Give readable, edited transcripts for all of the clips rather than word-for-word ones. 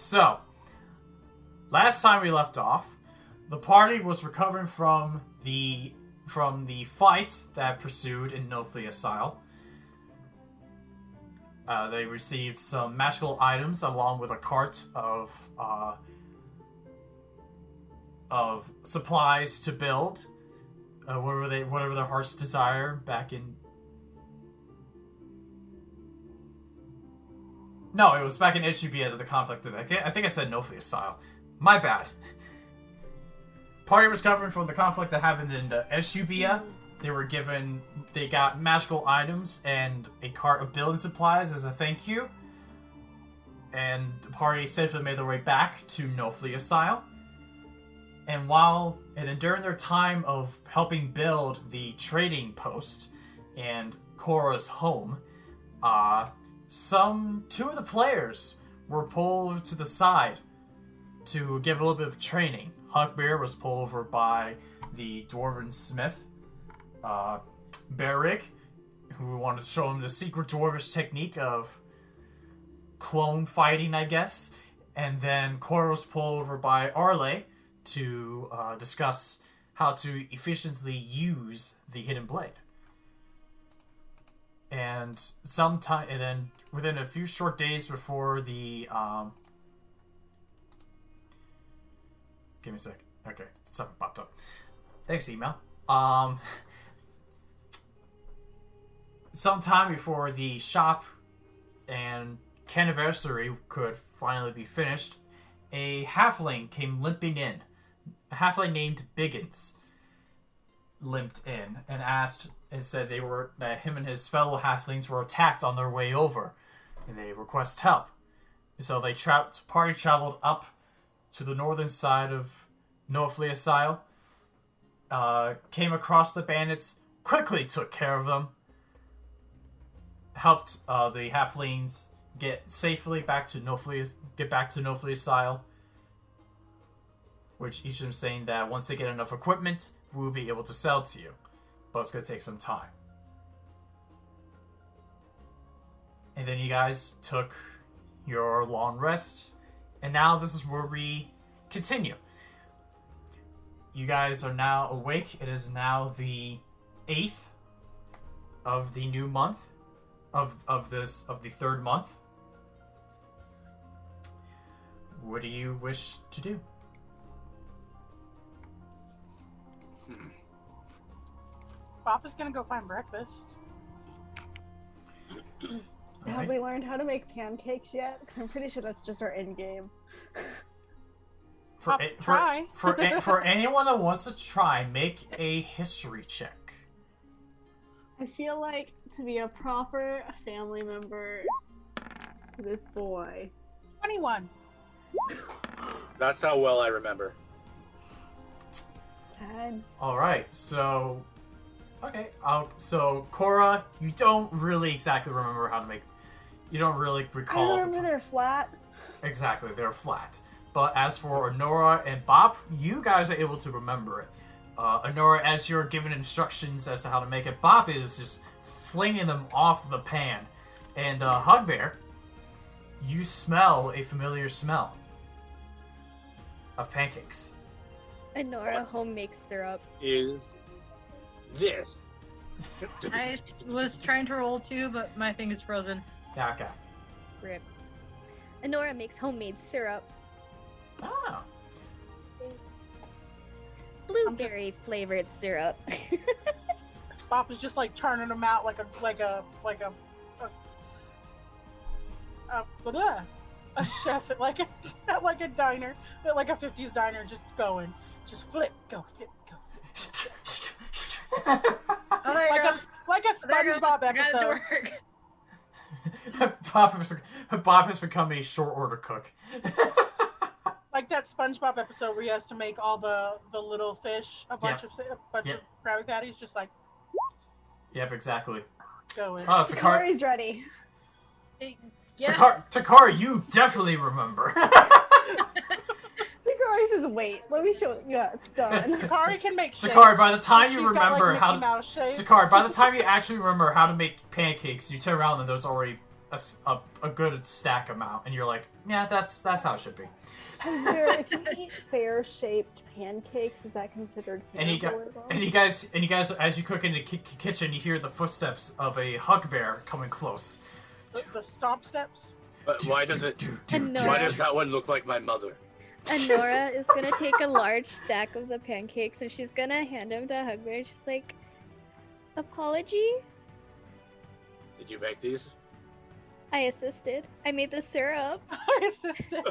So, last time we left off, the party was recovering from the fight that pursued in Nofliasile. They received some magical items along with a cart of supplies to build. Whatever their heart's desire back in... No, it was back in Hugbear that the conflict did. I think I said Nofliasile. My bad. Party was recovering from the conflict that happened in the Hugbear. They got magical items and a cart of building supplies as a thank you. And the party safely made their way back to Nofliasile. And then during their time of helping build the trading post and Corra's home, two of the players were pulled to the side to give a little bit of training. Hugbear was pulled over by the dwarven smith, Bearig, who wanted to show him the secret dwarvish technique of clone fighting, I guess. And then Corra was pulled over by Arle to discuss how to efficiently use the hidden blade. And then within a few short days before the give me a sec. Okay, something popped up. Thanks, email. Sometime before the shop and anniversary could finally be finished, a halfling came limping in. A halfling named Biggins limped in and said that him and his fellow halflings were attacked on their way over, and they request help. So party traveled up to the northern side of Nofliasile, came across the bandits, quickly took care of them, helped the halflings get safely back to Nofliasile, which each of them saying that once they get enough equipment, we'll be able to sell to you. But it's going to take some time. And then you guys took your long rest, and now this is where we continue. You guys are now awake. It is now the 8th of the new month, of the third month. What do you wish to do? Bob is gonna go find breakfast. Have we learned how to make pancakes yet? Because I'm pretty sure that's just our end game. For anyone that wants to try, make a history check. I feel like to be a proper family member to this boy. 21. That's how well I remember. 10. Alright, so... Okay, so Corra, you don't really exactly remember how to make... You don't really recall... I remember they're flat. Exactly, they're flat. But as for Onora and Bop, you guys are able to remember it. Onora, as you're given instructions as to how to make it, Bop is just flinging them off the pan. And Hugbear, you smell a familiar smell of pancakes. Onora home-makes syrup. Is this? I was trying to roll too, but my thing is frozen. Yeah, okay. Rip. Onora makes homemade syrup. Oh. Blueberry flavored syrup. Bob is just like turning them out like a chef at like a diner, at like a 50s diner, just going, just flip, go, flip, go. Oh, there it goes. Like a SpongeBob episode. Bob has become a short order cook. Like that SpongeBob episode where he has to make all the little fish, a bunch of Krabby Patties, just like. Yep, exactly. Going. Oh, Takari's ready. Yeah. Takari, you definitely remember. Takari says, "Wait, let me show you. Yeah, it's done." Takari can make shakes. Takari, by the time you She's remember got, like, Mickey Mouse shapes. Takari, by the time you actually remember how to make pancakes, you turn around and there's already a good stack amount, and you're like, yeah, that's how it should be. If you eat fair-shaped pancakes, is that considered And you guys, as you cook in the kitchen, you hear the footsteps of a Hugbear coming close. The stomp steps. But why does that one look like my mother? Onora is gonna take a large stack of the pancakes and she's gonna hand them to Hugbear. And she's like, "Apology? Did you make these? I assisted. I made the syrup." I assisted.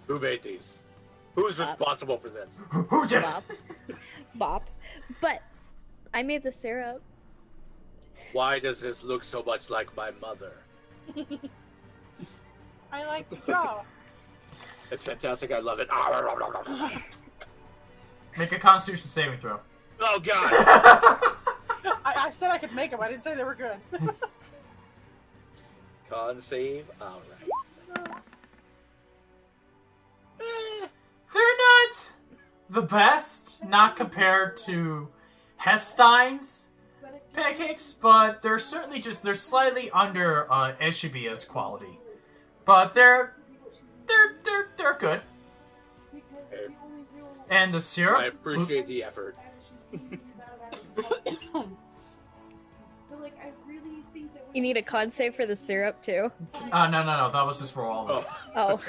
Who made these? Who's responsible for this? Who did Bop. Bop. But I made the syrup. Why does this look so much like my mother? I like the jaw. It's fantastic. I love it. Make a Constitution saving throw. Oh God! I said I could make them. I didn't say they were good. Con save. All right. They're not the best, not compared to Hestein's pancakes, but they're certainly they're slightly under Eshibia's quality. But they're good. Okay. And the syrup. I appreciate the effort. You need a con save for the syrup too. No. That was just for all of them. Oh.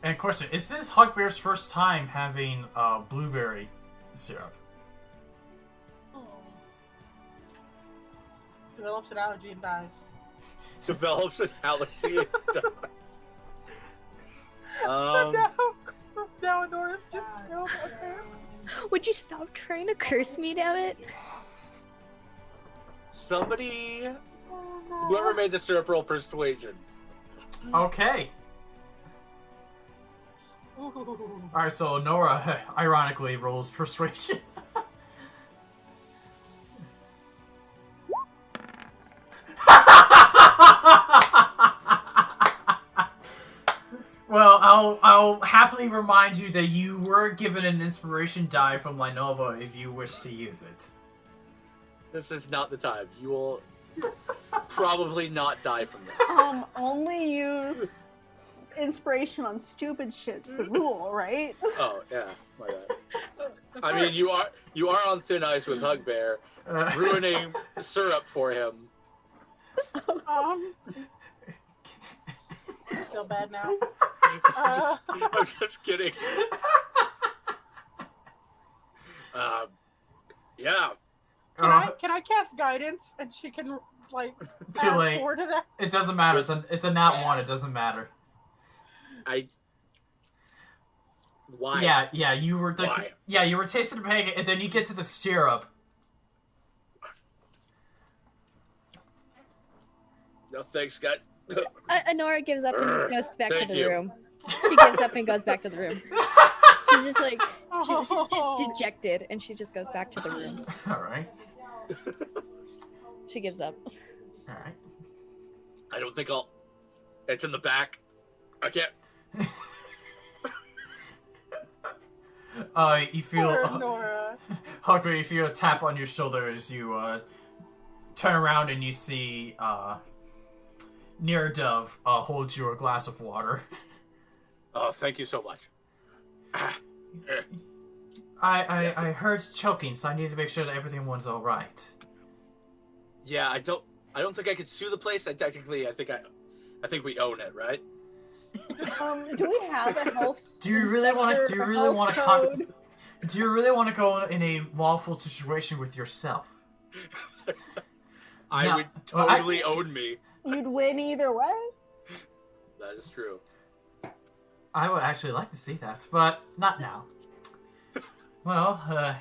And question: is this Hugbear's first time having blueberry syrup? Develops an allergy and dies. Develops an allergy. Now Onora's just killed a bear. Would you stop trying to curse me, damn it? Somebody, whoever made the syrup, roll persuasion. Okay. Ooh. Alright, so Onora ironically rolls persuasion. Well, I'll happily remind you that you were given an inspiration die from Lynova if you wish to use it. This is not the time. You will probably not die from this. Only use inspiration on stupid shit's the rule, right? Oh yeah, my bad. I mean, you are on thin ice with Hugbear, ruining syrup for him. I feel bad now. I'm just kidding. Yeah. Can I cast guidance and she can like Too add late. 4 to that? It doesn't matter. It's a nat 1. It doesn't matter. Why? Yeah. You were Why? you were tasting the pancake, and then you get to the syrup. No thanks, Scott. Onora gives up and goes back to Thank the you. room. She gives up and goes back to the room. She's just like, she's just dejected, and she just goes back to the room. All right. She gives up. All right. I don't think I'll. It's in the back. I can't. You feel Poor Onora. Hugbear, you feel a tap on your shoulder as you turn around and you see Near Dove holds you a glass of water. Oh, thank you so much. I heard choking, so I need to make sure that everything was all right. Yeah, I don't think I could sue the place. I think we own it, right? Do we have a health? Do you really want to go in a lawful situation with yourself? I No. would totally own me. You'd win either way. That is true. I would actually like to see that, but not now. Well,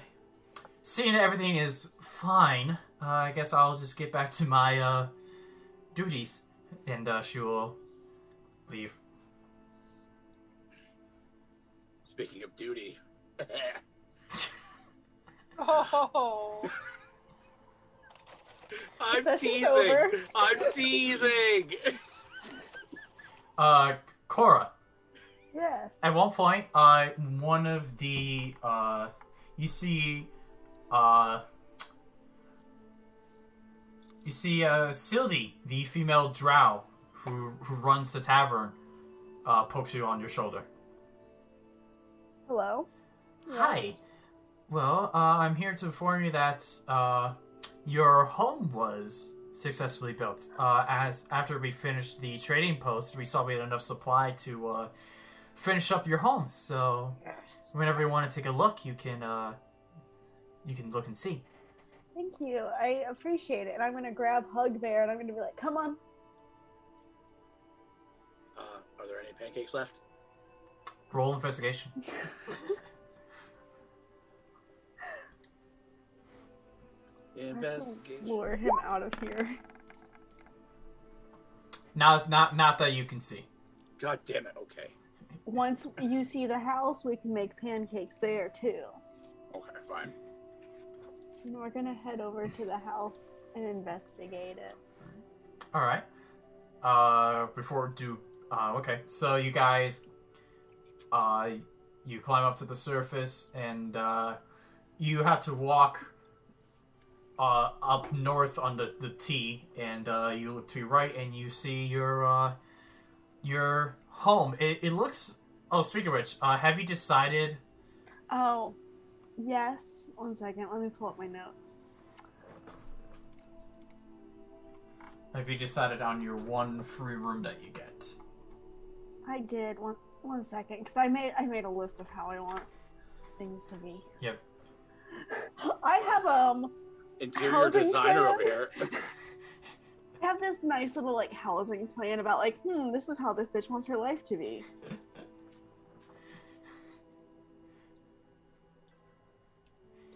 seeing everything is fine, I guess I'll just get back to my duties, and she will leave. Speaking of duty. Oh. I'm Session's teasing. over. I'm teasing. Corra. Yes. At one point, one of the you see You see Sildy, the female drow who runs the tavern, pokes you on your shoulder. Hello? Hi. Yes. Well, I'm here to inform you that your home was successfully built. As after we finished the trading post, we saw we had enough supply to finish up your home. So whenever you want to take a look, you can look and see. Thank you. I appreciate it. And I'm going to grab Hugbear and I'm going to be like, come on. Are there any pancakes left? Roll investigation. Investigation. Lure him out of here. Not that you can see. God damn it, okay. Once you see the house, we can make pancakes there too. Okay, fine. And we're going to head over to the house and investigate it. All right. Okay. So you guys, you climb up to the surface, and you have to walk up north on the T, and you look to your right, and you see your home. It looks. Oh, speaking of which, have you decided? Oh, yes. 1 second. Let me pull up my notes. Have you decided on your one free room that you get? I did. One second, because I made a list of how I want things to be. Yep. I have Interior housing designer plan. over here. I have this nice little like housing plan about like, this is how this bitch wants her life to be.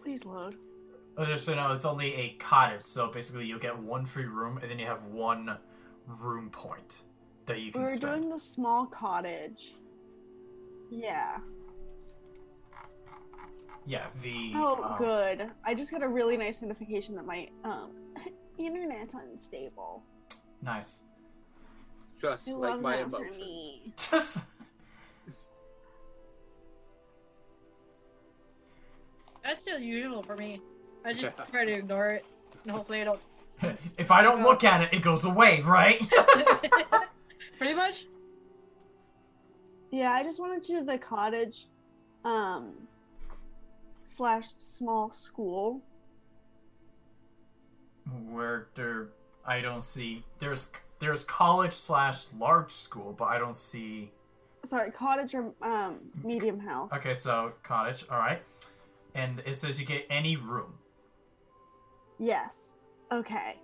Please load. Oh, just so you know, it's only a cottage, so basically you'll get one free room, and then you have one room point that you can We're spend. doing the small cottage. Yeah. Yeah, the... Oh, good. I just got a really nice notification that my internet's unstable. Nice. Just I like love my that for emotions. me. Just... That's still usual for me. I just try to ignore it, and hopefully I don't. If I don't look at it, it goes away, right? Pretty much. Yeah, I just wanted to do the cottage, / small school. Where there... I don't see... There's college / large school, but I don't see... Sorry, cottage or medium house. Okay, so cottage, alright. And it says you get any room. Yes. Okay.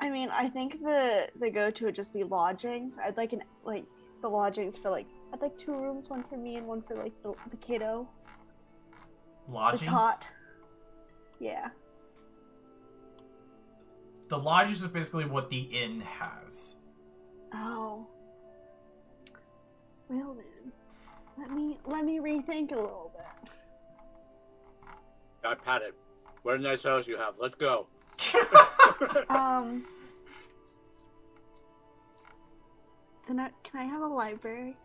I mean, I think the go-to would just be lodgings. I'd like the lodgings for I'd like 2 rooms, one for me and one for the kiddo. Lodgings? The tot. Yeah. The lodgings is basically what the inn has. Oh. Well then, let me rethink a little bit. I pat it. What a nice house you have. Let's go. Can I have a library?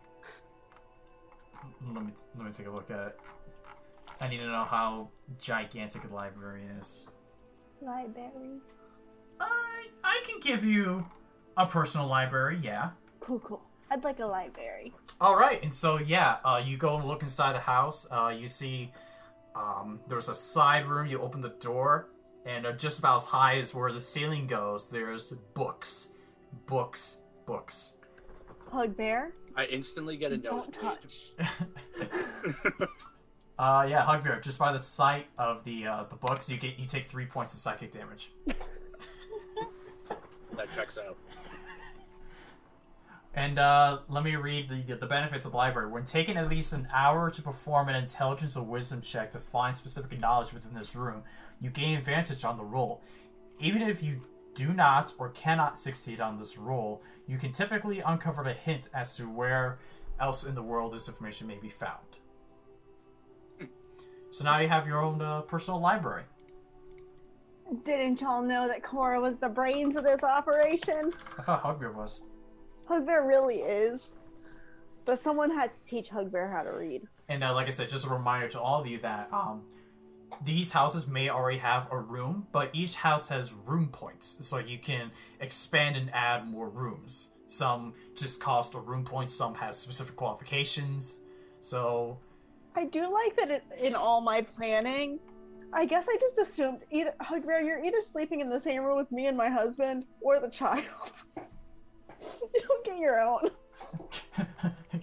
Let me take a look at it. I need to know how gigantic a library is. Library. I can give you a personal library, yeah. Cool. I'd like a library. Alright, and so, yeah, you go and look inside the house. You see there's a side room. You open the door, and just about as high as where the ceiling goes, there's books. Books. Hugbear? I instantly get a Don't nosebleed. touch. Yeah, Hugbear, just by the sight of the books, you take 3 points of psychic damage. That checks out. And let me read the benefits of the library. When taking at least an hour to perform an intelligence or wisdom check to find specific knowledge within this room, you gain advantage on the roll. Even if you do not or cannot succeed on this roll, you can typically uncover a hint as to where else in the world this information may be found. So now you have your own personal library. Didn't y'all know that Corra was the brains of this operation? I thought Hugbear was. Hugbear really is. But someone had to teach Hugbear how to read. And like I said, just a reminder to all of you that these houses may already have a room, but each house has room points, so you can expand and add more rooms. Some just cost a room point, some have specific qualifications. So I do like that in all my planning, I guess I just assumed either Hugbear, you're either sleeping in the same room with me and my husband or the child. You don't get your own.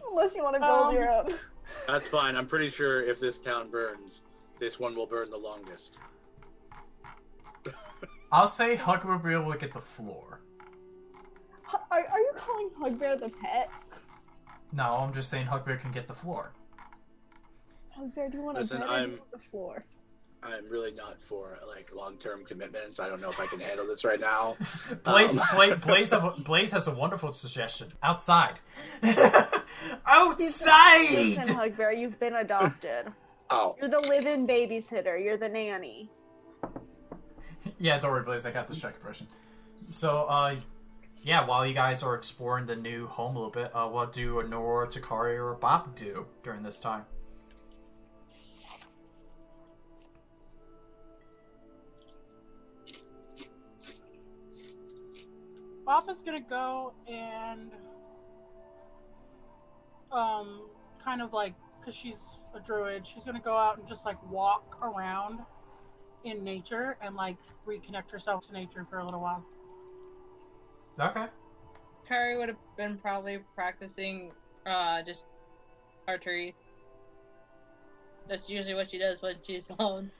Unless you want to build your own. That's fine. I'm pretty sure if this town burns, this one will burn the longest. I'll say Hugbear will be able to get the floor. Are you calling Hugbear the pet? No, I'm just saying Hugbear can get the floor. Hugbear, do you want to Listen, bed or do you want the floor? I'm really not for like long-term commitments. I don't know if I can handle this right now. Blaze has a wonderful suggestion. Outside. Outside! Listen, Hugbear, you've been adopted. Oh. You're the live-in babysitter. You're the nanny. Yeah, don't worry, Blaze. I got this check impression. So, yeah, while you guys are exploring the new home a little bit, what do Onora, Takari, or Bob do during this time? Bob is gonna go and kind of like, because she's a druid, she's gonna go out and just like walk around in nature and like reconnect herself to nature for a little while. Okay. Takari would have been probably practicing just archery. That's usually what she does when she's alone.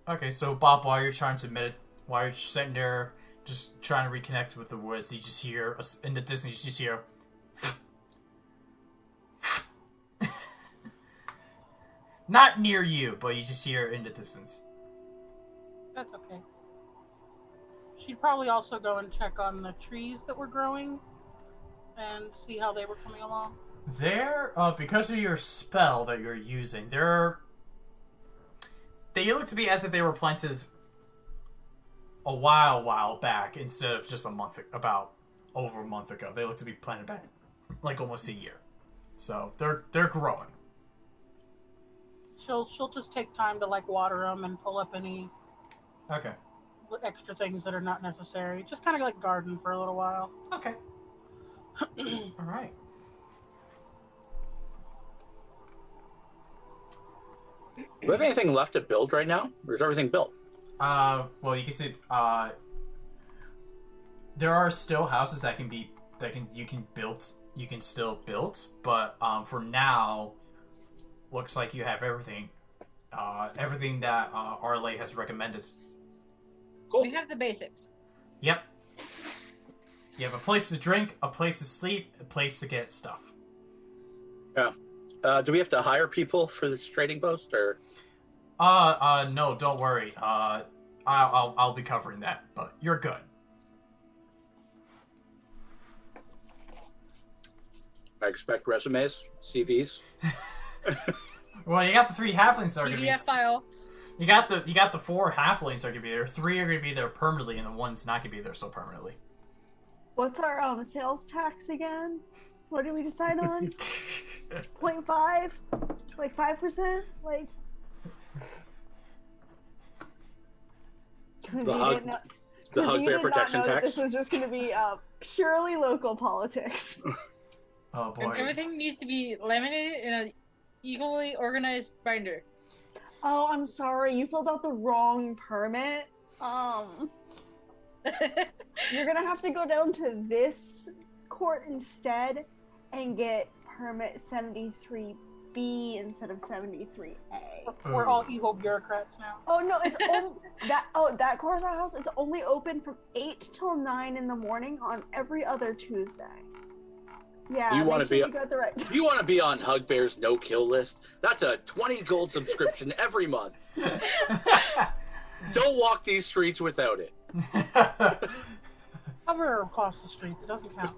Okay, so Bob, while you're trying to while you're sitting there just trying to reconnect with the woods, you just hear, in the distance, you just hear... Not near you, but you just hear in the distance. That's okay. She'd probably also go and check on the trees that were growing and see how they were coming along. Because of your spell that you're using, they look to be as if they were planted a while back instead of just over a month ago. They look to be planted back like almost a year. So they're growing. She'll just take time to like water them and pull up any extra things that are not necessary. Just kind of like garden for a little while. Okay. All right. Do we have anything left to build right now? Or is everything built? Well, you can see, there are still houses you can still build, but, for now, looks like you have everything that, Arlay has recommended. Cool. We have the basics. Yep. You have a place to drink, a place to sleep, a place to get stuff. Yeah. Do we have to hire people for this trading post, or? No, don't worry. I'll be covering that, but you're good. I expect resumes, CVs. Well, you got the 3 halflings that are gonna be. PDF file. You got the 4 halflings that are gonna be there. 3 are gonna be there permanently, and the one's not gonna be there so permanently. What's our sales tax again? What did we decide on? 0.5? Like 5%? Like The Hugbear protection tax. This was just going to be purely local politics. Oh boy. Everything needs to be laminated in an equally organized binder. Oh, I'm sorry. You filled out the wrong permit. You're going to have to go down to this court instead and get permit 73B instead of 73A. We're all evil bureaucrats now. Oh no, it's only that Corra house. It's only open from 8 till 9 in the morning on every other Tuesday. Yeah, you want to be? You got the right. You want to be on Hugbear's no-kill list? That's a 20 gold subscription every month. Don't walk these streets without it. Cover across the streets. It doesn't count.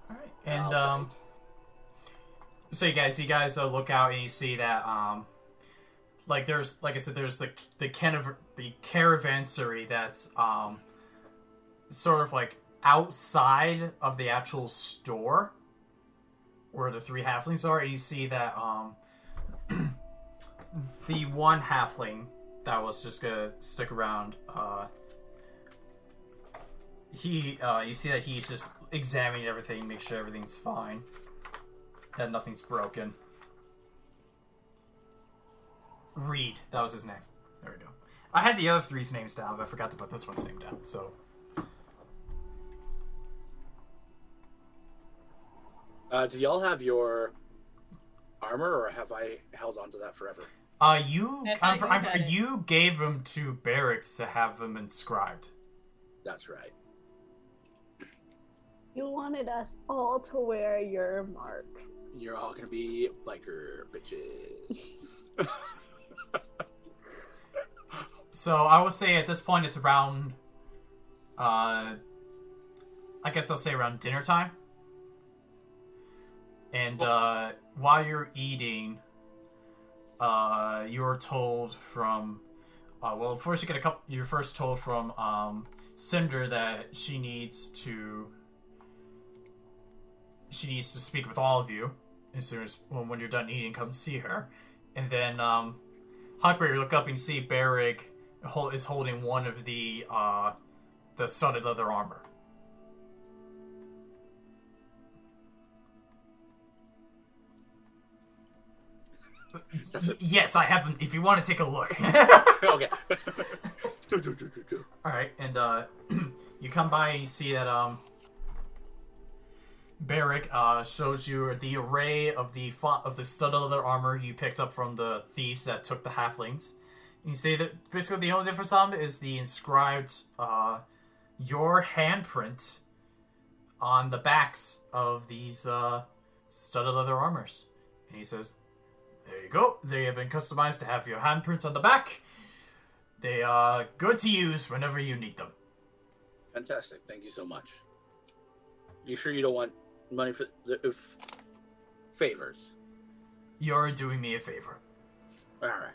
Alright, and so you guys look out and you see that there's the caravansary that's sort of like outside of the actual store where the 3 halflings are, and you see that the one halfling that was just gonna stick around, you see that he's just examining everything, make sure everything's fine, that nothing's broken. Reed, that was his name. There we go. I had the other three's names down, but I forgot to put this one's name down, so... Do y'all have your armor, or have I held on to that forever? You gave them to Barrick to have them inscribed. That's right. You wanted us all to wear your mark. You're all gonna be biker bitches. So I would say at this point it's around, I guess I'll say around dinner time. And while you're eating, you're told from, first you get you're first told from Cinder that she needs to speak with all of you as soon as when you're done eating. Come see her, and then Hugbear, you look up and see Barrick is holding one of the studded leather armor. Yes, I have them. If you want to take a look. Okay. All right, and you come by and you see that Barrick shows you the array of the studded leather armor you picked up from the thieves that took the halflings. And you say that basically the only difference on it is the inscribed your handprint on the backs of these studded leather armors. And he says, there you go. They have been customized to have your handprint on the back. They are good to use whenever you need them. Fantastic. Thank you so much. You sure you don't want money for the favors? You're doing me a favor. All right.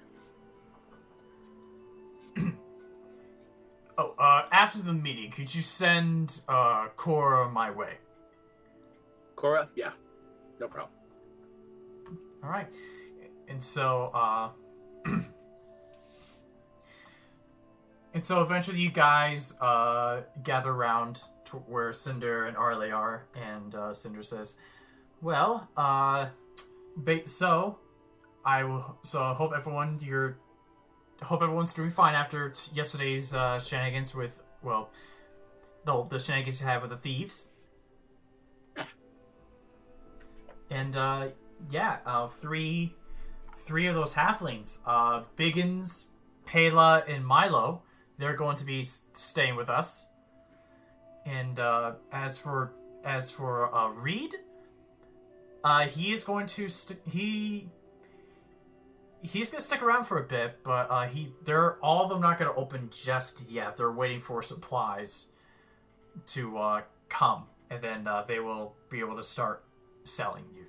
After the meeting, could you send Corra my way? Corra? Yeah. No problem. All right. And so, eventually you guys gather around to where Cinder and Arle are, and Cinder says, "Well, I hope everyone's doing fine after yesterday's shenanigans with the shenanigans you had with the thieves." And three of those halflings, Biggins, Pela, and Milo, they're going to be staying with us. And as for Reed, he is going to he's going to stick around for a bit, but all of them not going to open just yet. They're waiting for supplies to come, and then they will be able to start selling you.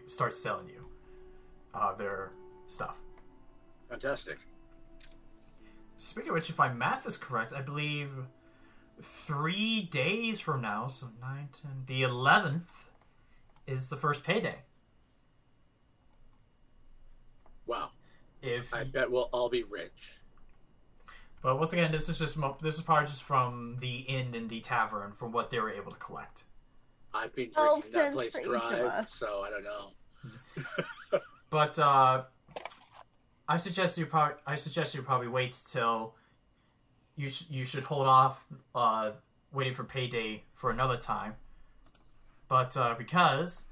Start selling you their stuff. Fantastic. Speaking of which, if my math is correct, I believe 3 days from now, so 9, 10, the 11th is the first payday. Wow. I bet we'll all be rich. But once again, this is probably just from the inn and the tavern, from what they were able to collect. I've been drinking that place dry, so I don't know. But I suggest you probably wait till you should hold off waiting for payday for another time. But because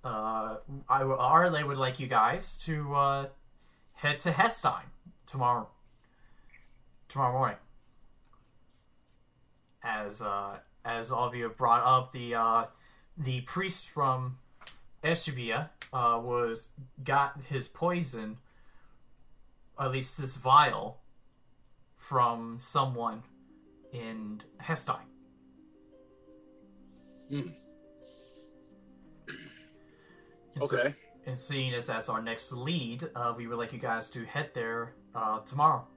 Arle would like you guys to head to Hestein tomorrow morning, as all of you have brought up the priest from Eshibia got his poison, at least this vial, from someone in Hestein. Okay. And seeing as that's our next lead, we would like you guys to head there tomorrow.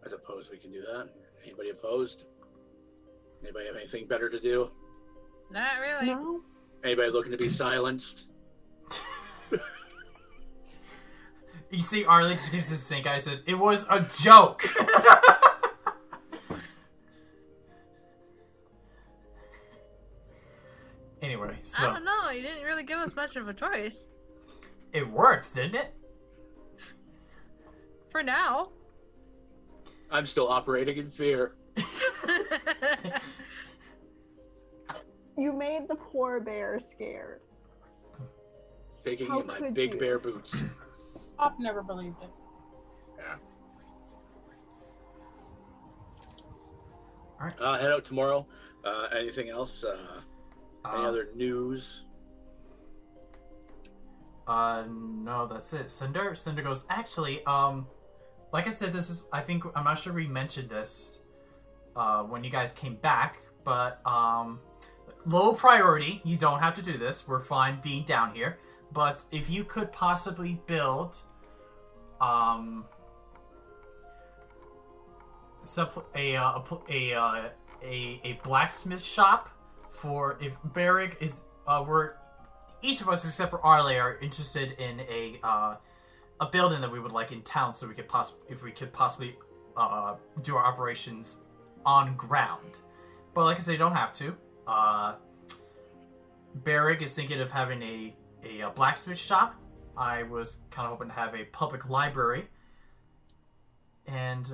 I suppose we can do that. Anybody opposed? Anybody have anything better to do? Not really. No. Anybody looking to be silenced? You see, Arlie just gives this stink eye. Said it was a joke. Anyway, so I don't know. You didn't really give us much of a choice. it worked, didn't it? For now. I'm still operating in fear. You made the poor bear scared. Taking How in my could big you? bear boots. I've never believed it. Yeah. All right. Head out tomorrow. Anything else? Any other news? No, that's it. Cinder goes, actually, like I said, I'm not sure we mentioned this, when you guys came back, but, low priority, you don't have to do this, we're fine being down here, but if you could possibly build, a blacksmith shop for if Barrick is, each of us except for Arle are interested in a building that we would like in town, so we could possibly do our operations on ground. But like I said, you don't have to. Barrick is thinking of having a blacksmith shop. I was kind of hoping to have a public library, and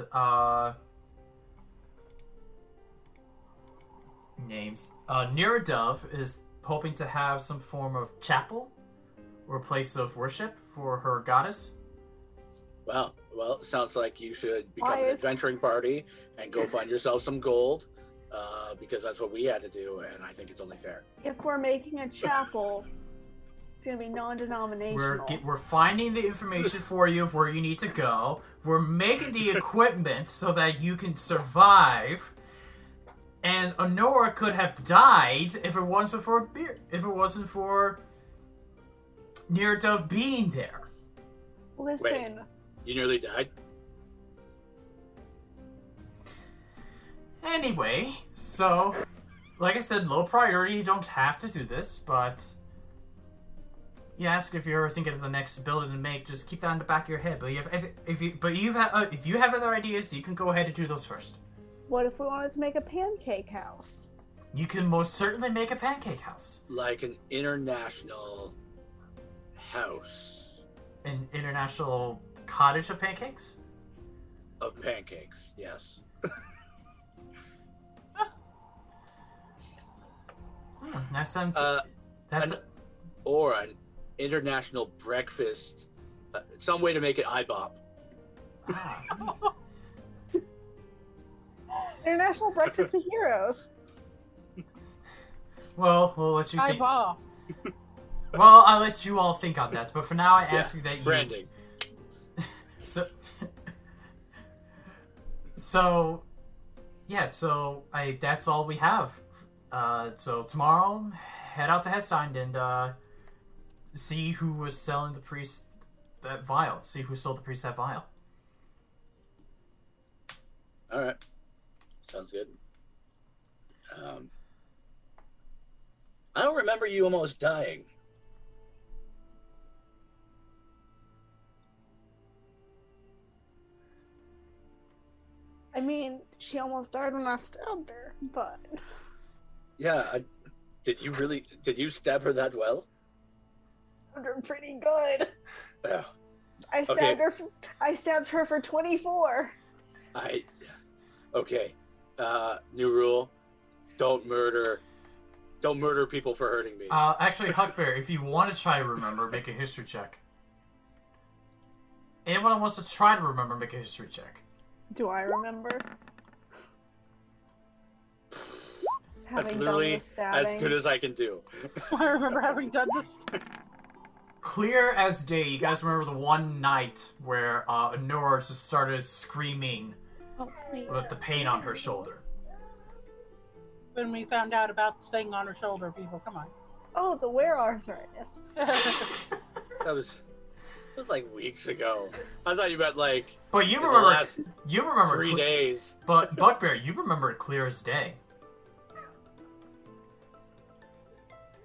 names. Neradove is hoping to have some form of chapel or place of worship for her goddess. Well, sounds like you should become Why an is- adventuring party and go find yourself some gold, because that's what we had to do, and I think it's only fair. If we're making a chapel, it's gonna be non-denominational. We're finding the information for you of where you need to go. We're making the equipment so that you can survive. And Onora could have died if it wasn't for Neradove being there. Listen, You nearly died? Anyway, so like I said, low priority. You don't have to do this, but you ask if you're thinking of the next building to make. Just keep that in the back of your head. But if you have other ideas, you can go ahead and do those first. what if we wanted to make a pancake house? You can most certainly make a pancake house. Like an international house An international cottage of pancakes? of pancakes, yes. That sounds... An- or an international breakfast, some way to make it IBOP. International Breakfast of Heroes. Well, we'll let you think. Eyeball. Well, I'll let you all think on that. But for now, I ask you that you... Branding. So, that's all we have. So tomorrow, head out to Hestein and see who was selling the priest that vial. See who sold the priest that vial. All right. Sounds good. I don't remember you almost dying. I mean, she almost died when I stabbed her, but Yeah, did you stab her that well? stabbed her pretty good. Yeah. I stabbed her for 24. Okay. New rule. Don't murder people for hurting me. Actually, Hugbear, if you want to try to remember, make a history check. Anyone who wants to try to remember, make a history check. Do I remember? That's Having done literally the stabbing. as good as I can do. I remember having done this. Clear as day, you guys remember the one night where Onora just started screaming Oh, please. with the pain on her shoulder. When we found out about the thing on her shoulder, people, come on. Oh, the wear arthritis. That was like weeks ago. I thought you meant like But you in the remember, last you remember 3 days. But Bugbear, you remember it clear as day.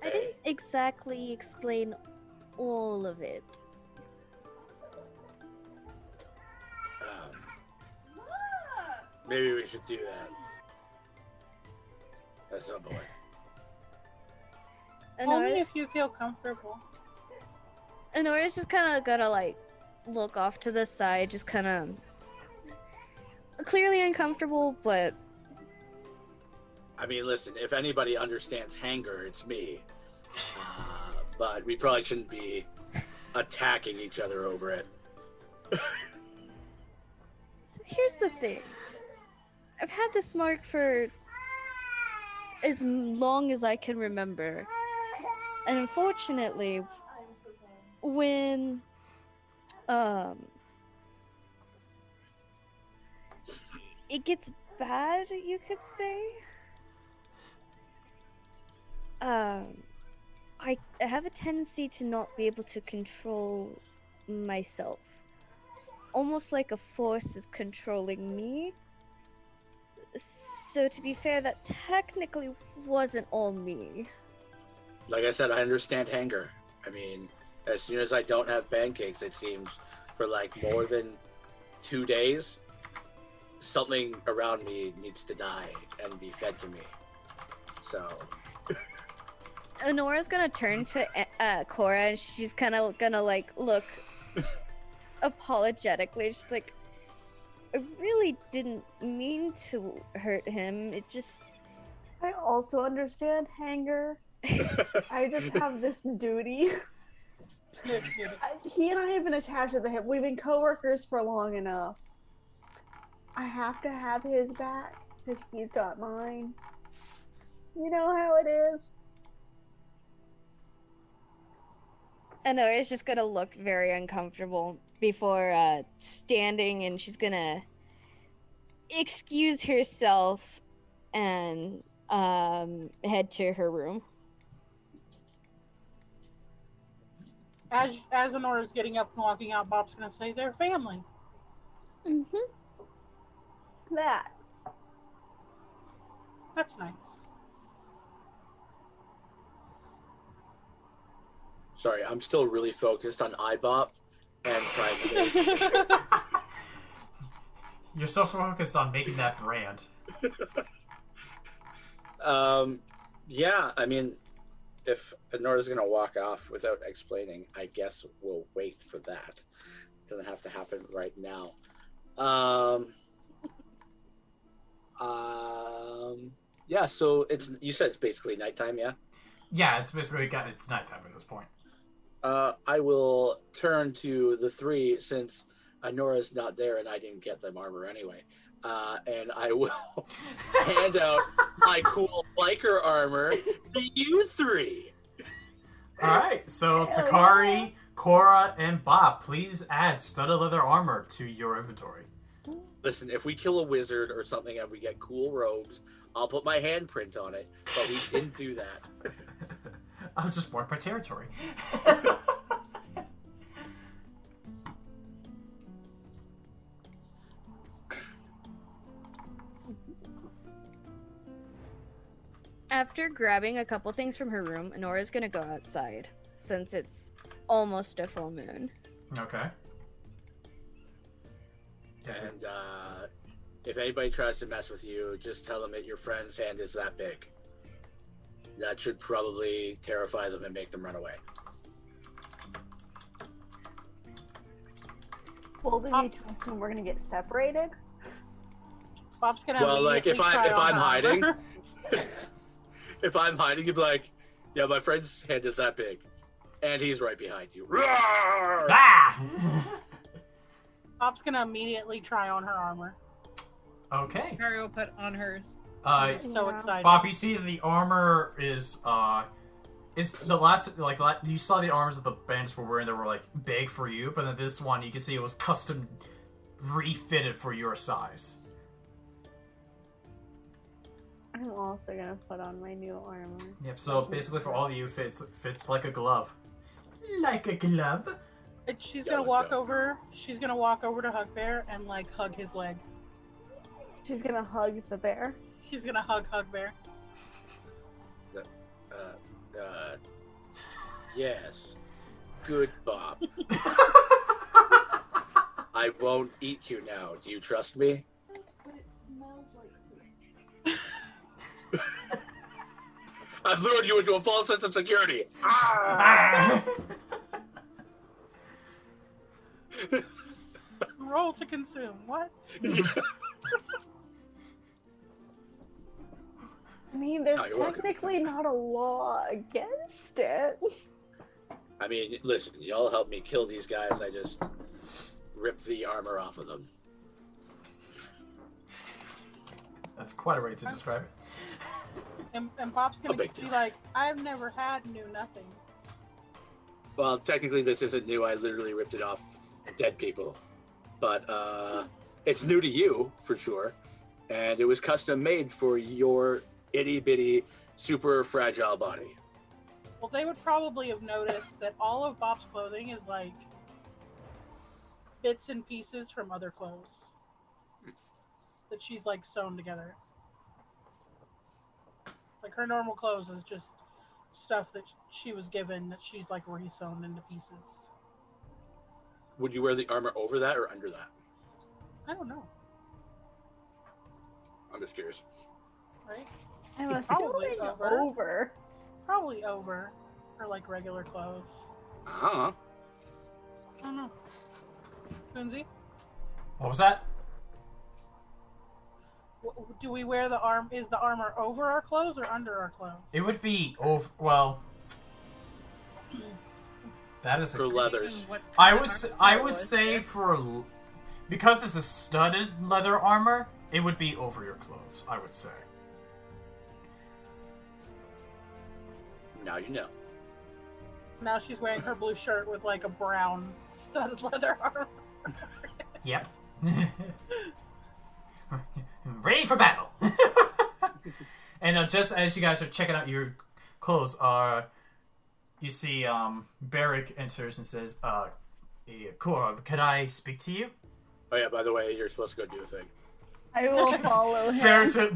I didn't exactly explain all of it. Maybe we should do that. At some point. Only if you feel comfortable. Onora's just kind of gonna like look off to the side, just kind of clearly uncomfortable, but I mean, listen, if anybody understands hanger, it's me. But we probably shouldn't be attacking each other over it. So here's the thing. I've had this mark for as long as I can remember. And unfortunately, when it gets bad, you could say, I have a tendency to not be able to control myself. Almost like a force is controlling me. So to be fair, that technically wasn't all me. Like I said, I understand hanger. I mean, as soon as I don't have pancakes, it seems, for like more than 2 days, something around me needs to die and be fed to me. So... Onora's gonna turn to Corra, and she's kind of gonna like look apologetically. She's like, I really didn't mean to hurt him. It just... I also understand hanger. I just have this duty. He and I have been attached at the hip. We've been coworkers for long enough. I have to have his back because he's got mine. You know how it is. Onora's just gonna look very uncomfortable before standing, and she's gonna excuse herself and head to her room. As Onora's getting up and walking out, Bob's gonna say they're family. That. That's nice. Sorry, I'm still really focused on iBop and trying to make... You're so focused on making that brand. Yeah, I mean, if Onora's gonna walk off without explaining, I guess we'll wait for that. Doesn't have to happen right now. Yeah, so you said it's basically nighttime, yeah? Yeah, it's basically it's nighttime at this point. I will turn to the three since Onora's not there and I didn't get them armor anyway. And I will hand out my cool biker armor to you three. Alright, so Takari, Corra, and Bob, please add studded leather armor to your inventory. Listen, if we kill a wizard or something and we get cool robes, I'll put my handprint on it, but we didn't do that. I'll just mark my territory. After grabbing a couple things from her room, Onora's gonna go outside, since it's almost a full moon. Okay. And if anybody tries to mess with you, just tell them that your friend's hand is that big. That should probably terrify them and make them run away. Well, did you assume we're gonna get separated? Bob's gonna. Well, like if I'm hiding, armor. if I'm hiding, you'd be like, "Yeah, my friend's hand is that big, and he's right behind you." Roar! Ah! Bob's gonna immediately try on her armor. Okay. Takari will put on hers. So excited. Bob, you see the armor is the last you saw the armors that the bandits were wearing that were like big for you, but then this one you can see it was custom refitted for your size. I'm also gonna put on my new armor. Yep. So basically, for all of you, fits like a glove. Like a glove. And she's gonna walk over. She's gonna walk over to Hugbear and like hug his leg. She's gonna hug the bear. She's gonna hug Hugbear. Yes. Good, Bob. I won't eat you now. Do you trust me? I've lured you into a false sense of security. Roll to consume. What? I mean, there's Oh, you're welcome. technically not a law against it. I mean, listen, y'all helped me kill these guys. I just ripped the armor off of them. That's quite a way to describe it. And Bob's gonna big be deal. like, I've never had knew nothing. Well, technically, this isn't new. I literally ripped it off dead people. But it's new to you, for sure. And it was custom made for your itty-bitty, super fragile body. Well, they would probably have noticed that all of Bob's clothing is like bits and pieces from other clothes that she's like sewn together. Like her normal clothes is just stuff that she was given that she's like re-sewn into pieces. Would you wear the armor over that or under that? I don't know, I'm just curious. right? I'm Probably assuming over. over. Probably over her like regular clothes. Uh-huh. I don't know. Lindsay, What was that? do we wear the arm? Is the armor over our clothes or under our clothes? It would be over. Well, that is a. For leathers. What I kind would of s- armor I it would was. say because it's a studded leather armor, it would be over your clothes. I would say. Now you know. Now she's wearing her blue shirt with like a brown studded leather armor. Yep. Ready for battle. And just as you guys are checking out your clothes, you see Barrick enters and says, Corra, can I speak to you? Oh yeah, by the way, you're supposed to go do a thing. I will follow him.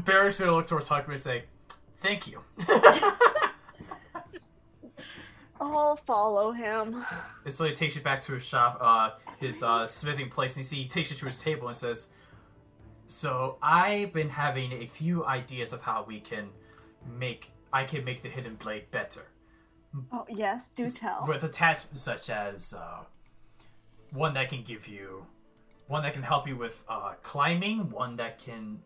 Barrick's gonna look towards Hugbear and say, thank you. I'll follow him. And so he takes you back to his shop, his smithing place, and he takes you to his table and says, so I've been having a few ideas of how I can make the hidden blade better. Oh, yes, do tell. With attachments such as one that can help you with climbing, one that can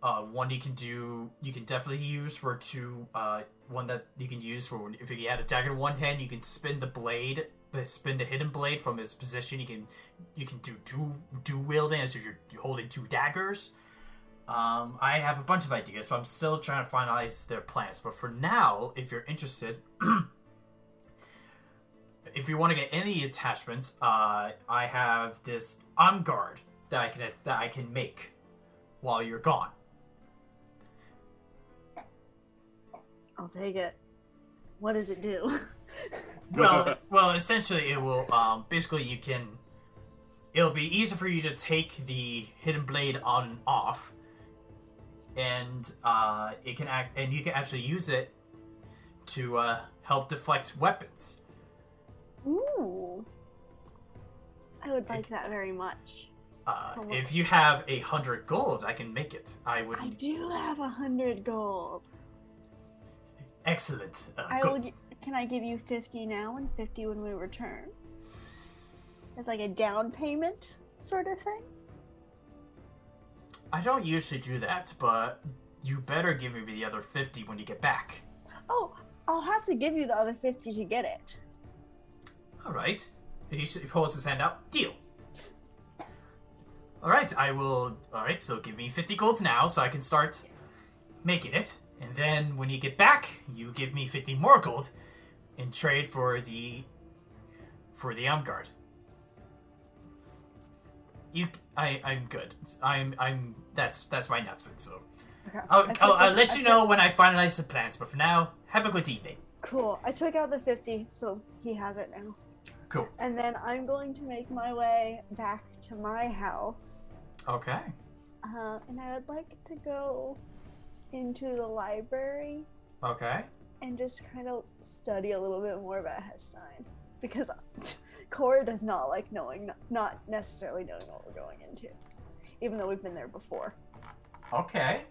one you can definitely use for one that you can use for if you had a dagger in one hand, you can spin the hidden blade from its position. You can do dual wielding as if you're holding two daggers. I have a bunch of ideas, but I'm still trying to finalize their plans. But for now, if you're interested, if you want to get any attachments, I have this arm guard that I can make while you're gone. I'll take it. What does it do? Well, essentially, it will. Basically, it'll be easy for you to take the hidden blade on and off, and you can actually use it to help deflect weapons. Ooh. I would like that very much. If you have 100 gold, I can make it. I would. I do have 100 gold. Excellent. Can I give you 50 now and 50 when we return? It's like a down payment sort of thing? I don't usually do that, but you better give me the other 50 when you get back. Oh, I'll have to give you the other 50 to get it. All right. He holds his hand out. Deal. All right, I will. All right, so give me 50 gold now, so I can start making it, and then when you get back, you give me 50 more gold in trade for the arm guard. I'm good. That's my announcement. So Okay. I'll let you know when I finalize the plans. But for now, have a good evening. Cool. I took out the 50, so he has it now. Cool. And then I'm going to make my way back to my house. Okay. And I would like to go into the library Okay. and just kind of study a little bit more about Hestein. Because Corra does not like not necessarily knowing what we're going into. Even though we've been there before. Okay.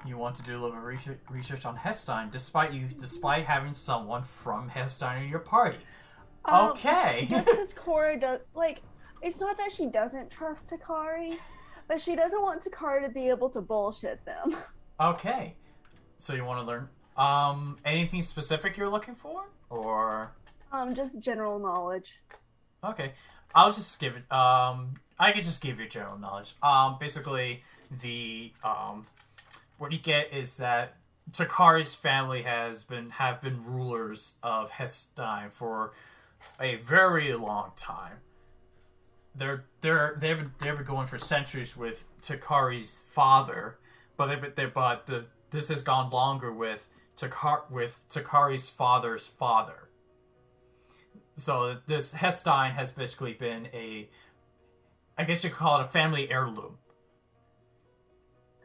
You want to do a little bit of research on Hestein, despite having someone from Hestein in your party. Okay. Just because Corra does, like, it's not that she doesn't trust Takari, but she doesn't want Takari to be able to bullshit them. Okay. So you want to learn anything specific you're looking for, or just general knowledge. Okay, I'll just give it. I can just give you general knowledge. Basically, the what you get is that Takari's family have been rulers of Hestein for a very long time. They've been going for centuries with Takari's father, but this has gone longer with Takari's father's father. So this Hestein has basically been I guess you could call it a family heirloom.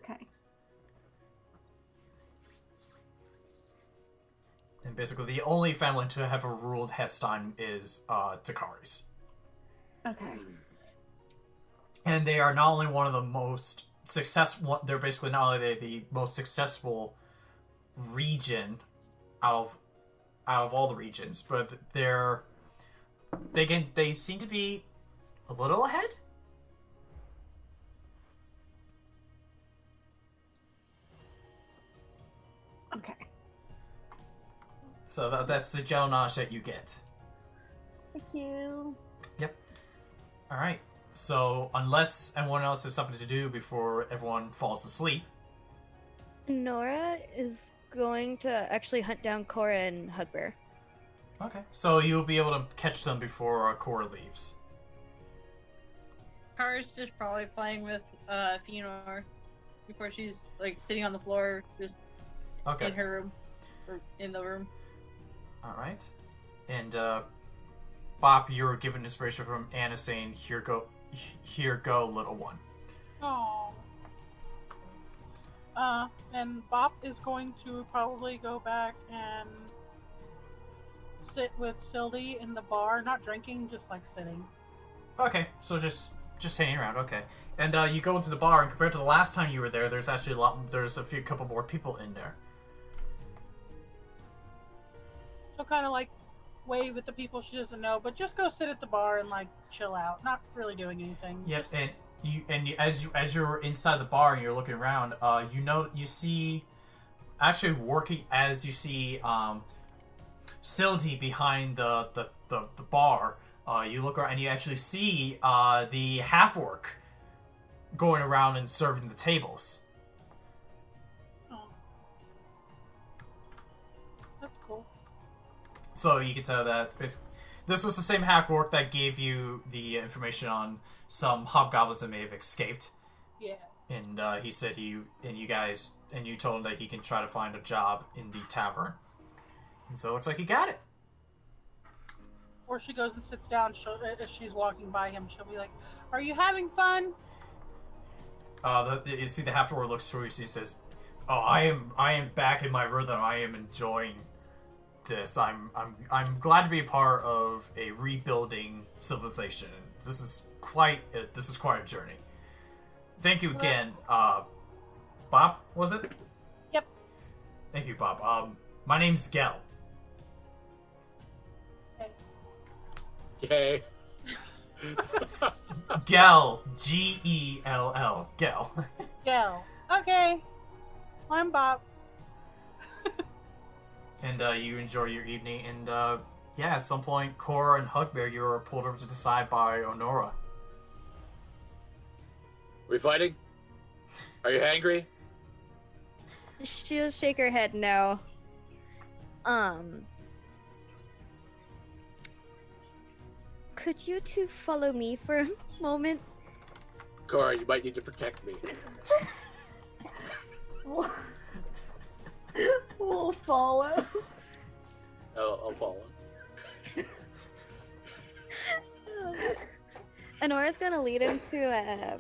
Okay. And basically the only family to have ruled Hestein is Takari's. Okay. And they are not only one of the most successful, they're basically not only the most successful region out of all the regions, but they seem to be a little ahead. Okay. So that's the general knowledge that you get. Thank you. Yep. All right. So unless anyone else has something to do before everyone falls asleep, Nora is going to actually hunt down Corra and Hugbear. okay. So you'll be able to catch them before Corra leaves. Kara's just probably playing with Fëanor before she's like sitting on the floor, just in her room or in the room. All right. And Bop, you were given inspiration from Anna saying, "Here go, little one." Oh. And Bop is going to probably go back and sit with Sildy in the bar, not drinking, just like sitting. Okay, so just hanging around. Okay, and you go into the bar, and compared to the last time you were there, there's actually there's a couple more people in there. So kind of like wave at the people she doesn't know, but just go sit at the bar and like chill out, not really doing anything. Yep, as you're inside the bar and you're looking around, you see actually working as you see Sildy behind the bar. You look around and you actually see the half-orc going around and serving the tables. Oh. That's cool. So you can tell that this was the same half-orc that gave you the information on some hobgoblins that may have escaped. Yeah. And he said you told him that he can try to find a job in the tavern. And so it looks like he got it. Or she goes and sits down. As she's walking by him, she'll be like, "Are you having fun?" You see the half-orc looks through you. He says, "Oh, I am back in my rhythm. I am enjoying this. I'm glad to be a part of a rebuilding civilization. This is quite a journey. Thank you again, Bob. Was it? Yep. Thank you, Bob. My name's Gel. Yay. Gel. Gell. Gel. Gel. Okay. I'm Bob. And you enjoy your evening, and at some point, Corra and Hugbear, you are pulled over to the side by Onora. We fighting? Are you hangry? She'll shake her head no. Could you two follow me for a moment? Corra, you might need to protect me. We'll follow. I'll follow. Onora's gonna lead him to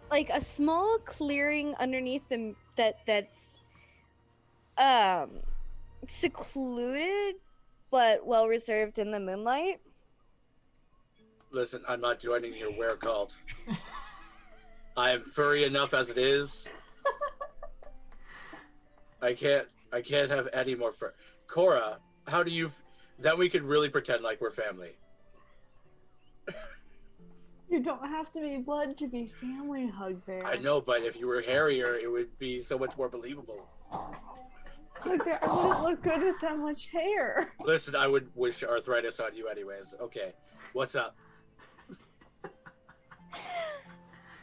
like a small clearing underneath them that's secluded but well reserved in the moonlight. Listen, I'm not joining your were cult. I am furry enough as it is. I can't have any more fur. Corra, how do you... Then we could really pretend like we're family. You don't have to be blood to be family, Hugbear. I know, but if you were hairier, it would be so much more believable. Hugbear, I wouldn't look good with that much hair. Listen, I would wish arthritis on you anyways. Okay, what's up?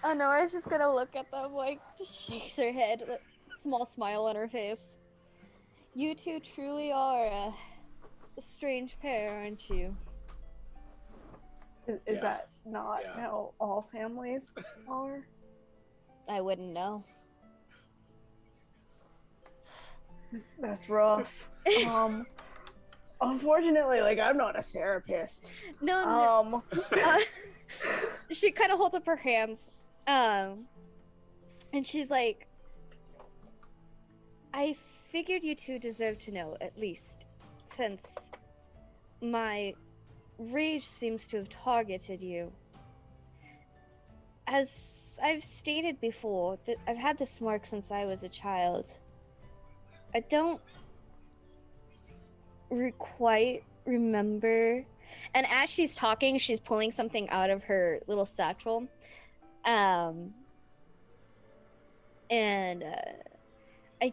Onora's just gonna look at them, like, just shakes her head, a small smile on her face. You two truly are a strange pair, aren't you? Is that not how all families are? I wouldn't know. That's rough. Unfortunately, like, I'm not a therapist. No. She kind of holds up her hands, and she's like, I figured you two deserve to know, at least, since my rage seems to have targeted you. As I've stated before, that I've had this mark since I was a child. I don't quite remember. And as she's talking, she's pulling something out of her little satchel. I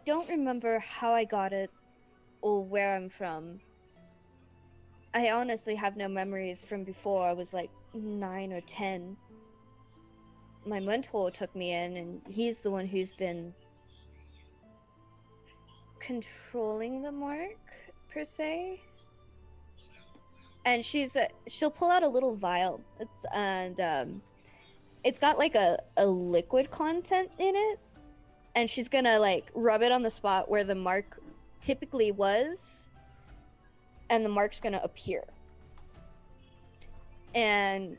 don't remember how I got it or where I'm from. I honestly have no memories from before I was like 9 or 10. My mentor took me in, and he's the one who's been controlling the mark, per se. And she'll pull out a little vial. It's got like a liquid content in it, and she's gonna like rub it on the spot where the mark typically was, and the mark's gonna appear. And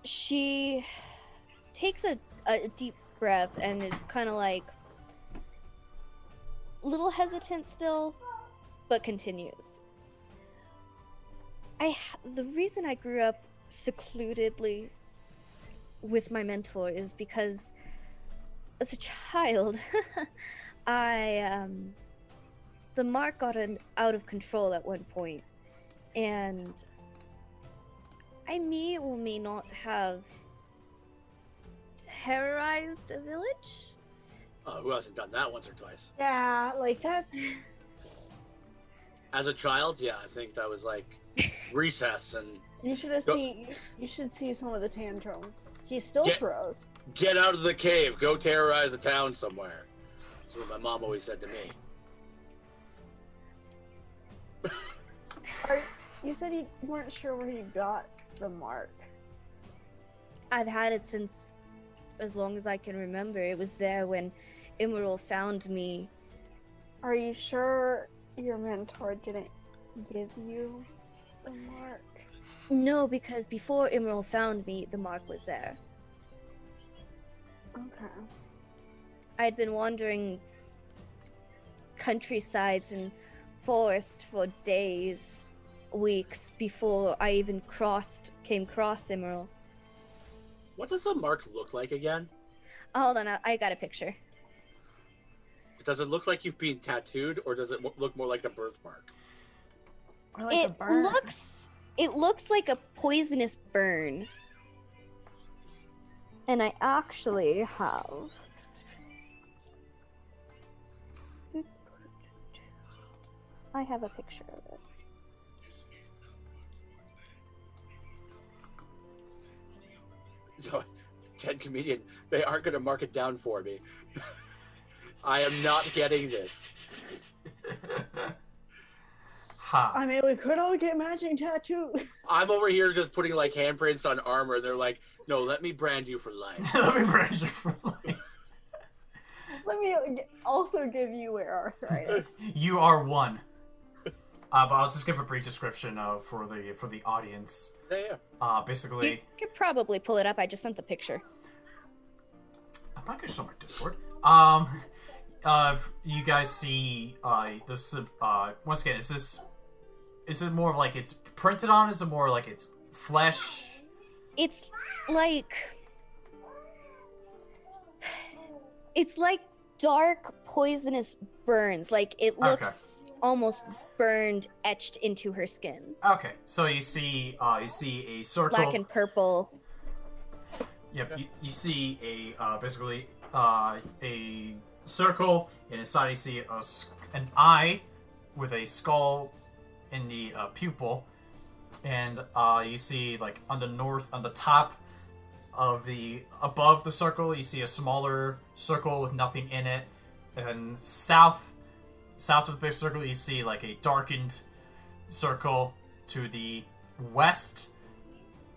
she takes a deep breath and is kind of like a little hesitant still, but continues. The reason I grew up secludedly with my mentor is because as a child, the mark got out of control at one point, and I may or may not have terrorized a village. Who hasn't done that once or twice? Yeah, like that's... As a child, yeah, I think that was like recess and... You should see some of the tantrums. He still throws. Get out of the cave. Go terrorize a town somewhere. That's what my mom always said to me. You said you weren't sure where you got the mark. I've had it since as long as I can remember. It was there when Emerald found me. Are you sure your mentor didn't give you the mark? No, because before Emerald found me, the mark was there. Okay. I'd been wandering countrysides and forest for days, weeks, before I even came across Emerald. What does the mark look like again? Hold on, I got a picture. Does it look like you've been tattooed, or does it look more like a birthmark? Or like a burn? It looks like a poisonous burn. And I actually have... I have a picture of it. So, Ted Comedian, they aren't going to mark it down for me. I am not getting this. Ha. I mean, we could all get matching tattoos. I'm over here just putting like handprints on armor. They're like, no, let me brand you for life. Let me brand you for life. Let me also give you arthritis. You are one. But I'll just give a brief description for the audience. Yeah. Basically, You could probably pull it up. I just sent the picture. I'm not gonna show my Discord. You guys see this. Once again, is it more of like it's printed on? Is it more like it's flesh? It's like It's like dark, poisonous burns. Like, it looks almost burned, etched into her skin. Okay, so you see a circle. Black and purple. Yep, you see basically a circle, and inside you see an eye with a skull in the pupil, and you see like on the top of above the circle, you see a smaller circle with nothing in it, and then south of the big circle, you see like a darkened circle. To the west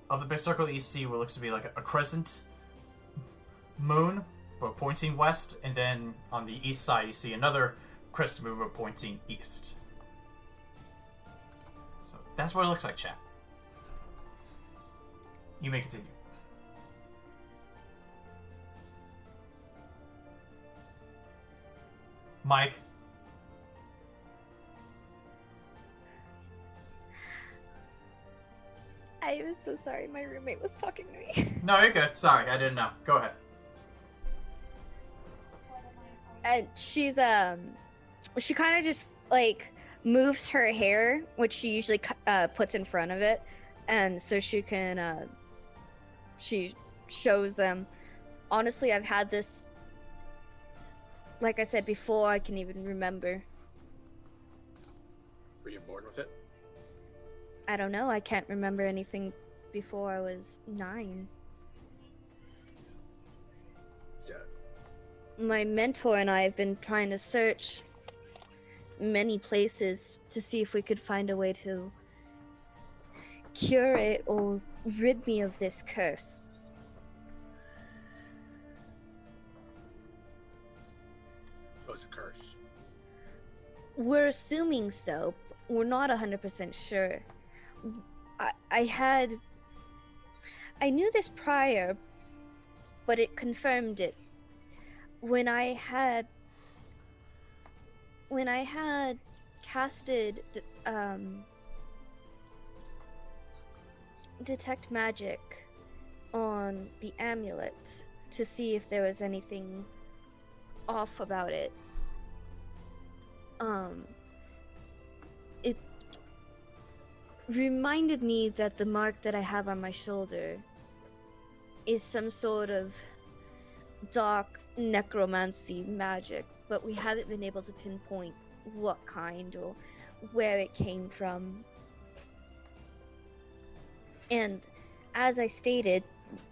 of the big circle, you see what looks to be like a crescent moon, but pointing west, and then on the east side, you see another crescent moon, but pointing east. So that's what it looks like, chat. You may continue. Mike. I was so sorry. My roommate was talking to me. No, you're good. Sorry, I didn't know. Go ahead. And she's she kind of just like moves her hair, which she usually puts in front of it, and so she can she shows them. Honestly, I've had this, like I said before, I can even remember. Were you born with it? I don't know. I can't remember anything before I was 9. Yeah. My mentor and I have been trying to search many places to see if we could find a way to cure it or rid me of this curse. Oh, it's a curse. We're assuming so. We're not 100% sure. I knew this prior, but it confirmed it. When I had casted detect magic on the amulet to see if there was anything off about it, it reminded me that the mark that I have on my shoulder is some sort of dark necromancy magic, but we haven't been able to pinpoint what kind or where it came from. And as I stated,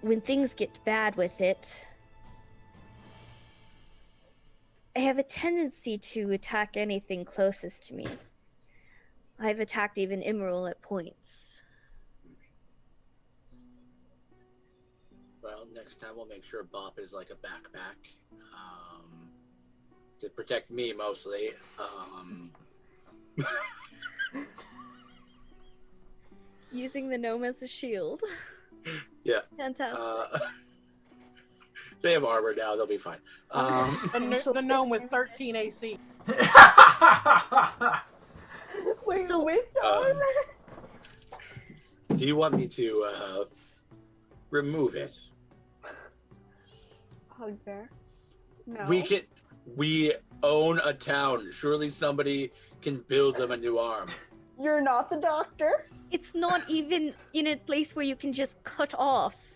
when things get bad with it, I have a tendency to attack anything closest to me. I've attacked even Emerald at points. Well, next time we'll make sure Bop is like a backpack. To protect me mostly. Using the gnome as a shield. Yeah. Fantastic. They have armor now, they'll be fine. The gnome with 13 AC. Wait, So- with the armor? Do you want me to remove it? Hugbear? No. We own a town. Surely somebody can build them a new arm. You're not the doctor. It's not even in a place where you can just cut off.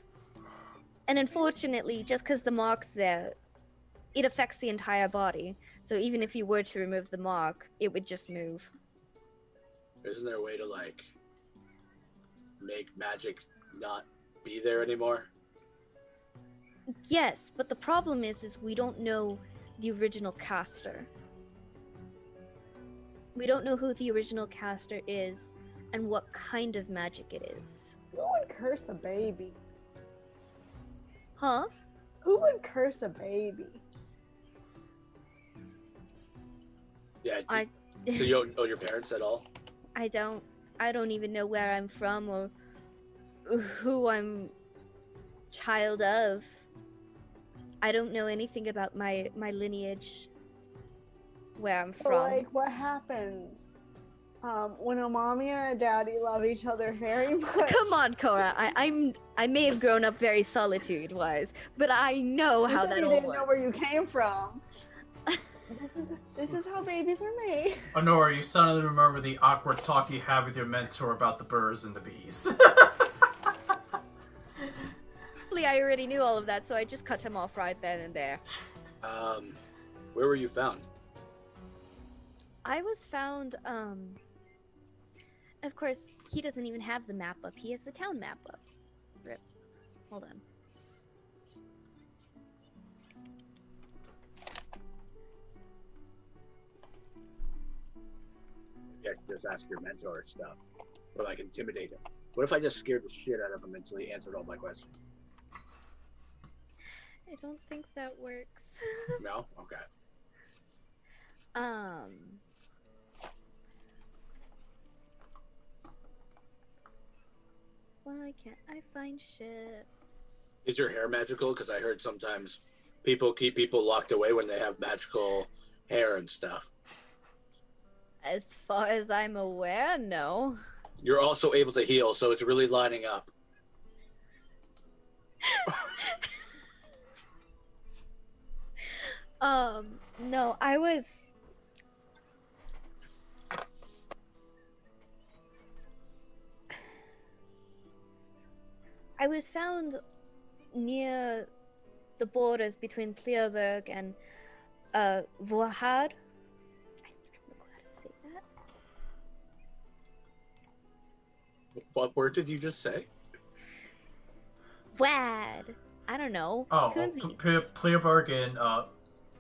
And unfortunately, just because the mark's there, it affects the entire body. So even if you were to remove the mark, it would just move. Isn't there a way to, like, make magic not be there anymore? Yes, but the problem is we don't know the original caster. We don't know who the original caster is and what kind of magic it is. Who would curse a baby? Huh? Who would curse a baby? Yeah. I So you don't know your parents at all? I don't even know where I'm from or who I'm child of. I don't know anything about my lineage, where I'm So, from. like, what happens? When a mommy and a daddy love each other very much. Come on, Corra. I may have grown up very solitude-wise, but I know You how said that you all didn't works. know where you came from. This is how babies are made. Onora, you suddenly remember the awkward talk you had with your mentor about the birds and the bees. Hopefully, I already knew all of that, so I just cut him off right then and there. Where were you found? I was found, of course, he doesn't even have the map up. He has the town map up. Rip. Hold on. Yeah, just ask your mentor stuff. Or like intimidate him. What if I just scared the shit out of him until he answered all my questions? I don't think that works. No? Okay. Why can't I find shit? Is your hair magical? Because I heard sometimes people keep people locked away when they have magical hair and stuff. As far as I'm aware, no. You're also able to heal, so it's really lining up. No, I was found near the borders between Clearberg and Vorhad. I don't know how to say that. What word did you just say? Wad. I don't know. Oh, Kunzi. Pleoberg and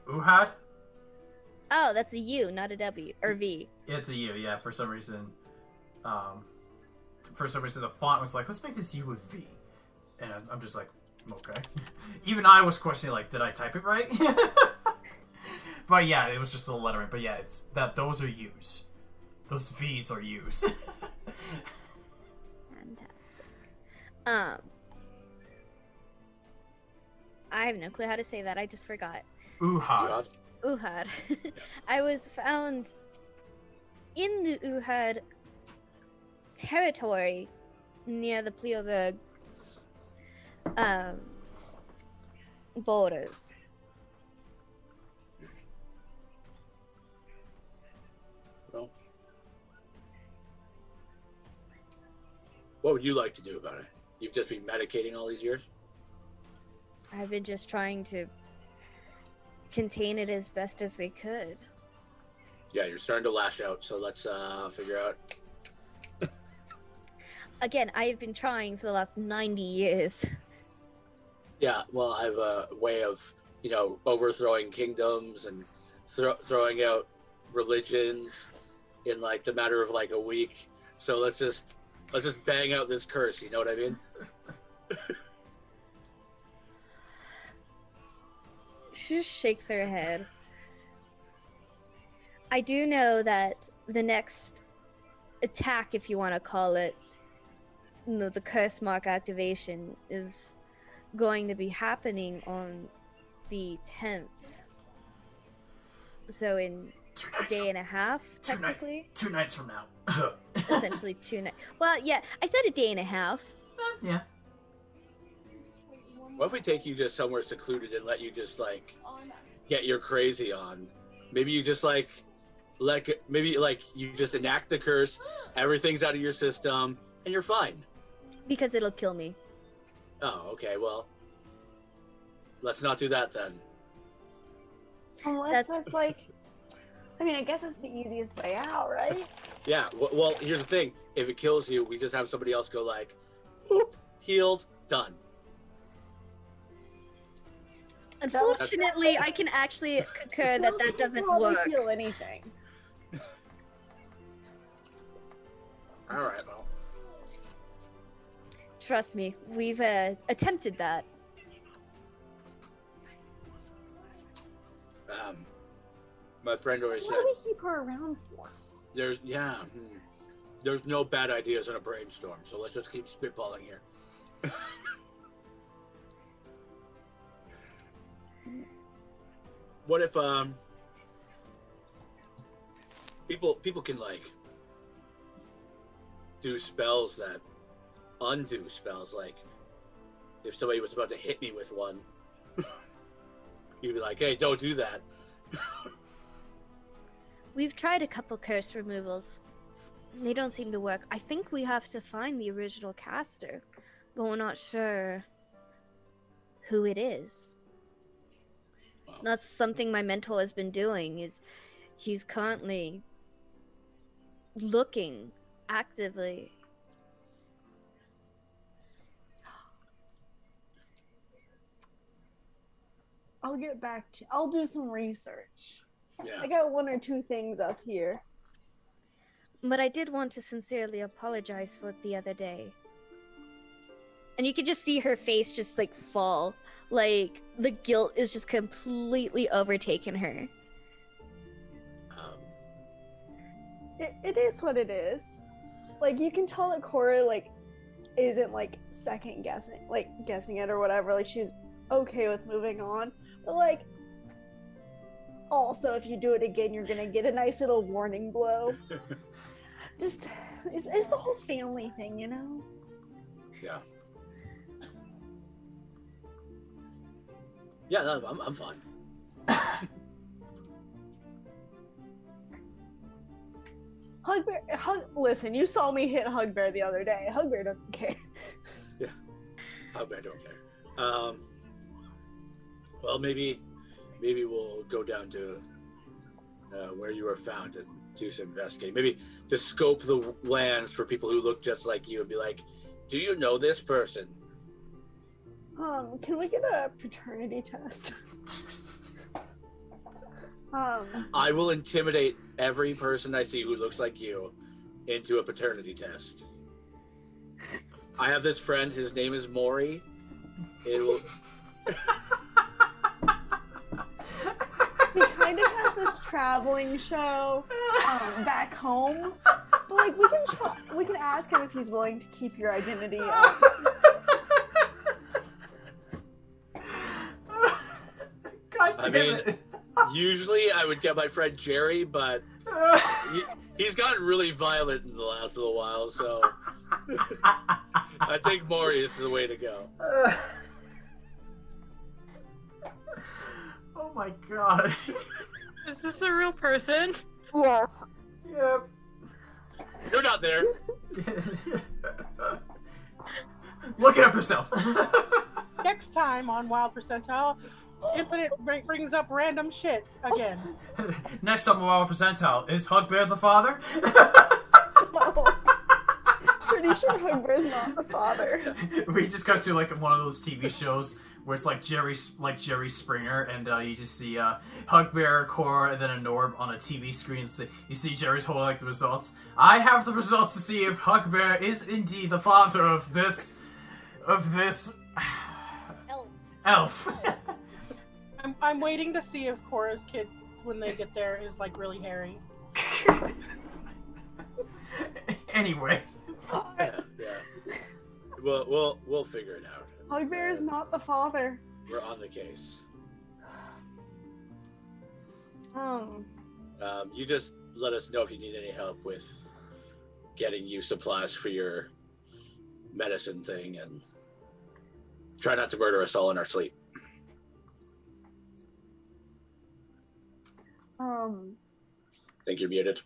Uhad? Oh, that's a U, not a W or V. It's a U, yeah, for some reason. The font was like, let's make this U with V. And I'm just like, okay. Even I was questioning, like, did I type it right? But yeah, it was just a lettering. But yeah, it's that those are U's. Those V's are U's. Fantastic. I have no clue how to say that. I just forgot. Uhad. Uhad. I was found in the Uhad territory near the Pleoberg borders. Well, what would you like to do about it? You've just been medicating all these years? I've been just trying to contain it as best as we could. Yeah, you're starting to lash out, so let's figure out. Again, I have been trying for the last 90 years. Yeah, well, I have a way of, overthrowing kingdoms and throwing out religions in like the matter of like a week. So let's just bang out this curse. You know what I mean? She just shakes her head. I do know that the next attack, if you want to call it, the curse mark activation is going to be happening on the 10th. So in a day and a half, technically. 2 nights from now. Essentially 2 nights. Well, yeah, I said a day and a half. Yeah. What if we take you just somewhere secluded and let you just like get your crazy on? Maybe you just you just enact the curse, everything's out of your system, and you're fine. Because it'll kill me. Oh, okay, well, let's not do that then. Unless that's like, I guess that's the easiest way out, right? Yeah, well, here's the thing. If it kills you, we just have somebody else go like, whoop, healed, done. Unfortunately, I can actually concur that doesn't work. I don't feel anything. All right, well. Trust me, we've attempted that. My friend always said, What do we keep her around for? there's no bad ideas in a brainstorm, so let's just keep spitballing here. What if people can like do spells that undo spells. Like, if somebody was about to hit me with one, you'd be like, hey, don't do that. We've tried a couple curse removals. They don't seem to work. I think we have to find the original caster, but we're not sure who it is. Wow. That's something my mentor has been doing, is he's currently looking actively. I'll get back to. I'll do some research. Yeah. I got 1 or 2 things up here. But I did want to sincerely apologize for it the other day. And you could just see her face just like fall. Like the guilt is just completely overtaken her. It is what it is. Like, you can tell that Corra, like, isn't, like, second guessing it or whatever. Like, she's okay with moving on. But, like, also, if you do it again, you're gonna get a nice little warning blow. Just, it's the whole family thing, you know? Yeah. Yeah, no, I'm fine. Listen, you saw me hit Hugbear the other day. Hugbear doesn't care. Yeah, Hugbear don't care. Well, maybe we'll go down to where you were found and do some investigating. Maybe just scope the lands for people who look just like you and be like, do you know this person? Can we get a paternity test? I will intimidate every person I see who looks like you into a paternity test. I have this friend, his name is Maury. It will... He kind of has this traveling show back home. But, like, we can ask him if he's willing to keep your identity. God I damn mean, it. Usually I would get my friend Jerry, but he's gotten really violent in the last little while, so I think Maury is the way to go. Oh my god. Is this a real person? Yes. Yep. You're not there. Look it up yourself. Next time on Wild Percentile, Infinite brings up random shit again. Next up on our percentile, is Hugbear the father? Pretty sure Hugbear's not the father. We just got to like one of those TV shows where it's like Jerry Springer, and you just see Hugbear, Corra, and then a Norb on a TV screen. So you see Jerry's holding like the results. I have the results to see if Hugbear is indeed the father of this elf. I'm waiting to see if Corra's kid, when they get there, is like really hairy. Anyway. Yeah. We'll figure it out. Hugbear is not the father. We're on the case. You just let us know if you need any help with getting you supplies for your medicine thing, and try not to murder us all in our sleep. Think you're muted.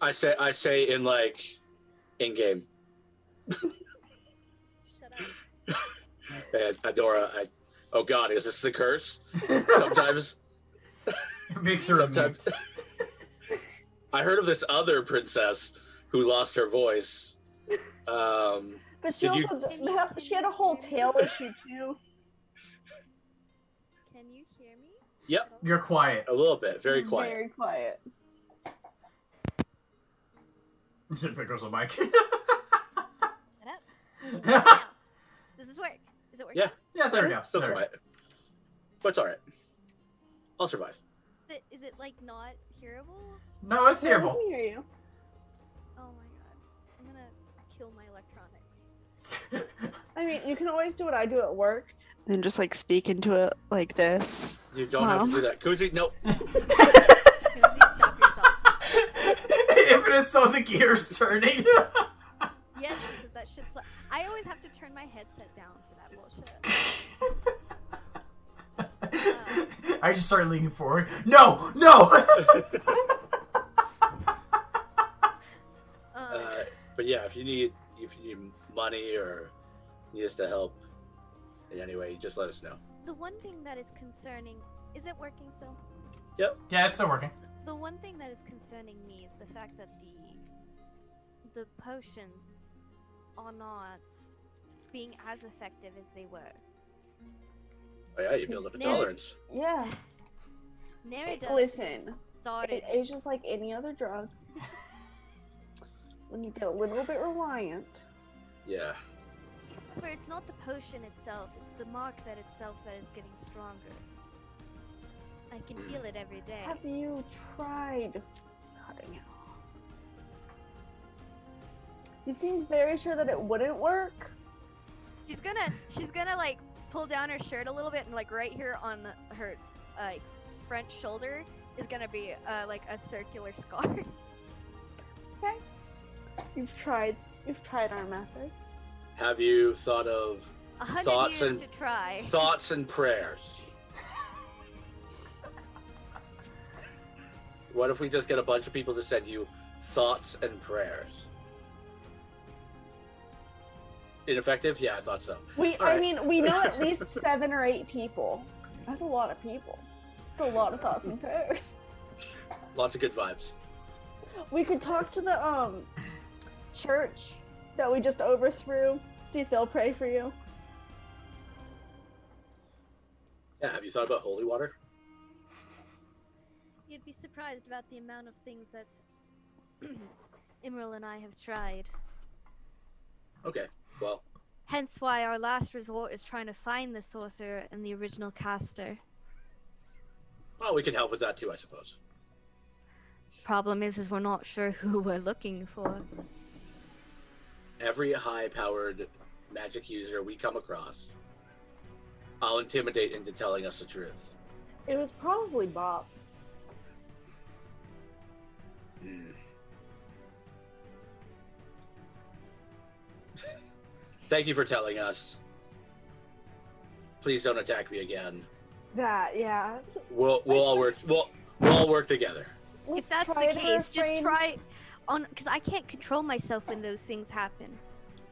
I say in game. Shut up. And Adora, oh god, is this the curse? Sometimes. Makes her Sometimes. I heard of this other princess who lost her voice. But she she had a whole tail issue too. Can you hear me? Yep, You're quiet. a little bit, very quiet. Very quiet. There goes the mic. Shut up. Now, does this work? Is it working? Yeah, Yeah, there we go. still There we quiet. But it's alright. I'll survive. Is it like not hearable? go. No, it's Yeah, we hearable. can hear you. Oh my god. I'm gonna kill my electronics. I mean, you can always do what I do at work and just like speak into it like this. You don't have to do that. Kuzi, no. Stop yourself. If it is so, the gear's turning. Yes, because that shit's like... I always have to turn my headset down for that bullshit. I just started leaning forward. No! No! But yeah, if you need money or need us to help in any way, just let us know. The one thing that is concerning... Is it working still? Yep. Yeah, it's still working. The one thing that is concerning me is the fact that the potions are not being as effective as they were. Oh yeah, you build up a tolerance. Yeah. Nerida Listen, started... it's just like any other drug. When you get a little bit reliant. Yeah. Except for it's not the potion itself, it's the mark that itself that is getting stronger. I can feel it every day. Have you tried cutting it off? You seemed very sure that it wouldn't work. She's gonna like pull down her shirt a little bit, and like right here on her front shoulder is gonna be like a circular scar. Okay. You've tried our methods. Have you thought of 100 thoughts years and to try. thoughts and prayers? What if we just get a bunch of people to send you thoughts and prayers? Ineffective? Yeah, I thought so. I mean, we know at least 7 or 8 people. That's a lot of people. That's a lot of thoughts and prayers. Lots of good vibes. We could talk to the church that we just overthrew. See if they'll pray for you. Yeah, have you thought about holy water? You'd be surprised about the amount of things that Imral and I have tried. Okay, well, Hence why our last resort is trying to find the sorcerer and the original caster. well, we can help with that too, I suppose. Problem is we're not sure who we're looking for. Every high-powered magic user we come across, I'll intimidate into telling us the truth. It was probably Bob. Thank you for telling us. Please don't attack me again. That, yeah. We'll all work together. If that's the case, just try on, because I can't control myself when those things happen.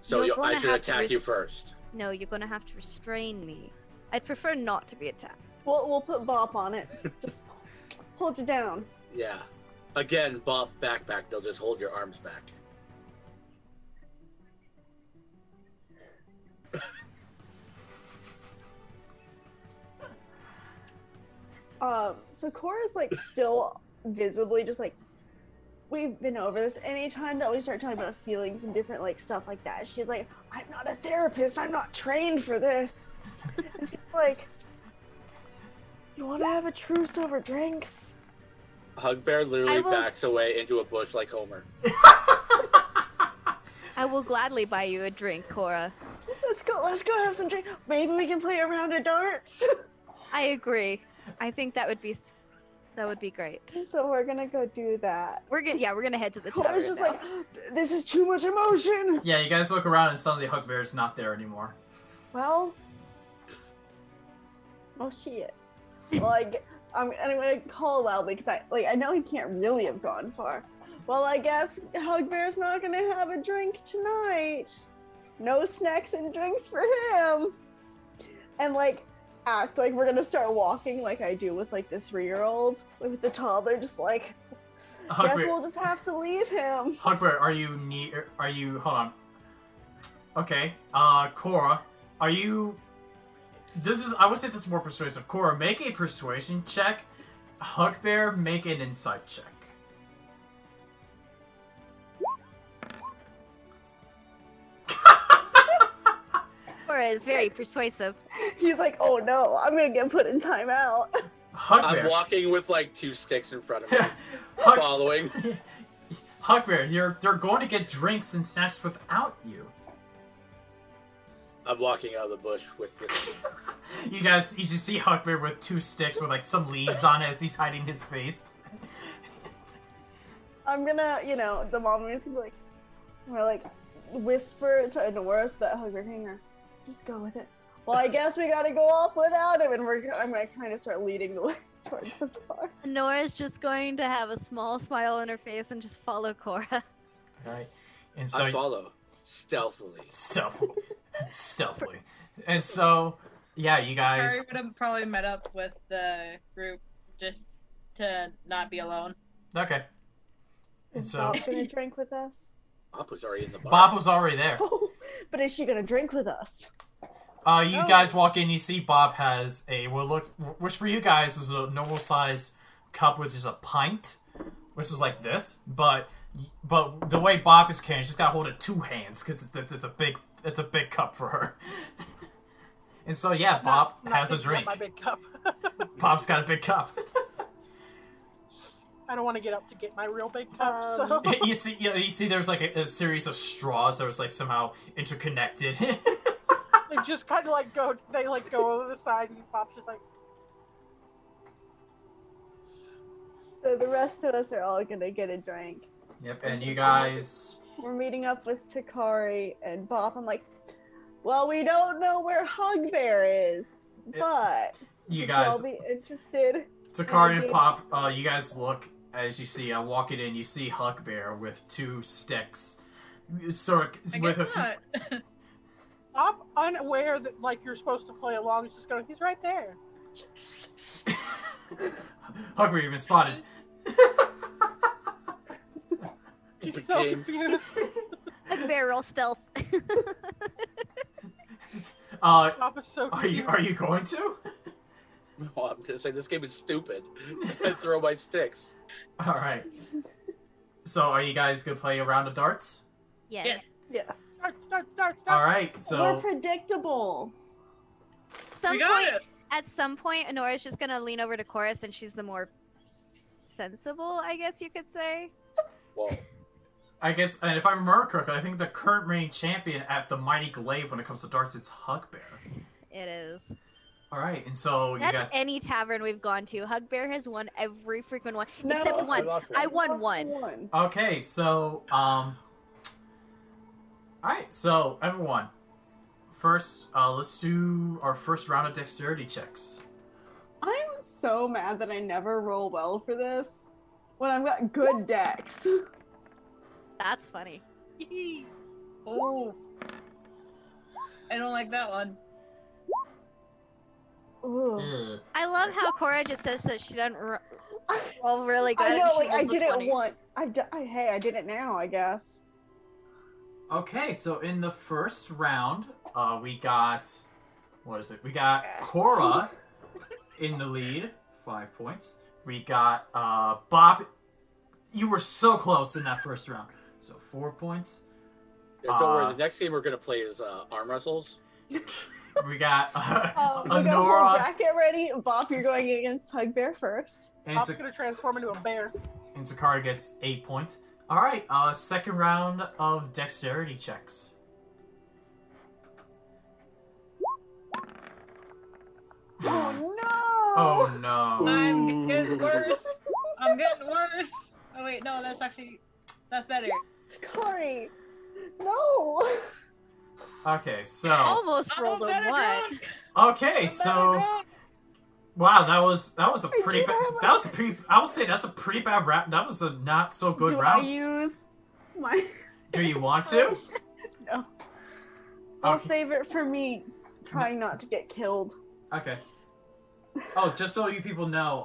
So You're I gonna should have to attack you first. No, you're gonna have to restrain me. I'd prefer not to be attacked. We'll put Bop on it. Just hold you down. Yeah. Again, Bob, backpack. They'll just hold your arms back. So Corra's like still visibly just like, we've been over this. Anytime that we start talking about feelings and different like stuff like that, she's like, I'm not a therapist, I'm not trained for this. And she's like, you want to have a truce over drinks? Hugbear literally backs away into a bush like Homer. I will gladly buy you a drink, Corra. Let's go have some drink. Maybe we can play a round of darts. I agree. I think that would be great. So we're gonna go do that. We're gonna head to the tower. Corra's just now. like, this is too much emotion. Yeah, you guys look around and suddenly Hugbear's not there anymore. Well, shit. Like, I'm gonna call loudly because I know he can't really have gone far. Well, I guess Hugbear's not gonna have a drink tonight. No snacks and drinks for him. And like, act like we're gonna start walking like I do with like the 3-year-old, with the toddler, just like, guess we'll just have to leave him. Hugbear, are you hold on. Okay, Corra, are you, I would say this is more persuasive. Corra, make a persuasion check. Hugbear, make an insight check. Corra is very persuasive. He's like, oh no, I'm gonna get put in timeout. Hugbear. I'm walking with like 2 sticks in front of me, following. Hugbear, they're going to get drinks and snacks without you. I'm walking out of the bush with this. You just see Hugbear with 2 sticks with like some leaves on it as he's hiding his face. I'm gonna, the mom is gonna be like, or like whisper to Onora so that Hugbear can just go with it. Well, I guess we gotta go off without him, and I'm gonna kind of start leading the way towards the bar. Nora's just going to have a small smile on her face and just follow Corra. Right. And so I follow stealthily. Stealthily. And so, yeah, you guys. Takari would have probably met up with the group just to not be alone. Okay. And Is so Bob gonna drink with us? Bob was already in the bar. Bob was already there. But is she gonna drink with us? You guys walk in, you see Bob has which for you guys is a normal size cup, which is a pint, which is like this, but the way Bob is carrying, she's got to hold it 2 hands because it's a big cup for her. And so yeah, Bob has a drink. My big cup. Bob's got a big cup. I don't want to get up to get my real big cup. So. You see, there's like a series of straws that was like somehow interconnected. They just kind of like go over the side, and Bob's just like. So the rest of us are all gonna get a drink. Yep, and you guys. We're meeting up with Takari and Bob. I'm like, well, we don't know where Hugbear is, but you would guys y'all be interested. Takari and Pop, you guys look as you see walking in. You see Hugbear with 2 sticks, sort of with a. I'm unaware that like you're supposed to play along. It's just going. He's right there. Hugbear, you've been spotted. She's so confused. Barrel stealth. Bob is so Are confused. you going to? No, I'm gonna say this game is stupid. And throw my sticks. All right. So, are you guys gonna play a round of darts? Yes. Yes. Start. All right. We're So, predictable. At some point, Onora's just gonna lean over to Chorus, and she's the more sensible, I guess you could say. Well, I guess, and if I remember correctly, I think the current reigning champion at the Mighty Glaive when it comes to darts, it's Hugbear. It is. All right, and so you That's guys. any tavern we've gone to. Hugbear has won every freaking one, No, except I one. lost one. I won one. Okay, so all right, so everyone, first, let's do our first round of dexterity checks. I'm so mad that I never roll well for this when I've got good dex. That's funny. Oh. I don't like that one. Ooh. Ugh. I love how Corra just says that she doesn't roll really good. I and know, she like, I rolls a did 20. it once. Hey, I did it now, I guess. Okay, so in the first round, we got Corra in the lead, 5 points. We got Bob. You were so close in that first round, so 4 points. yeah, don't worry. The next game we're gonna play is arm wrestles. We got We got a whole Onora bracket ready. Bob, you're going against Hugbear first. and, Bob's gonna transform into a bear. and Takari gets 8 points. All right, second round of dexterity checks. Oh no! Oh no! I'm getting worse. I'm getting worse. Oh wait, no, that's better. Takari! No! Okay, so Almost I'm rolled a better 1. drunk. okay, so wow, that was a pretty do bad. have That was a pretty. I would say that's a pretty bad round. That was a not so good Do round. I use my... Do you want to? No. I'll Okay. save it for me trying not to get killed. Okay. Oh, just so you people know,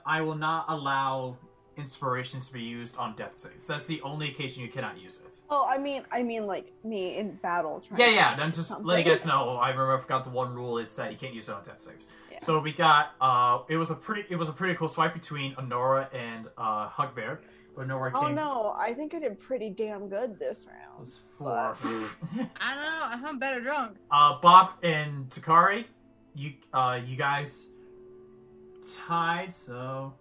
I will not allow inspirations to be used on death saves. That's the only occasion you cannot use it. Oh, I mean like me in battle trying Yeah. to Then do just something. let you guys know. I remember I forgot the one rule. It's that you can't use it on death saves. Yeah. So we got. It was a pretty close fight between Onora and Hugbear. But Onora Oh came. no, I think I did pretty damn good this It round. was 4. I don't know. I'm better drunk. Bob and Takari, you guys tied, so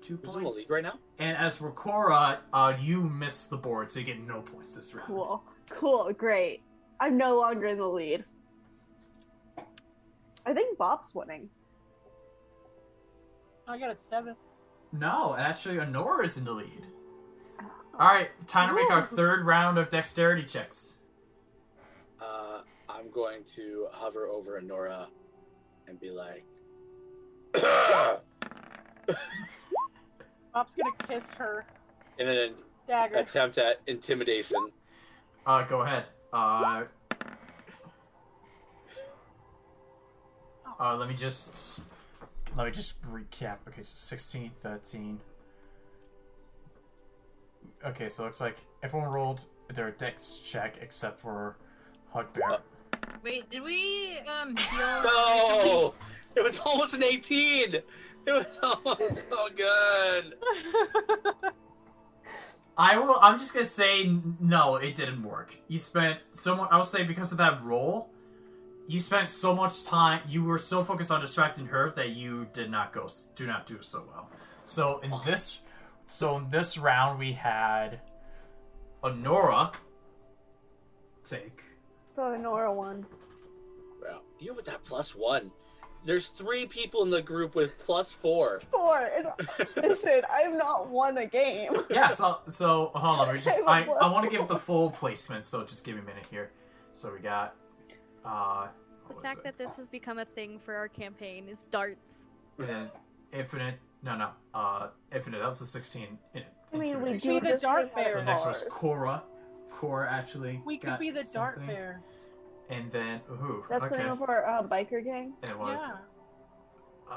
2 Who's in the points. league right now? And as for Corra, you missed the board, so you get no points this round. Cool, great. I'm no longer in the lead. I think Bop's winning. I got a 7. No, actually, Onora's in the lead. Alright, time to make our third round of dexterity checks. I'm going to hover over Onora and be like, Bob's gonna kiss her and then dagger. attempt at intimidation. Go ahead. Let me just recap. Okay, so 16, 13. Okay, so it looks like everyone rolled their dex check except for Hugbear. Wait, did we heal? No! It was almost an 18! It was almost so good! I'm just gonna say no, it didn't work. You spent so much. I would say because of that roll, you spent so much time. You were so focused on distracting her that you do not do so well. So in this round, we had Onora take. So Nora won. Wow, you with that +1. There's 3 people in the group with +4. 4. And listen, I've not won a game. Yeah, so hold on. I want to give the +4. full placement, so just give me a minute here. So we got The fact that this has become a thing for our campaign is darts. and then Infinite. No. Infinite. That was the 16. I mean, we Be do the just dart have bear. So next was bars. Corra. Corra actually. We could got be the dart something. bear. And then That's the okay. name of our biker gang. And it was Yeah,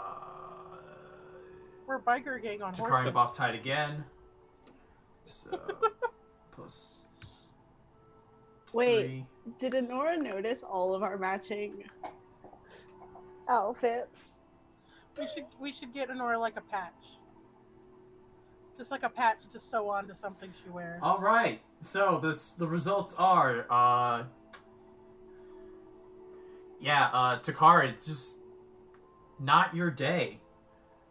we're biker gang on Takari and horses. Bop tied again. So plus Wait, 3. did Onora notice all of our matching outfits? We should get Onora like a patch. Just like a patch to sew onto something she wears. All right. So the results are Takari, it's just not your day.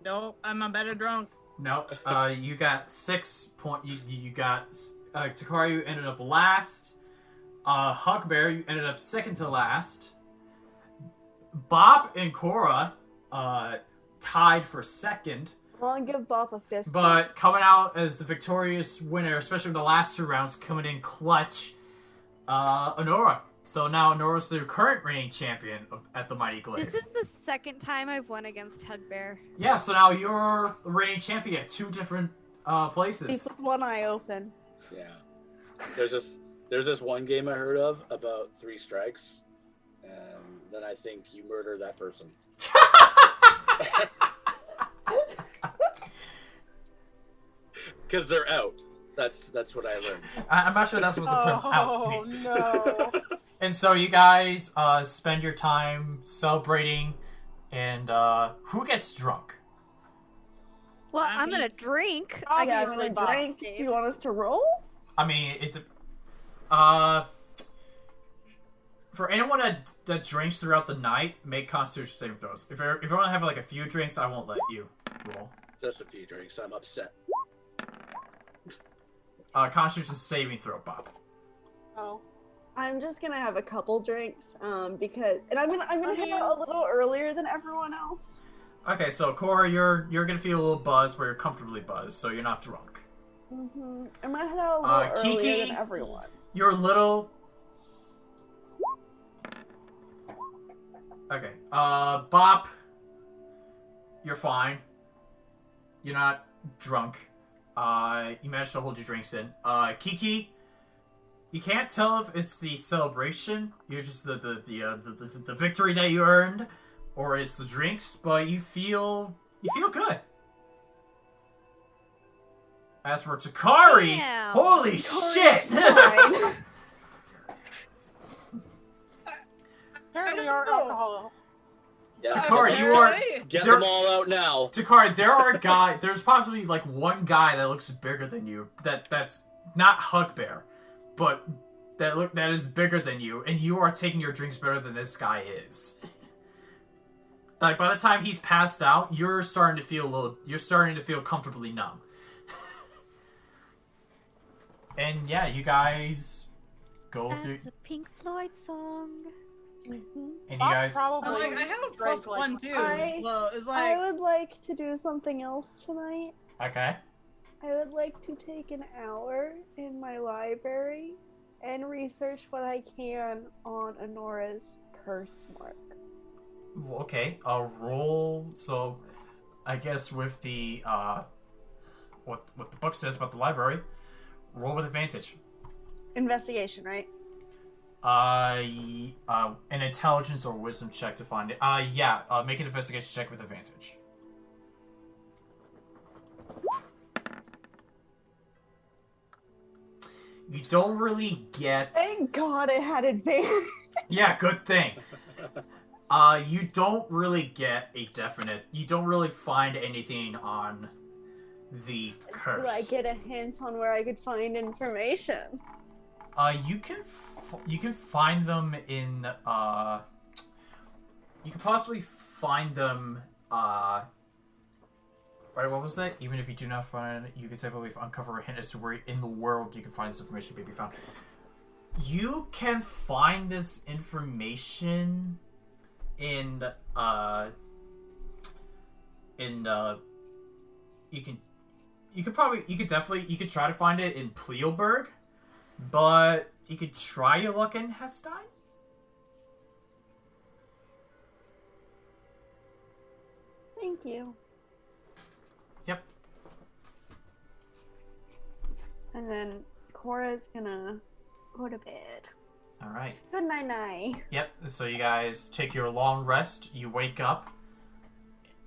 Nope, I'm a better drunk. Nope. You got 6 point. You got Takari. You ended up last. Hugbear, you ended up second to last. Bop and Corra tied for second. I'll give Bop a fist. But coming out as the victorious winner, especially in the last 2 rounds, coming in clutch, Onora. So now Onora's the current reigning champion at the Mighty Glade. This is the second time I've won against Hugbear. Yeah, so now you're the reigning champion at 2 different places. Sleep with one eye open. Yeah. There's this one game I heard of about 3 strikes, and then I think you murder that person. Because they're out. That's what I learned. I'm not sure that's what the term out Oh means. no! And so you guys spend your time celebrating, and who gets drunk? Well, I I'm mean- gonna drink. Yeah, I'm Obviously, gonna Bop. drink. Do you want us to roll? I mean, it's for anyone that drinks throughout the night, make Constitution saving throws. If you want to have like a few drinks, I won't let you roll. Just a few drinks. I'm upset. Constitution saving throw, Bob. Oh, I'm just gonna have a couple drinks, because I'm gonna hit mean- out a little earlier than everyone else. Okay, so Corra, you're gonna feel a little buzzed, where you're comfortably buzzed, so you're not drunk. Mm-hmm. I'm gonna hit out a little earlier Kiki? than everyone. You're a little. Okay. Bop. You're fine. You're not drunk. You managed to hold your drinks in. Kiki. You can't tell if it's the celebration, you're just the victory that you earned, or it's the drinks, but you feel good. As for Takari, Damn. holy shit! Fine. apparently our alcohol. Yeah, Takari, get you them- are. Get there- them all out now. Takari, there's possibly like one guy that looks bigger than you. That's not Hugbear, but that is bigger than you, and you are taking your drinks better than this guy is. Like by the time he's passed out, you're starting to feel comfortably numb. And yeah, you guys go through. That's a Pink Floyd song. Mhm. And you guys... Probably. I have a plus drank, like, 1 too. I- So it's I like would like to do something else tonight. Okay. I would like to take an hour in my library and research what I can on Onora's curse mark. Okay, roll. So, I guess with the what the book says about the library, roll with advantage. Investigation, right? An intelligence or wisdom check to find it. Yeah. Make an investigation check with advantage. You don't really get. Thank God I had advantage. Yeah, good thing. You don't really get a definite. You don't really find anything on the curse. Do I get a hint on where I could find information? You can find them in. You could possibly find them. Right, what was that? Even if you do not find it, you could typically uncover a hint as to where in the world you can find this information may be found. You can find this information in you could try to find it in Pleelberg, but you could try your luck in Hestein. Thank you. Yep. And then Corra's gonna go to bed. All right. Good night. Yep. So you guys take your long rest. You wake up,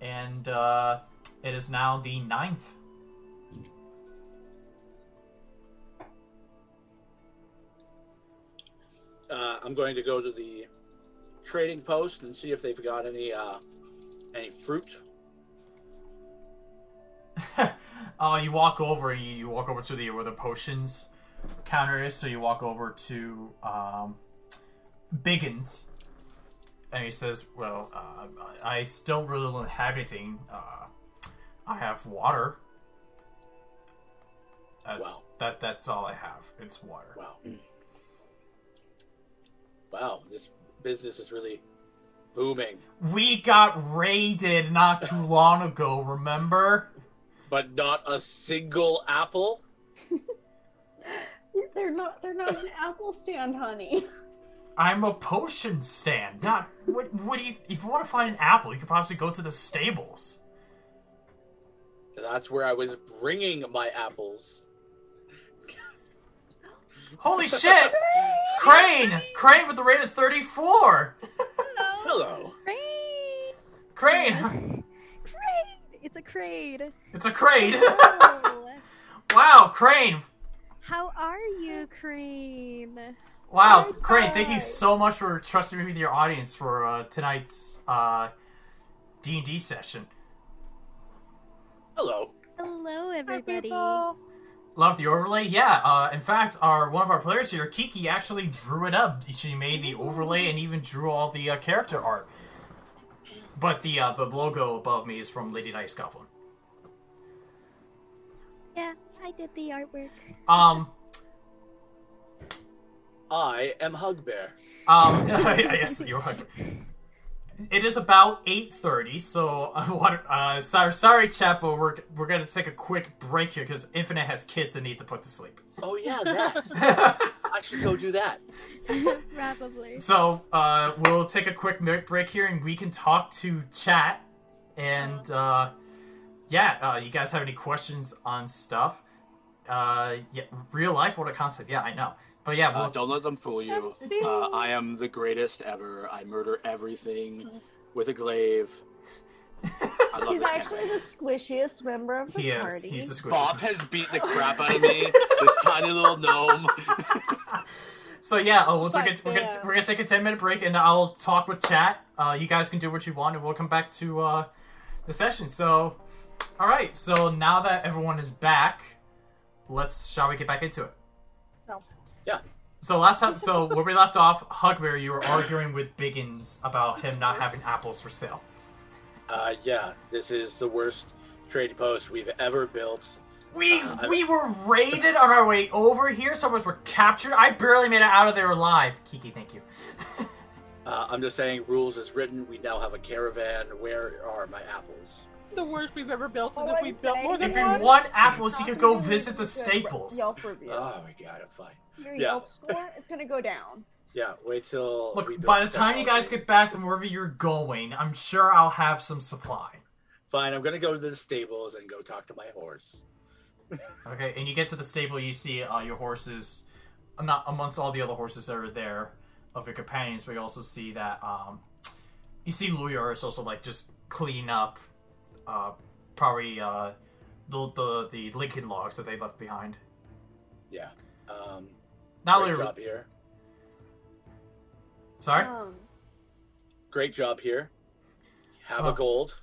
and it is now the 9th. I'm going to go to the trading post and see if they've got any fruit. You walk over. You walk over to where the potions counter is. So you walk over to Biggins, and he says, "Well, I still really don't have anything. I have water. That's all I have. It's water." Wow. Wow, this business is really booming. We got raided not too long ago. Remember? But not a single apple? They're not an apple stand, honey. I'm a potion stand. Not what do you? If you want to find an apple, you could possibly go to the stables. That's where I was bringing my apples. Holy shit! Crane with the rate of 34. Hello. Crane! Crane. It's a crade. It's a crane. Oh. Wow, Crane. How are you, Crane? Wow, Hi, Crane. Thank you hi. so much for trusting me with your audience for tonight's D&D session. Hello. Hello, Hi, everybody. people. Love the overlay. Yeah. In fact, one of our players here, Kiki, actually drew it up. She made the overlay and even drew all the character art. But the logo above me is from Lady Night Scufflin. Yeah, I did the artwork. I am Hugbear. Yes, you're right. It is about 8:30, so sorry, chat, but we're gonna take a quick break here because Infinite has kids that need to put to sleep. Oh yeah, that. I should go do that. Probably. So we'll take a quick break here, and we can talk to chat. And you guys have any questions on stuff? Real life, what a concept. Yeah, I know. But yeah, don't let them fool you. I am the greatest ever. I murder everything with a glaive. I love He's this actually campaign. the squishiest member of the he is. party. He's the squishy. Bob has beat the crap out of me. This tiny little gnome. So yeah, we're But, gonna take a 10-minute break, and I'll talk with chat. You guys can do what you want, and we'll come back to the session. So, all right. So now that everyone is back, shall we get back into it? No. Yeah. So last time, where we left off, Hugbear, you were arguing with Biggins about him not having apples for sale. Yeah, this is the worst trading post we've ever built. We were raided on our way over here. Some of us were captured. I barely made it out of there alive. Kiki, thank you. I'm just saying, rules is written. We now have a caravan. Where are my apples? The worst we've ever built is All if I'm we built more than If you one. want apples, you could go visit the Staples. Yelp review. Oh my god, I'm fine. Your Yeah. Yelp score, it's gonna go down. Yeah, wait till. we Look, build by the time you guys technology. get back from wherever you're going, I'm sure I'll have some supply. Fine, I'm gonna go to the stables and go talk to my horse. Okay, and you get to the stable, you see your horses, not amongst all the other horses that are there of your companions, but you also see that you see Luyar is also like just cleaning up, probably the Lincoln logs that they left behind. Yeah. Not Great only job here. sorry. Great job here. Have Oh. a gold.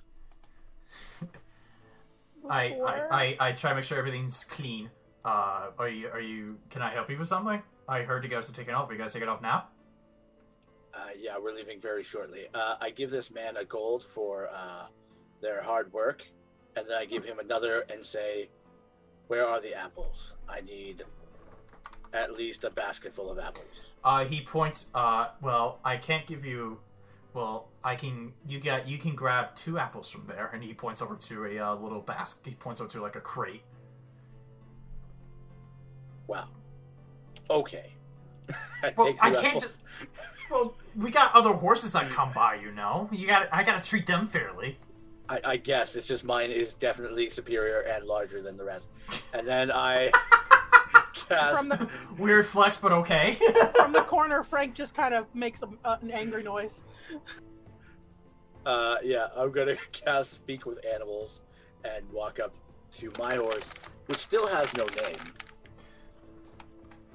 I try to make sure everything's clean. Are you? Can I help you with something? I heard you guys are taking off. Are you guys taking off now? Yeah, we're leaving very shortly. I give this man a gold for their hard work, and then I give him another and say, "Where are the apples? I need at least a basket full of apples." He points. Well, I can't give you. Well, I can. You can grab 2 apples from there, and he points over to a little basket. He points over to like a crate. Wow. Okay. Well, Take 2 I can't apples. just. Well, we got other horses that come by. You know, I gotta treat them fairly. I guess it's just mine is definitely superior and larger than the rest. And then I cast. From the Weird flex, but okay. from the corner, Frank just kind of makes an angry noise. Yeah, I'm gonna cast Speak with Animals and walk up to my horse, which still has no name.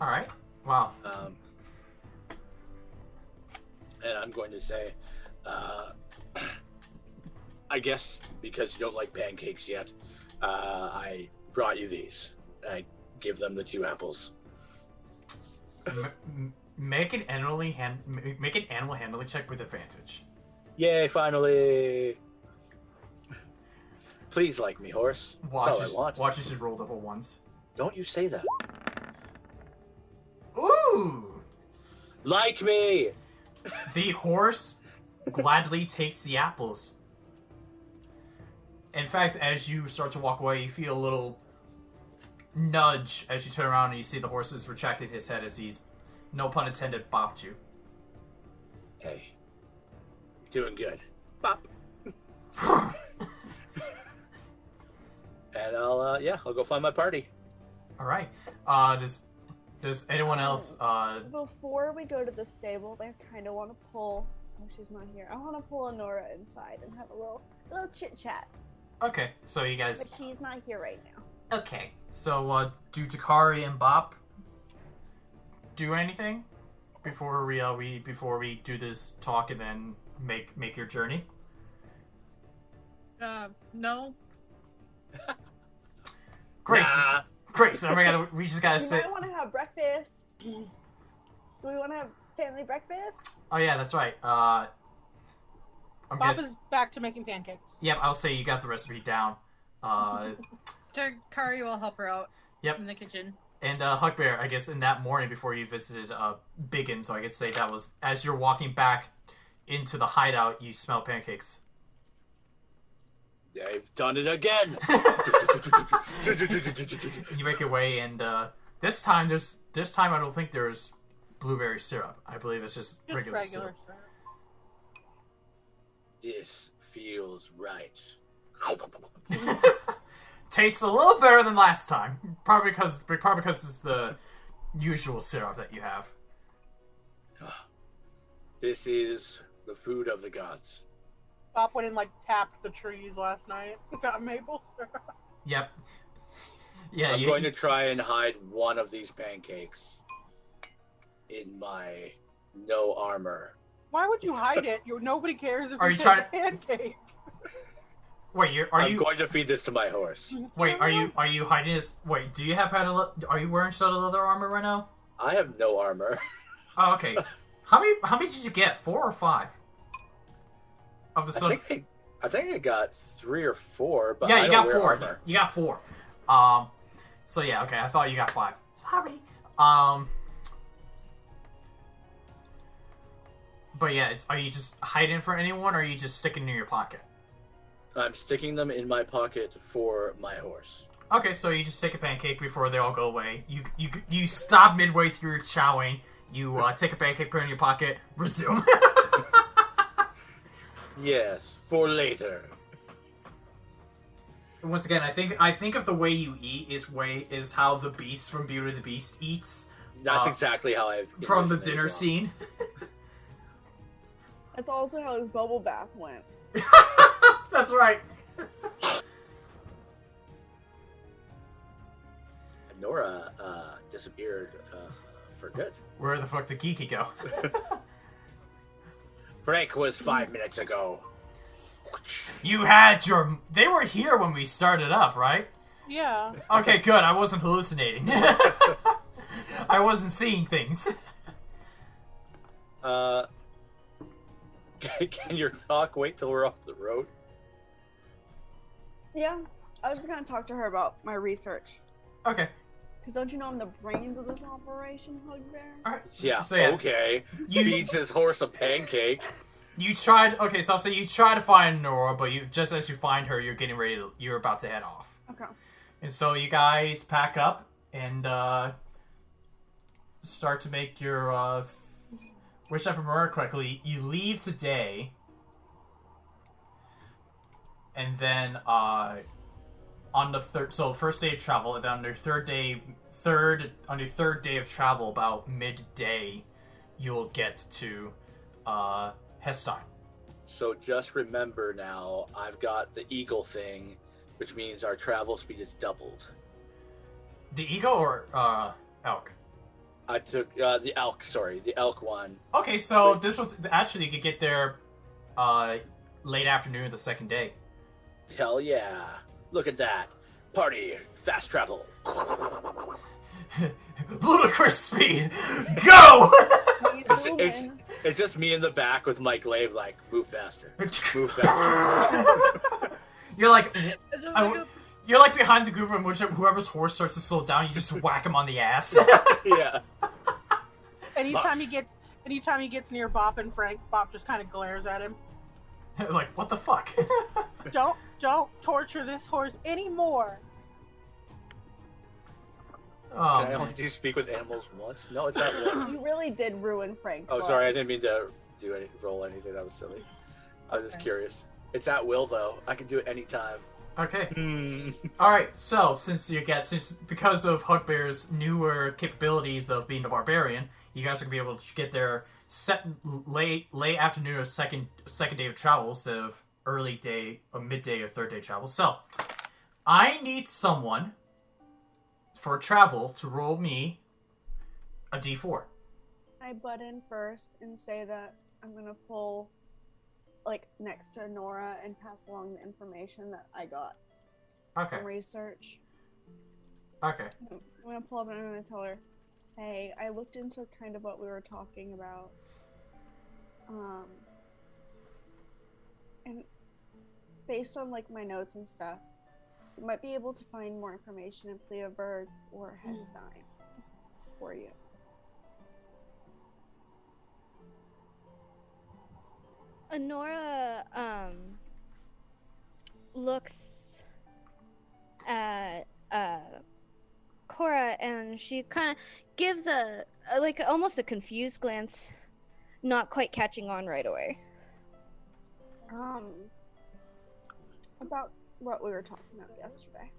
All right. Wow. And I'm going to say, I guess because you don't like pancakes yet, I brought you these. I give them the 2 apples. Make an animal handling check with advantage. Yay, finally! Please like me, horse. That's all I want. Watch as you roll double ones. Don't you say that. Ooh! Like me! The horse gladly takes the apples. In fact, as you start to walk away, you feel a little nudge as you turn around and you see the horse is retracting his head as he's, no pun intended, bopped you. Hey. You're doing good. Bop. And I'll go find my party. All right. Does anyone else? Before we go to the stables, I kind of want to pull. Oh, she's not here. I want to pull Onora inside and have a little chit chat. Okay, so you guys. But she's not here right now. Okay, so do Takari and Bop do anything before we do this talk and then make your journey? No. Great. Nah. Great. So we just gotta We sit. might want to have breakfast. Do we want to have family breakfast? Oh yeah, that's right. I'm Bob guessing. is back to making pancakes. Yep, I'll say you got the recipe down. Takari will help her out Yep. in the kitchen. And Hugbear, I guess in that morning before you visited Biggin, so I could say that was as you're walking back into the hideout, you smell pancakes. They've done it again. You make your way, and this time I don't think there's blueberry syrup. I believe it's just regular syrup. This feels right. Tastes a little better than last time, probably because it's the usual syrup that you have. This is the food of the gods. Bob went and tapped the trees last night. Got maple syrup. Yep. Yeah. I'm going to try and hide one of these pancakes in my no armor. Why would you hide it? Nobody cares if Are you you take trying a pancake. Wait, I'm going to feed this to my horse. Wait, are you hiding this? Wait, do you have are you wearing studded leather armor right now? I have no armor. Oh, okay. How many did you get? 4 or 5? Of the studded. I think I got 3 or 4, but Yeah, I you don't got wear 4. armor. You got 4. So yeah, okay. I thought you got 5. Sorry. But yeah, are you just hiding from anyone, or are you just sticking in your pocket? I'm sticking them in my pocket for my horse. Okay, so you just take a pancake before they all go away. You stop midway through chowing. You take a pancake, put it in your pocket, resume. Yes, for later. Once again, I think of the way you eat is how the Beast from Beauty and the Beast eats. That's exactly how I've from the envisioned it dinner as well. scene. That's also how his bubble bath went. That's right. Nora disappeared for good. Where the fuck did Kiki go? Break was 5 minutes ago. They were here when we started up, right? Yeah. Okay, good. I wasn't hallucinating. I wasn't seeing things. Can your talk wait till we're off the road? Yeah, I was just gonna talk to her about my research. Okay. Because don't you know I'm the brains of this operation, Hugbear? Alright. Yeah, So, yeah. okay. Feeds his horse a pancake. You tried. Okay, so I'll say you try to find Nora, but just as you find her, you're about to head off. Okay. And so you guys pack up and start to make your. Wish I remember correctly. You leave today, and then on the first day of travel, and then on your third day of travel, about midday, you'll get to Hestein. So just remember now, I've got the eagle thing, which means our travel speed is doubled. The eagle or elk? I took the elk one. Okay, so this one actually you could get there late afternoon of the second day. Hell yeah. Look at that. Party, fast travel. Ludicrous speed! Go! It's just me in the back with my glaive like, move faster. Move faster. You're like... You're like behind the group in which whoever's horse starts to slow down, you just whack him on the ass. Yeah. Anytime he gets near Bop and Frank, Bop just kind of glares at him. Like, what the fuck? Don't torture this horse anymore. Can I only speak with animals once? No, it's not one. You really did ruin Frank's Oh, life. sorry, I didn't mean to roll anything. That was silly. I was just curious. It's at will, though. I can do it anytime. Okay. Alright, so because of Hugbear's newer capabilities of being a barbarian, you guys are gonna be able to get there late afternoon or second day of travel instead of early day or midday or third day travel. So I need someone for travel to roll me a d4. I butt in first and say that I'm gonna pull next to Nora and pass along the information that I got from research. Okay. I'm gonna pull up and I'm gonna tell her, hey, I looked into kind of what we were talking about. And based on my notes and stuff, you might be able to find more information in Pleaberg or Hestein for you. Onora looks at Corra and she kind of gives a almost a confused glance, not quite catching on right away. About what we were talking about yesterday.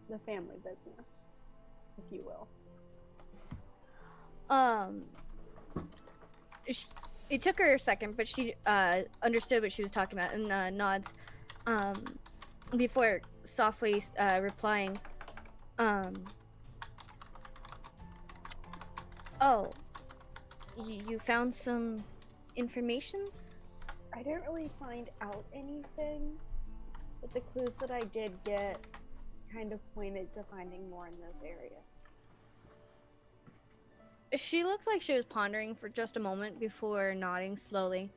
The family business, if you will. It took her a second, but she understood what she was talking about and nods before softly replying, oh, you found some information? I didn't really find out anything, but the clues that I did get kind of pointed to finding more in those areas. She looked like she was pondering for just a moment before nodding slowly.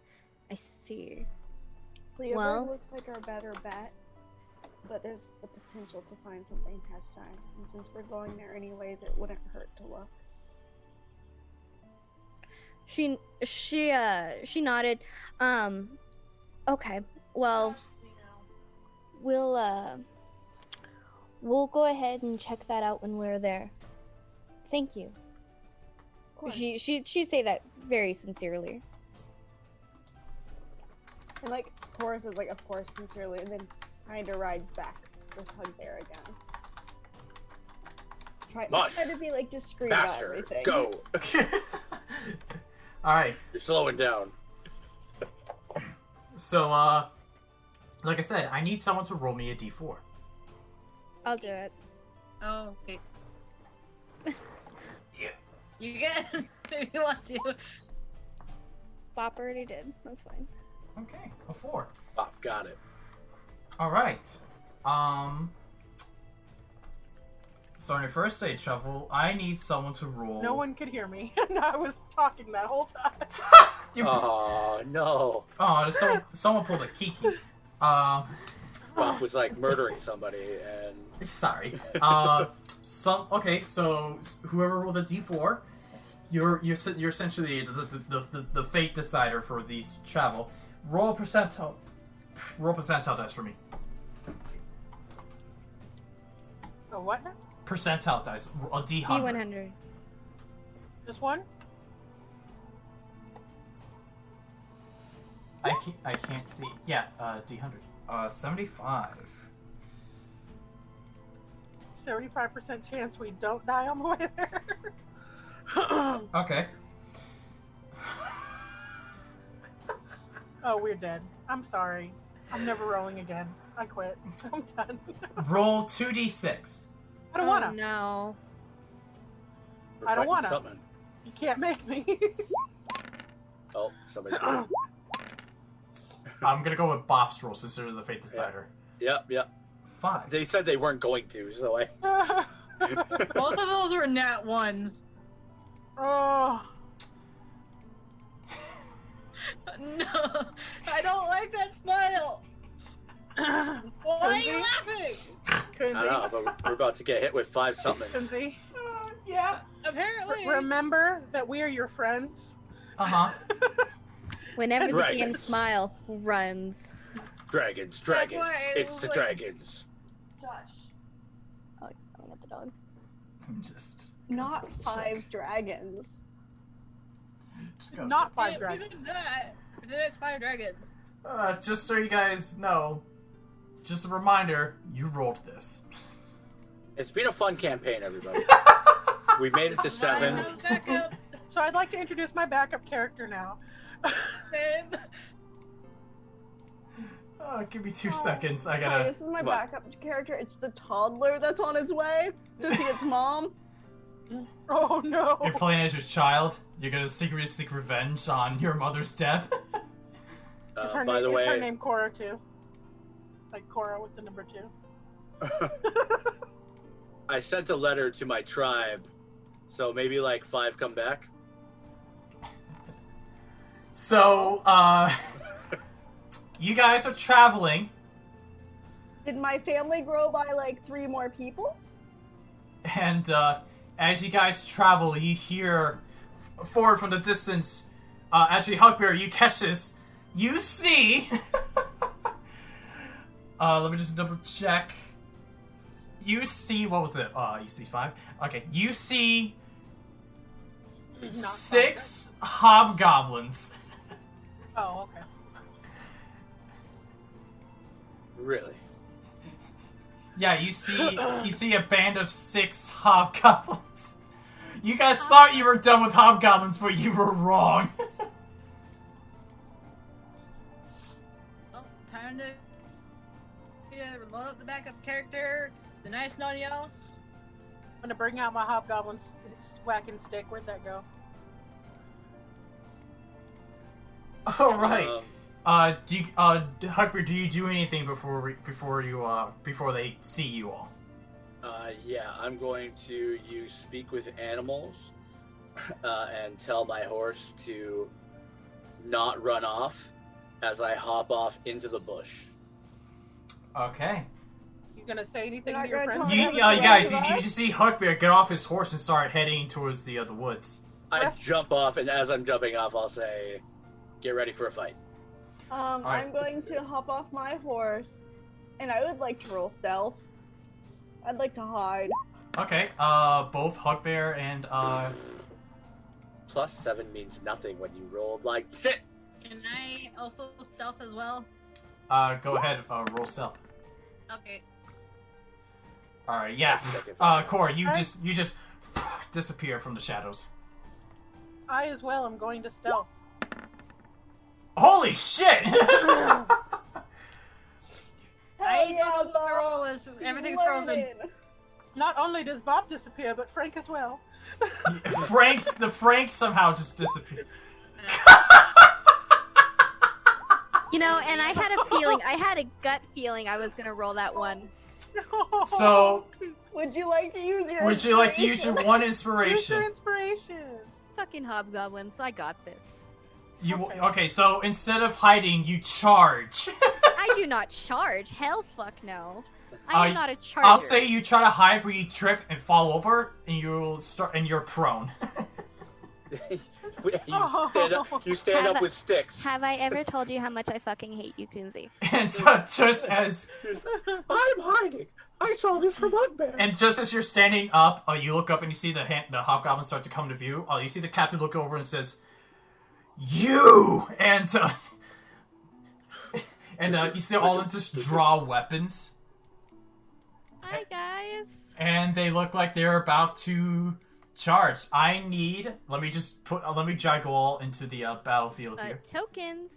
I see. Pleaberg looks like our better bet, but there's the potential to find something in Hestein. And since we're going there anyways, it wouldn't hurt to look. She nodded. Okay. Well, we'll go ahead and check that out when we're there. Thank you. She'd say that very sincerely. And like Corra says, like, of course, sincerely, and then kind of rides back with Hugbear again. Try to be like discreet about everything. Go. All right. You're slowing down. So, like I said, I need someone to roll me a d4. I'll do it. Oh, okay. Yeah. You can if you want to. Bop already did. That's fine. Okay, a 4. Oh, got it. All right. So on your first stage shuffle, I need someone to roll. No one could hear me, and I was talking that whole time. Oh, no. Oh, someone pulled a Kiki. Bob was like murdering somebody, and Sorry. Okay, so whoever rolled a d4, you're essentially the fate decider for these travel. Roll a percentile dice for me. A what now? Percentile dice. A d100. D100. This one? I can't see. Yeah, d100. 75. 75% chance we don't die on the way there. Okay. Oh, we're dead. I'm sorry. I'm never rolling again. I quit. I'm done. Roll 2d6. I don't wanna. No. we're I don't fighting wanna. something. You can't make me. Oh, somebody did. I'm gonna go with Bop's roll since they're the fate decider. Yep. 5. They said they weren't going to, so I... Both of those were nat ones. Oh. No, I don't like that smile. Why are you laughing? I don't know, but we're about to get hit with 5 something. Kenzie, Yeah. Apparently. remember that we are your friends. Uh-huh. Whenever the DM Dragons. smile runs. Dragons. That's why I It's was the like- dragons. Oh, I got the dog. Just Not 5 dragons. go. Not 5 Yeah, dragons. even that. It's 5 dragons. Just so you guys know, just a reminder, you rolled this. It's been a fun campaign, everybody. We made it to 7. Back up. So I'd like to introduce my backup character now. Same. Give me 2 seconds. I Hi, gotta. this is my Come on. backup character. It's the toddler that's on his way to see its mom. Oh no. You're playing as your child. You're gonna secretly seek revenge on your mother's death. Is her By name, the is her way, name Corra too? Like Corra with the number 2. I sent a letter to my tribe, so maybe like 5 come back. So, you guys are traveling, Did my family grow by like 3 more people? and as you guys travel, you hear forward from the distance. Actually, Hugbear, you catch this. You see. Let me just double check. You see, what was it? You see 5? Okay, you see Not 6 hobgoblins. Oh, okay. Really? Yeah, you see a band of 6 hobgoblins. You guys thought you were done with hobgoblins, but you were wrong. Well, time to load up the backup character. The nice one, y'all. I'm gonna bring out my hobgoblin's whacking stick. Where'd that go? All right. Hugbear, do you do anything before they see you all? Yeah, I'm going to use Speak with Animals and tell my horse to not run off as I hop off into the bush. Okay. You gonna say anything You're to your not gonna friends? tell You them guys, to you just see Hugbear get off his horse and start heading towards the woods. I jump off, and as I'm jumping off, I'll say, "Get ready for a fight." I'm going to hop off my horse, and I would like to roll stealth. I'd like to hide. Okay, both Hugbear and, +7 means nothing when you rolled like shit. Can I also stealth as well? go ahead, roll stealth. Okay. Alright, yeah. Corra, you just disappear from the shadows. I as well am going to stealth. Holy shit! Hell I yeah, don't know what the Bob. roll is. Everything's frozen. Learning. Not only does Bob disappear, but Frank as well. Frank somehow just disappeared. You know, and I had a gut feeling I was gonna roll that one. So, Would you like to use your would you like to use your inspiration? one Use your inspiration? inspiration. Fucking hobgoblins, I got this. Okay, so instead of hiding, you charge. I do not charge. Hell fuck no. I am not a charger. I'll say you try to hide, but you trip and fall over, and you're prone. you stand up with sticks. Have I ever told you how much I fucking hate you, Kunzi? And just as I'm hiding. I saw this from Hugbear. And just as you're standing up, you look up and you see the hobgoblins start to come to view. You see the captain look over and says, "You!" And you see all of them just draw weapons. Hi guys. And they look like they're about to charge. Let me drag you all into the battlefield here. Tokens.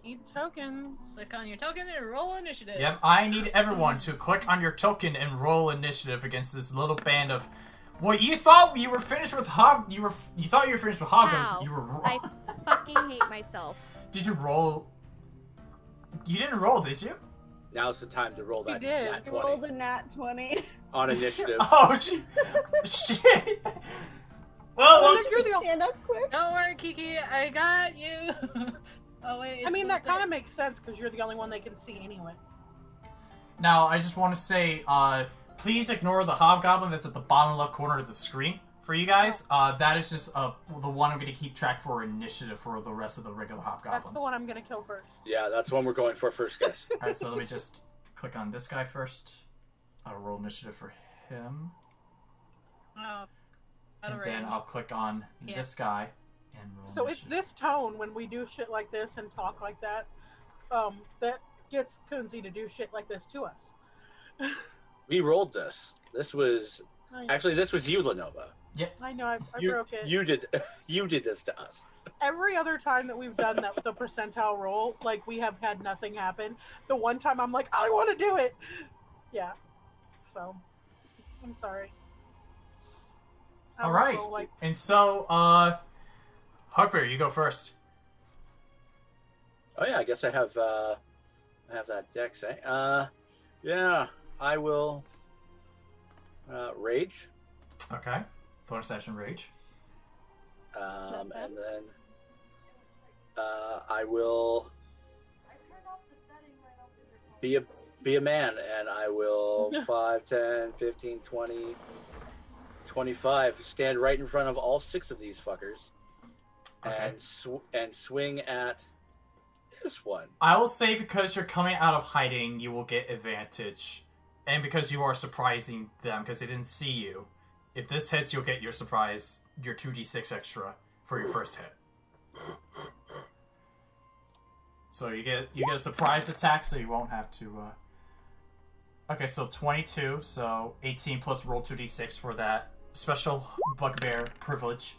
Need tokens. Click on your token and roll initiative. Yep, I need everyone to click on your token and roll initiative against this little band of. Well, you thought you were finished with you thought you were finished with hobgoblins. Ow. You were wrong. I fucking hate myself. Did you roll? You didn't roll, did you? Now's the time to roll that You did. nat Roll 20 the nat 20. on initiative. Oh shit! Well, Look, you're the only- Stand up quick. Don't worry, Kiki. I got you. Oh wait. I mean, that kind of makes sense because you're the only one they can see anyway. now I just want to say, please ignore the hobgoblin that's at the bottom left corner of the screen for you guys. That is just the one I'm going to keep track for initiative for the rest of the regular hobgoblins. That's the one I'm going to kill first. Yeah, that's the one we're going for first, guys. Alright, so let me just click on this guy first. I'll roll initiative for him. Oh. And then I'll click on this guy and roll So it's initiative. this tone when we do shit like this and talk like that, that gets Kunzi to do shit like this to us. We rolled this. This was you, Lynova. I know, I You broke it. you did this to us. Every other time that we've done that with the percentile roll, like, we have had nothing happen. The one time I'm like, I want to do it! Yeah. So, I'm sorry. I will Alright, go, like, and so, Hugbear, you go first. Oh yeah, I guess I have that dex, eh? Yeah, I will rage. Okay. Bonus action rage. And then I will be a man, and I will 5, 10, 15, 20, 25 stand right in front of all 6 of these fuckers, Okay. and swing at this one. I will say because you're coming out of hiding, you will get advantage. And because you are surprising them because they didn't see you. If this hits, you'll get your surprise, your 2d6 extra for your first hit. So you get a surprise attack, so you won't have to. Okay, so 22, so 18 plus roll 2d6 for that special bugbear privilege.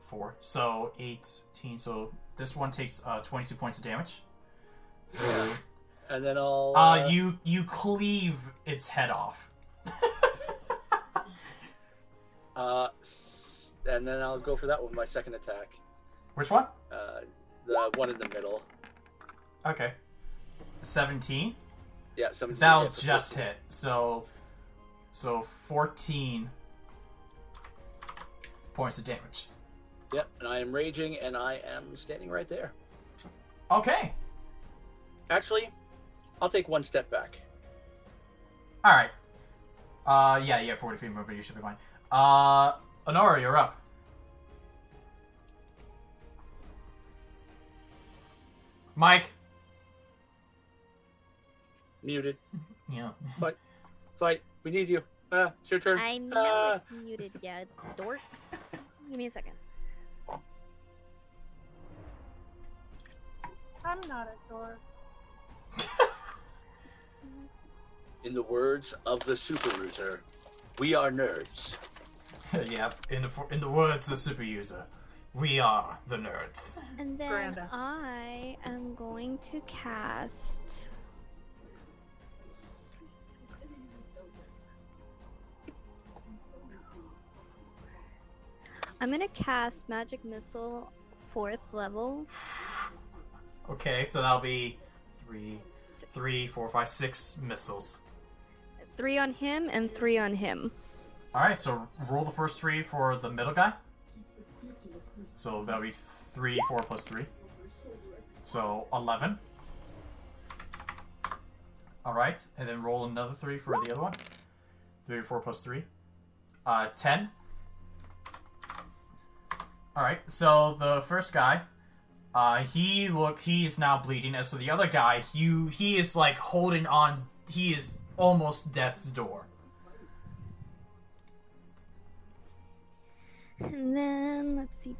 4, so 18. So this one takes 22 points of damage. And then I'll you cleave its head off. and then I'll go for that one, my second attack. Which one? The one in the middle. Okay. 17. Yeah, 17. That'll hit for just 14. hit. So 14 points of damage. Yep, and I am raging, and I am standing right there. Okay. Actually, I'll take one step back. All right. Yeah, 40 feet movement. You should be fine. Onora, you're up. Mike. Muted. Yeah. Fight. We need you. It's your turn. I know it's muted, yeah, dorks. Give me a second. I'm not a dork. In the words of the Super User, we are nerds. Yep. In the words of Super User, we are the nerds. And then Miranda. I am going to cast. I'm gonna cast Magic Missile 4th level. Okay, so that'll be 3, 4, 5, 6 missiles. 3 on him and 3 on him. Alright, so roll the first 3 for the middle guy. So that'll be 3, 4 plus 3. So 11. Alright, and then roll another 3 for the other one. 3, 4 plus 3. 10. Alright, so the first guy, he's now bleeding, and so the other guy, he is like holding on, he is almost death's door. And then, let's see.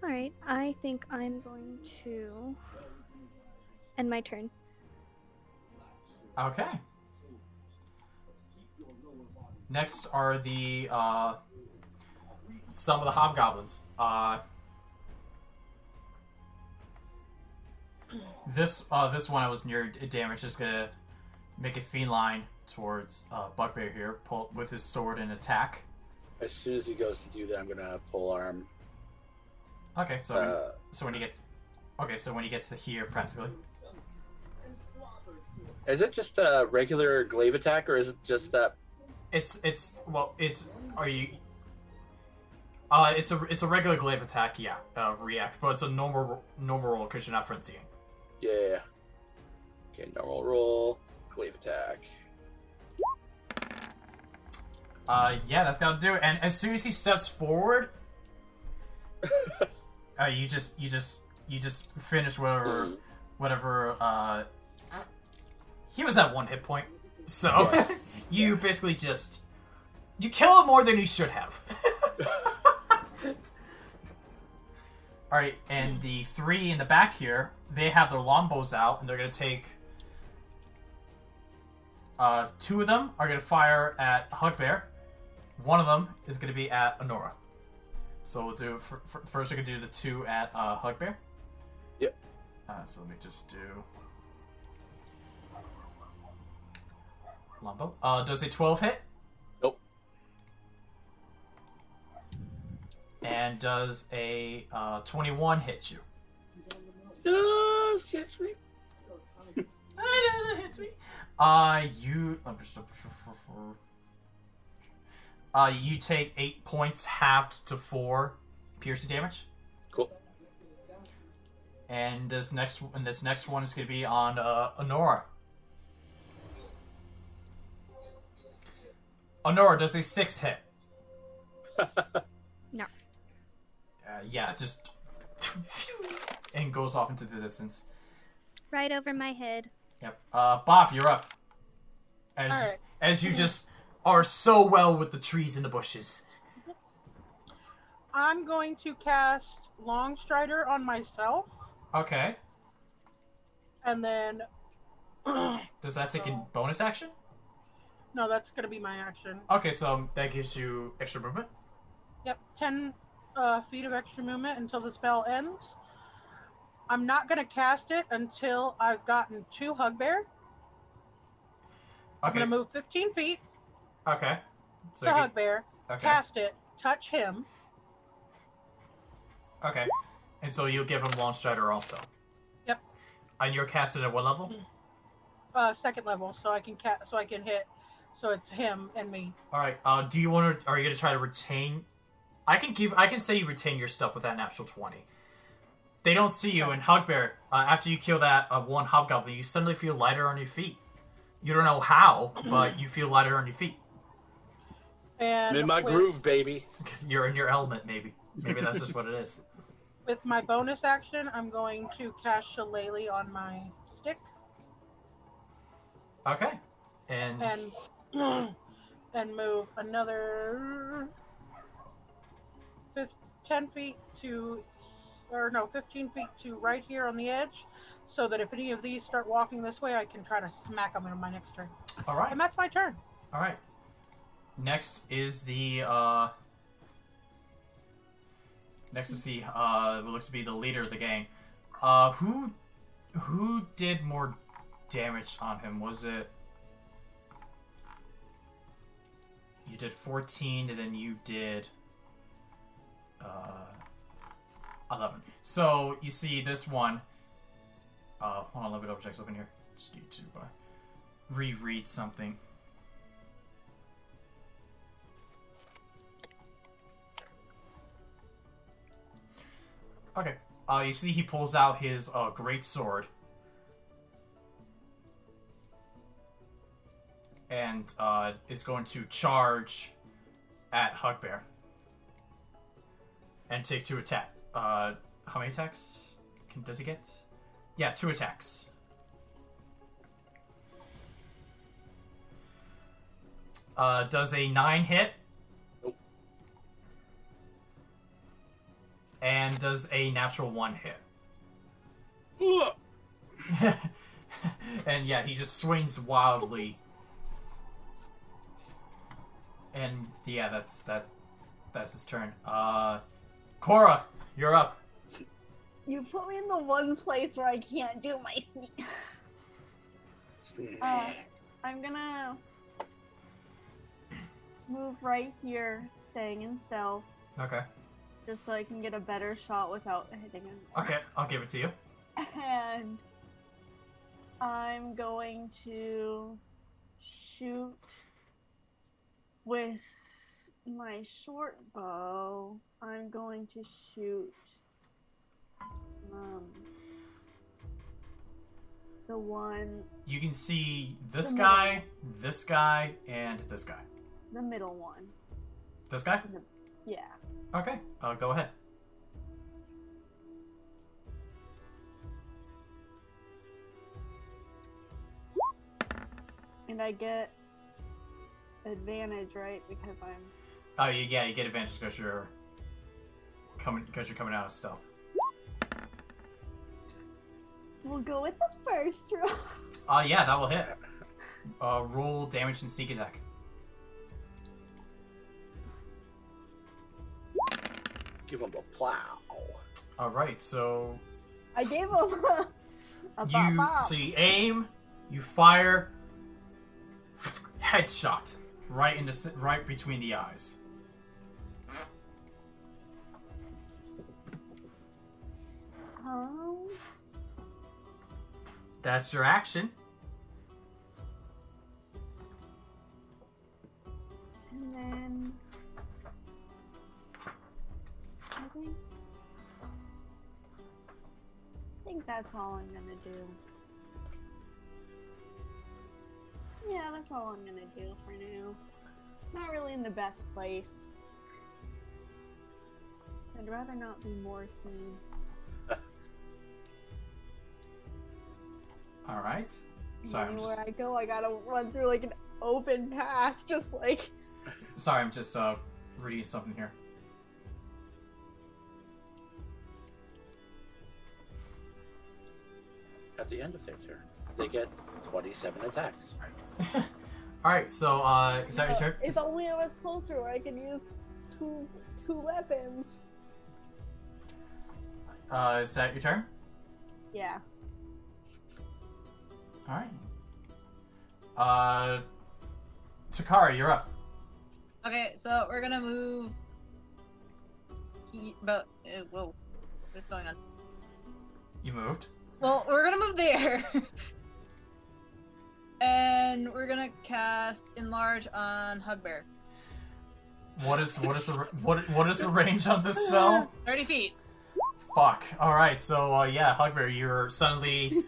Alright, I think I'm going to end my turn. Okay. Next are the, some of the hobgoblins. This one I was near damage is gonna make a feline towards Bugbear here, pull with his sword and attack. As soon as he goes to do that, I'm gonna pull arm. Okay, so when he gets to here, practically. Is it just a regular glaive attack, or is it just that? It's a regular glaive attack, yeah, react, but it's a normal roll because you're not frenzying. Yeah. Okay, normal roll, glaive attack. Yeah, that's gotta do it. And as soon as he steps forward, you just finish whatever. He was at 1 hit point, so Yeah. you basically you kill him more than you should have. All right, and the 3 in the back here, they have their longbows out, and they're gonna take. 2 of them are gonna fire at Hugbear. 1 of them is gonna be at Onora. So we'll do first. We're gonna do the 2 at Hugbear. Yep. So let me just do longbow. Does a 12 hit? Nope. And does a 21 hit you? No, hits me. That hits me. You take 8 points, halved to 4 piercing damage. Cool. And this next one is going to be on Onora. Onora, does a 6 hit? No. Yeah, just and goes off into the distance. Right over my head. Yep. Bob, you're up. Alright. As you just are so well with the trees and the bushes. I'm going to cast Longstrider on myself, Okay. and then Does that take a bonus action? no, that's gonna be my action. Okay, so that gives you extra movement. Yep, 10 feet of extra movement until the spell ends. I'm not gonna cast it until I've gotten 2 Hugbear. I'm Okay. gonna move 15 feet Okay. to you get- Hugbear, okay. cast it, touch him. Okay. And so you'll give him Launch Strider also. Yep. And you're casted at what level? 2nd level, so I can so I can hit. So it's him and me. All right. Do you want to? Are you gonna try to retain I can say you retain your stuff with that natural 20. They don't see you, and Hugbear, after you kill that one hobgoblin, you suddenly feel lighter on your feet. You don't know how, but you feel lighter on your feet. And I'm in my groove, baby. You're in your element, maybe. Maybe that's just what it is. With my bonus action, I'm going to cast Shillelagh on my stick. Okay. And move another 10 feet to, 15 feet to right here on the edge, so that if any of these start walking this way, I can try to smack them in my next turn. all right. And that's my turn. All right. Next is the what looks to be the leader of the gang. Who did more damage on him? Was it you did 14 and then you did 11. So you see this one. Hold on, let me double check something here. Just need to reread something. Okay. You see he pulls out his great sword. And is going to charge at Hugbear. And take 2 attack. How many attacks does he get? Yeah, 2 attacks. Does a 9 hit? Nope. And does a natural 1 hit? And yeah, he just swings wildly. And yeah, that's his turn. Corra, you're up. You put me in the one place where I can't do my feet. I'm gonna move right here, staying in stealth. Okay. Just so I can get a better shot without hitting him. Okay, I'll give it to you. And I'm going to shoot with my short bow. I'm going to shoot the one. You can see this guy, and this guy. The middle one. This guy? Yeah. Okay, go ahead. And I get advantage, right? Because I'm. Oh yeah, you get advantage because you're coming out of stealth. We'll go with the first roll. Yeah, that will hit. Roll damage and sneak attack. Give him a plow. All right, so I gave him a bop. so you aim, you fire, headshot right between the eyes. That's your action. And then I think that's all I'm gonna do. Yeah, that's all I'm gonna do for now. Not really in the best place. I'd rather not be more seen. All right. Sorry, Anywhere I go, I gotta run through like an open path, just like. Sorry, I'm just reading something here. At the end of their turn, they get 27 attacks. All right, so is that your turn? If only I was closer where I can use two weapons. Is that your turn? Yeah. All right. Takari, you're up. Okay, so we're gonna move. Whoa, what's going on? You moved. Well, we're gonna move there, and we're gonna cast Enlarge on Hugbear. What is the range on this spell? 30 feet. Fuck. All right. So yeah, Hugbear, you're suddenly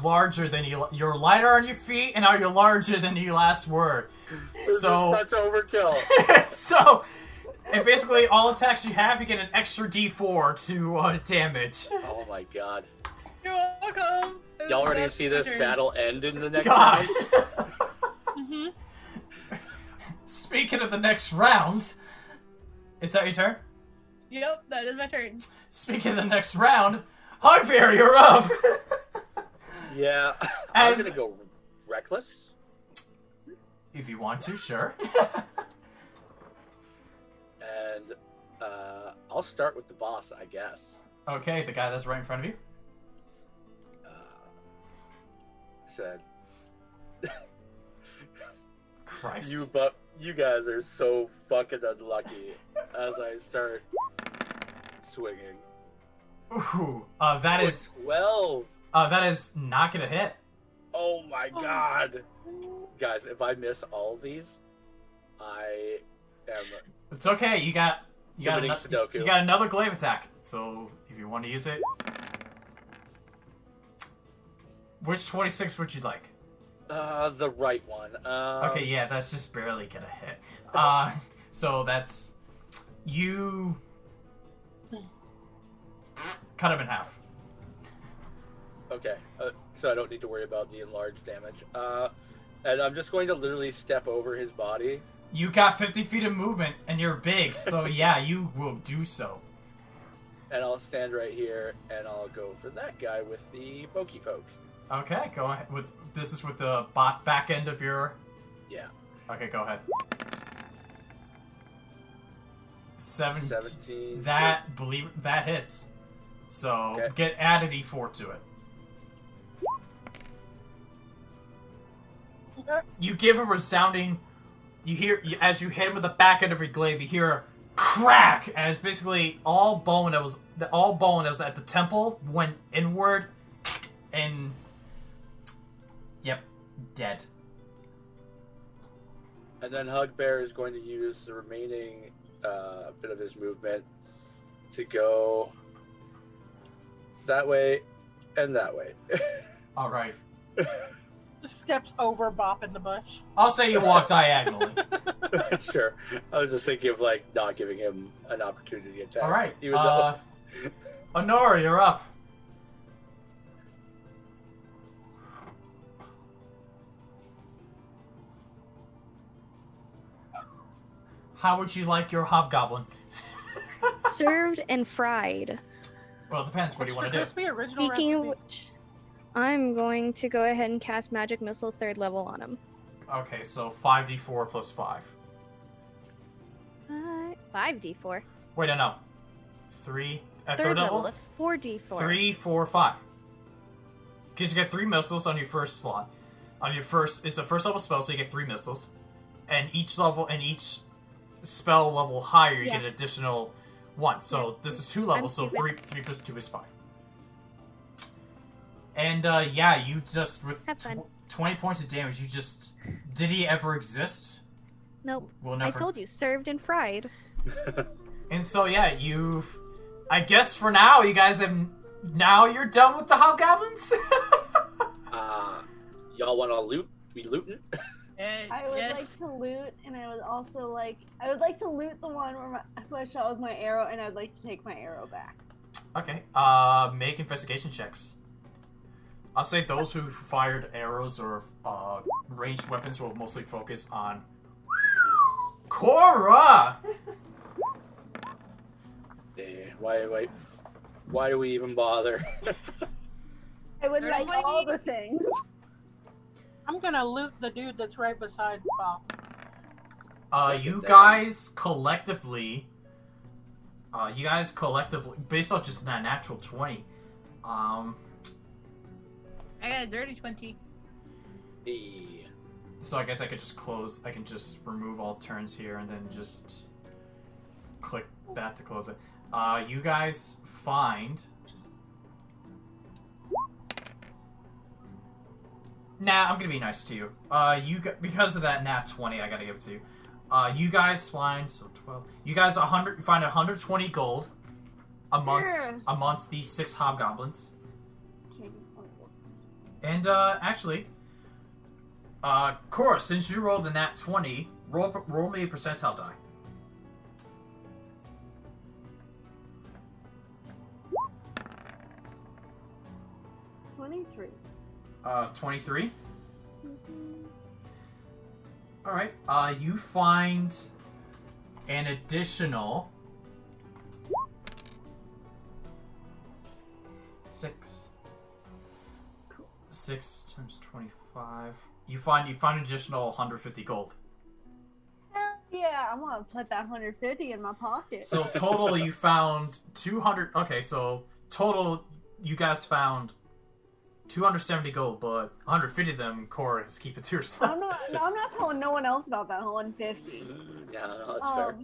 larger than you. You're lighter on your feet, and now you're larger than you last were. So Such overkill. so, and basically all attacks you have, you get an extra D4 to damage. Oh my god. You're welcome. Y'all ready to see this battle end in the next God. round? Mm-hmm. Speaking of the next round, is that your turn? Yep, that is my turn. Speaking of the next round, Hugbear, you're up. Yeah. As- I'm gonna go reckless. If you want to, sure. And I'll start with the boss, I guess. Okay, the guy that's right in front of you. Said, Christ. you guys are so fucking unlucky. As I start swinging. Ooh, that is 12. that is not gonna hit. Oh my god. Guys, if I miss all of these, I am It's okay. You got committing Sudoku. you got another glaive attack. So if you want to use it, which 26 would you like? The right one. Okay, yeah, that's just barely gonna hit. So that's you cut him in half. Okay, so I don't need to worry about the enlarged damage. And I'm just going to literally step over his body. You got 50 feet of movement, and you're big, so yeah, you will do so. And I'll stand right here, and I'll go for that guy with the pokey poke. Okay, go ahead. This is with the back end of your... Yeah. Okay, go ahead. 17. That hits. So Okay. add a D4 to it. You give a resounding. You hear as you hit him with the back end of your glaive. You hear a crack as basically all bone that was at the temple went inward, and yep, dead. And then Hugbear is going to use the remaining bit of his movement to go that way and that way. All right. Steps over Bop in the bush. I'll say you walk diagonally. Sure. I was just thinking of not giving him an opportunity to attack. All right. Even though... Onora, you're up. How would you like your hobgoblin? Served and fried. Well, it depends. What do you want to do? Crispy original Speaking of recipe. which, I'm going to go ahead and cast Magic Missile 3rd level on him. Okay, so 5d4 plus 5. 5d4. Wait, no. 3 at 3rd third level, level? that's 4d4. 3, 4, 5. Because you get 3 missiles on your first slot. It's a first level spell, so you get 3 missiles. And each spell level higher, you get an additional 1. So this is 2 levels, so 3 plus 2 is 5. And you just with 20 points of damage, did he ever exist? Nope. We'll never... I told you, served and fried. And so I guess for now you guys now you're done with the hobgoblins? Y'all want to loot? We looting? I would like to loot, and I would also like to loot the one where I shot with my arrow, and I'd like to take my arrow back. Okay. Make investigation checks. I'll say those who fired arrows or ranged weapons will mostly focus on Corra. Why do we even bother? I would like all the things. I'm gonna loot the dude that's right beside Bop. You guys collectively, based on just that natural 20, I got a dirty 20. So I guess I can just remove all turns here and then just click that to close it. You guys find... Nah, I'm gonna be nice to you. Because of that nat 20, I gotta give it to you. You guys find 12. You guys you find 120 gold amongst these 6 hobgoblins. And actually, Corra, since you rolled the nat 20, roll me a percentile die. 23. 23. All right. You find an additional 6 times 25. You find an additional 150 gold. Hell yeah, I'm gonna put that 150 in my pocket. So total, you found 200. Okay, so total, you guys found 270 gold, but 150 of them, Corra, is keep it to yourself. I'm not telling no one else about that 150. Yeah, no, that's fair.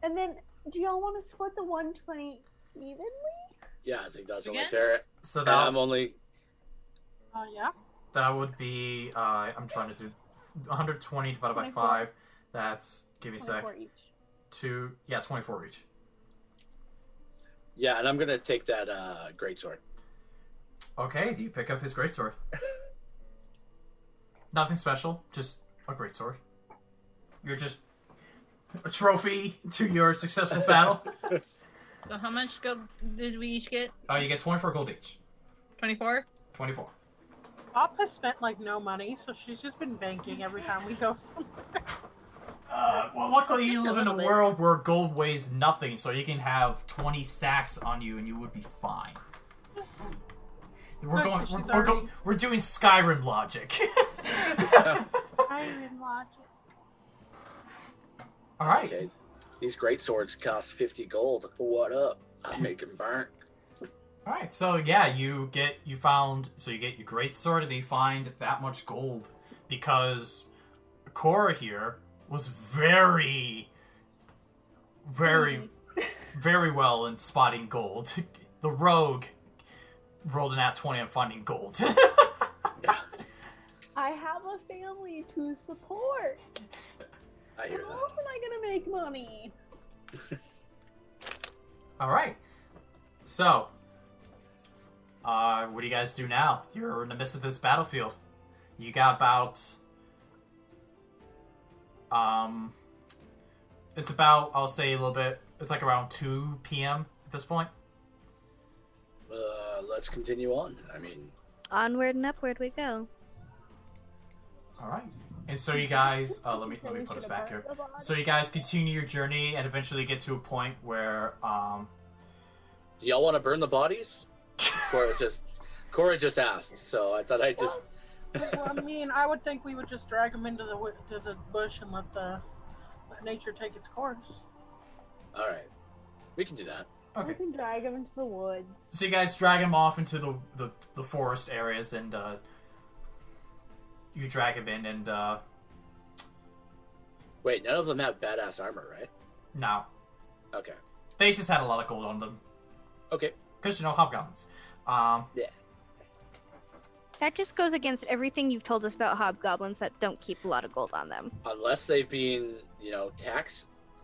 And then, do y'all want to split the 120 evenly? Yeah, I think that's only Again? fair. So And that I'm only. Yeah. that would be I'm trying to do 120 divided by 24. 5. That's give me a sec. 24 each. 24 each. Yeah, and I'm gonna take that greatsword. Okay, you pick up his greatsword. Nothing special, just a greatsword. You're just a trophy to your successful battle. So how much gold did we each get? You get 24 gold each. 24? 24. Pop has spent like no money, so she's just been banking every time we go somewhere. Well, luckily you live in a little bit. world where gold weighs nothing, so you can have 20 sacks on you and you would be fine. We're doing Skyrim logic. Iron logic. All right. Okay. These greatswords cost 50 gold. What up? I make them burn. All right. So yeah, you get your greatsword and you find that much gold because Corra here was very, very, very well in spotting gold. The rogue rolled an nat 20 on finding gold. I have a family to support. I hear How that. else am I gonna make money? All right. So, what do you guys do now? You're in the midst of this battlefield. You got about, it's about, I'll say a little bit, it's like around 2 p.m. at this point. Let's continue on. I mean, Onward and upward we go. All right. And so you guys, let me put us back here. So you guys continue your journey and eventually get to a point where, do y'all want to burn the bodies? Corra just asked, so I thought I'd just. Well, I mean, I would think we would just drag them into the bush and let nature take its course. All right, we can do that. okay. We can drag them into the woods. So you guys drag him off into the forest areas and, you drag him in and, Wait, none of them have badass armor, right? no. Okay. They just had a lot of gold on them. Okay. Because, hobgoblins. Yeah. That just goes against everything you've told us about hobgoblins that don't keep a lot of gold on them. Unless they've been,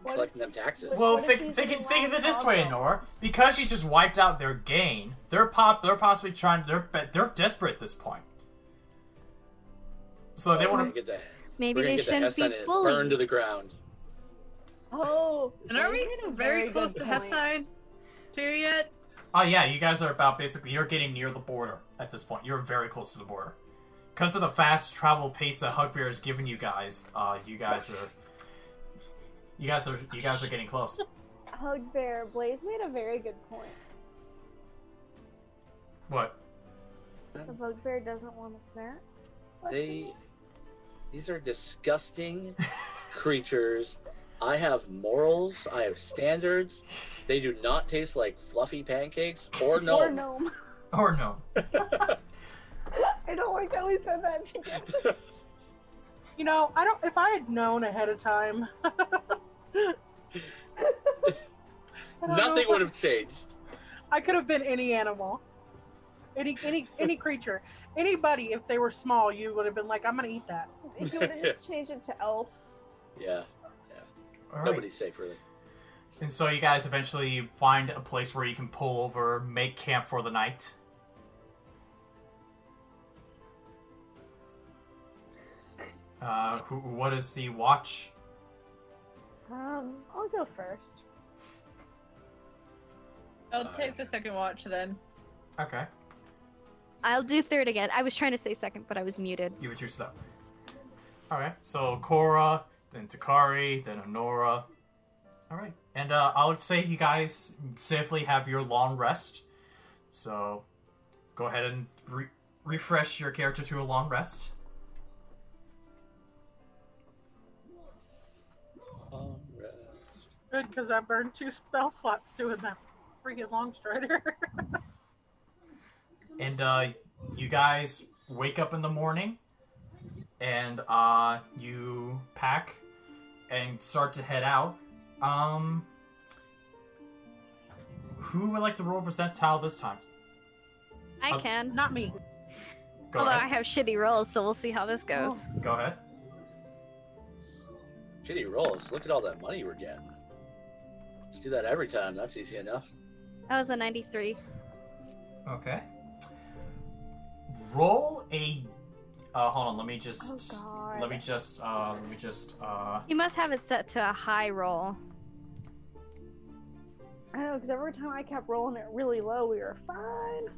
collecting them taxes. Well, What if think these of are it this way, hobgoblins? Nora. Because you just wiped out their gain, they're possibly they're desperate at this point. So they want to. Maybe We're gonna they get the shouldn't be Hestein bullies. burned to the ground. Oh, And are we Blaze made a very close good to point. Hestein too yet? Oh yeah, you guys are about you're getting near the border at this point. You're very close to the border. Because of the fast travel pace that Hugbear has given you guys, you guys are getting close. Hugbear, Blaze made a very good point. What? The bugbear doesn't want a snack. These are disgusting creatures. I have morals. I have standards. They do not taste like fluffy pancakes or no. Or gnome. Or no? I don't like that we said that together. If I had known ahead of time. Nothing would have changed. I could have been any animal. Any creature. Anybody, if they were small, you would have been like, I'm gonna eat that. If you would have just changed it to elf. Yeah. All right. Nobody's safe, really. And so you guys eventually find a place where you can pull over, make camp for the night. What is the watch? I'll go first. I'll take the second watch then. Okay. I'll do third again. I was trying to say second, but I was muted. You were too slow. Alright, so Corra, then Takari, then Onora. Alright, and I would say you guys safely have your long rest. So, go ahead and refresh your character to a long rest. Good, because I burned 2 spell slots doing that freaking long strider. And you guys wake up in the morning, and you pack and start to head out. Who would like to roll percentile this time? I can. Not me. Go Although ahead. I have shitty rolls, so we'll see how this goes. Go ahead. Shitty rolls. Look at all that money we're getting. Let's do that every time. That's easy enough. That was a 93. Okay. Roll a. Hold on. Let me just. Oh, God. Let me just. You must have it set to a high roll. I know, because every time I kept rolling it really low, we were fine.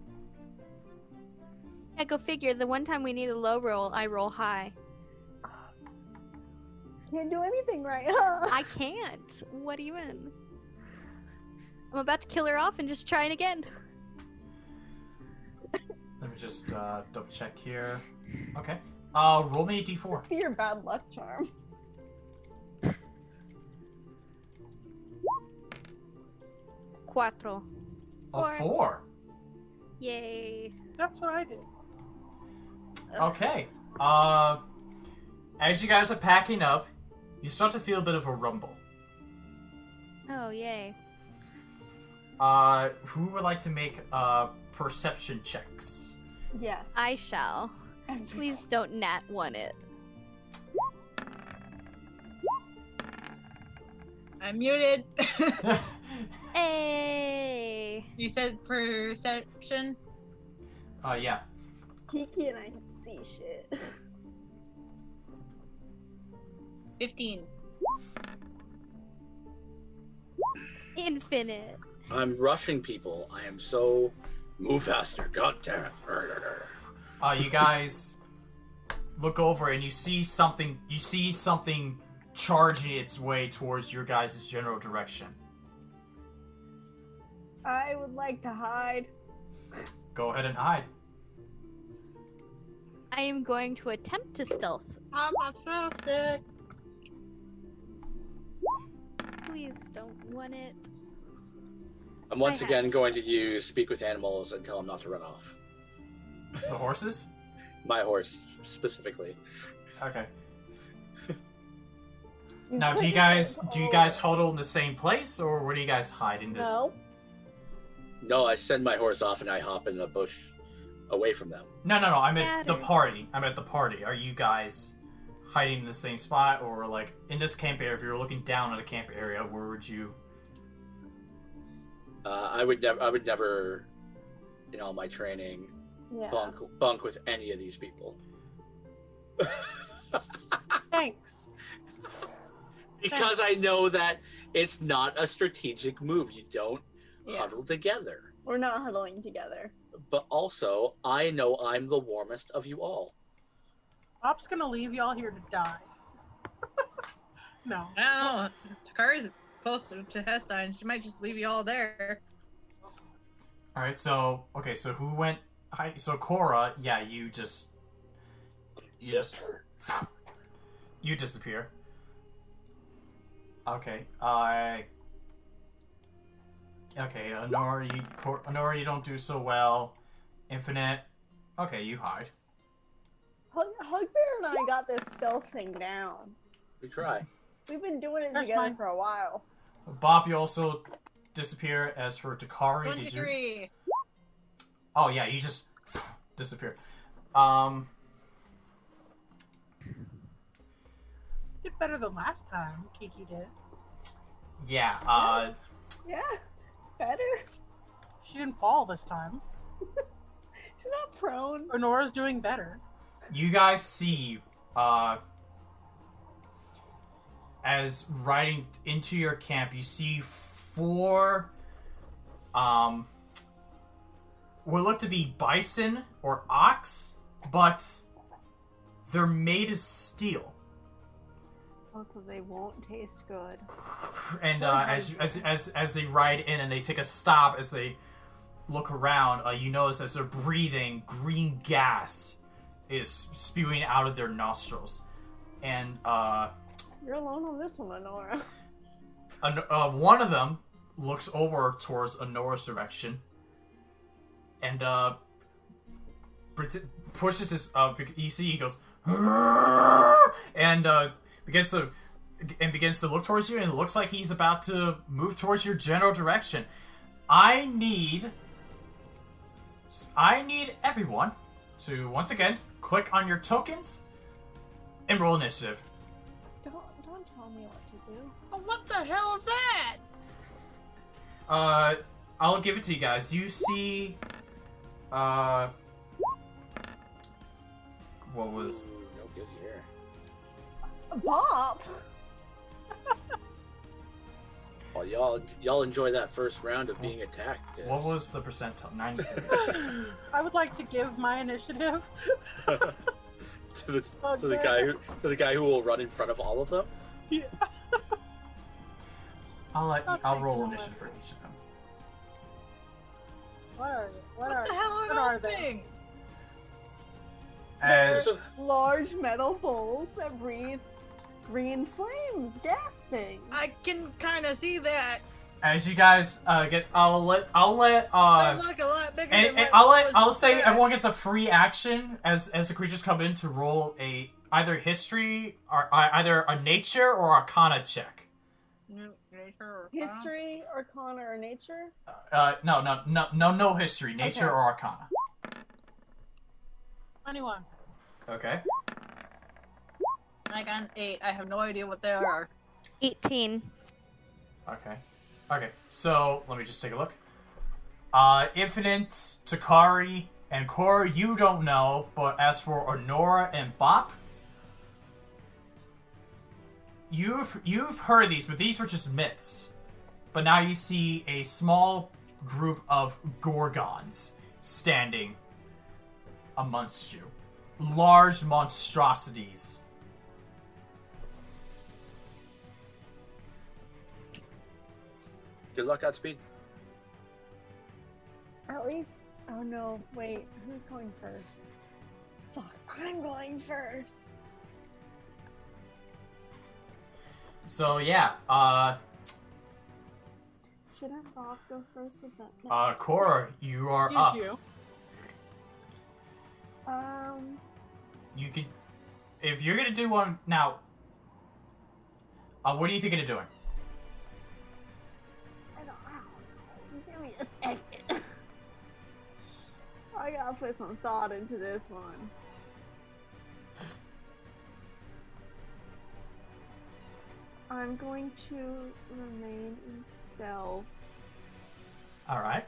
Yeah, go figure. The one time we need a low roll, I roll high. Can't do anything right, huh? I can't. What are you in? I'm about to kill her off and just try it again. Let me just double check here. Okay. Roll me a d4. Must be your bad luck charm. Cuatro. A 4. Yay. That's what I did. Okay. As you guys are packing up, you start to feel a bit of a rumble. Oh, yay. Who would like to make perception checks? Yes. I shall. Please don't nat one it. I'm muted. Hey. You said perception? Yeah. Kiki and I can see shit. 15. Infinite. I'm rushing people. I am so... Move faster. God damn it. You guys look over and you see something charging its way towards your guys' general direction. I would like to hide. Go ahead and hide. I am going to attempt to stealth. I'm on spell stick. Please don't want it. I'm once I again going to use Speak with Animals and tell them not to run off. The horses? My horse, specifically. Okay. Now, do you guys huddle in the same place, or where do you guys hide in this? No. No, I send my horse off and I hop in a bush away from them. No. I'm at the Matter. party. Are you guys hiding in the same spot, or like in this camp area? If you were looking down at a camp area, where would you? I would never, in all my training, Yeah. bunk with any of these people. Thanks. Because I know that it's not a strategic move. You don't huddle together. We're not huddling together. But also, I know I'm the warmest of you all. Pop's gonna leave y'all here to die. No. No, Takari's close to Hestein. She might just leave you all there. All right. So who went? So Corra, yeah, you disappear. Okay. Okay. Onora, you don't do so well. Infinite. Okay, you hide. Hugbear and I got this stealth thing down. We try. We've been doing it That's together fine. for a while. Bob, you also disappear. As for Takari, did you? 23. Oh yeah, you just disappear. Did better than last time, Kiki did. Yeah. Yeah, better. She didn't fall this time. She's not prone. Onora's doing better. You guys see, as riding into your camp, you see 4, what look to be bison or ox, but they're made of steel. Oh, so they won't taste good. And as they ride in and they take a stop, as they look around, you notice as they're breathing, green gas is spewing out of their nostrils. And You're alone on this one, Onora. one of them looks over towards Onora's direction and pushes his. You see, he goes and begins to look towards you, and it looks like he's about to move towards your general direction. I need everyone to once again click on your tokens and roll initiative. Don't tell me what to do. Oh, what the hell is that? I'll give it to you guys. You see, what was? Ooh, no good here. Bop! Well, y'all enjoy that first round of being attacked. 'Cause... What was the percentile? 93. I would like to give my initiative. to the guy who will run in front of all of them. Yeah. I'll roll initiative for each of them. What the hell what are are those they? things? As Large metal bowls that breathe green flames, gas things. I can kind of see that. as you guys get, I'll let Sounds like a lot bigger than and what I'll was say described. everyone gets a free action as the creatures come in to roll either history or either a nature or arcana check. History, arcana, or nature? No history, nature Okay. or arcana. 21. Okay. I got an 8. I have no idea what they are. 18. Okay. So let me just take a look. Infinite, Takari, and Corra, you don't know, but as for Onora and Bop, you've heard of these, but these were just myths. But now you see a small group of gorgons standing amongst you. Large monstrosities. Good luck, Godspeed. At least. Oh no, wait. Who's going first? Fuck, I'm going first. So yeah, Shouldn't Bob go first with that? No. Corra, you are Did up. you? You can, if you're gonna do one now. What are you thinking of doing? I don't know. Give me a second. I gotta put some thought into this one. I'm going to remain in stealth. All right.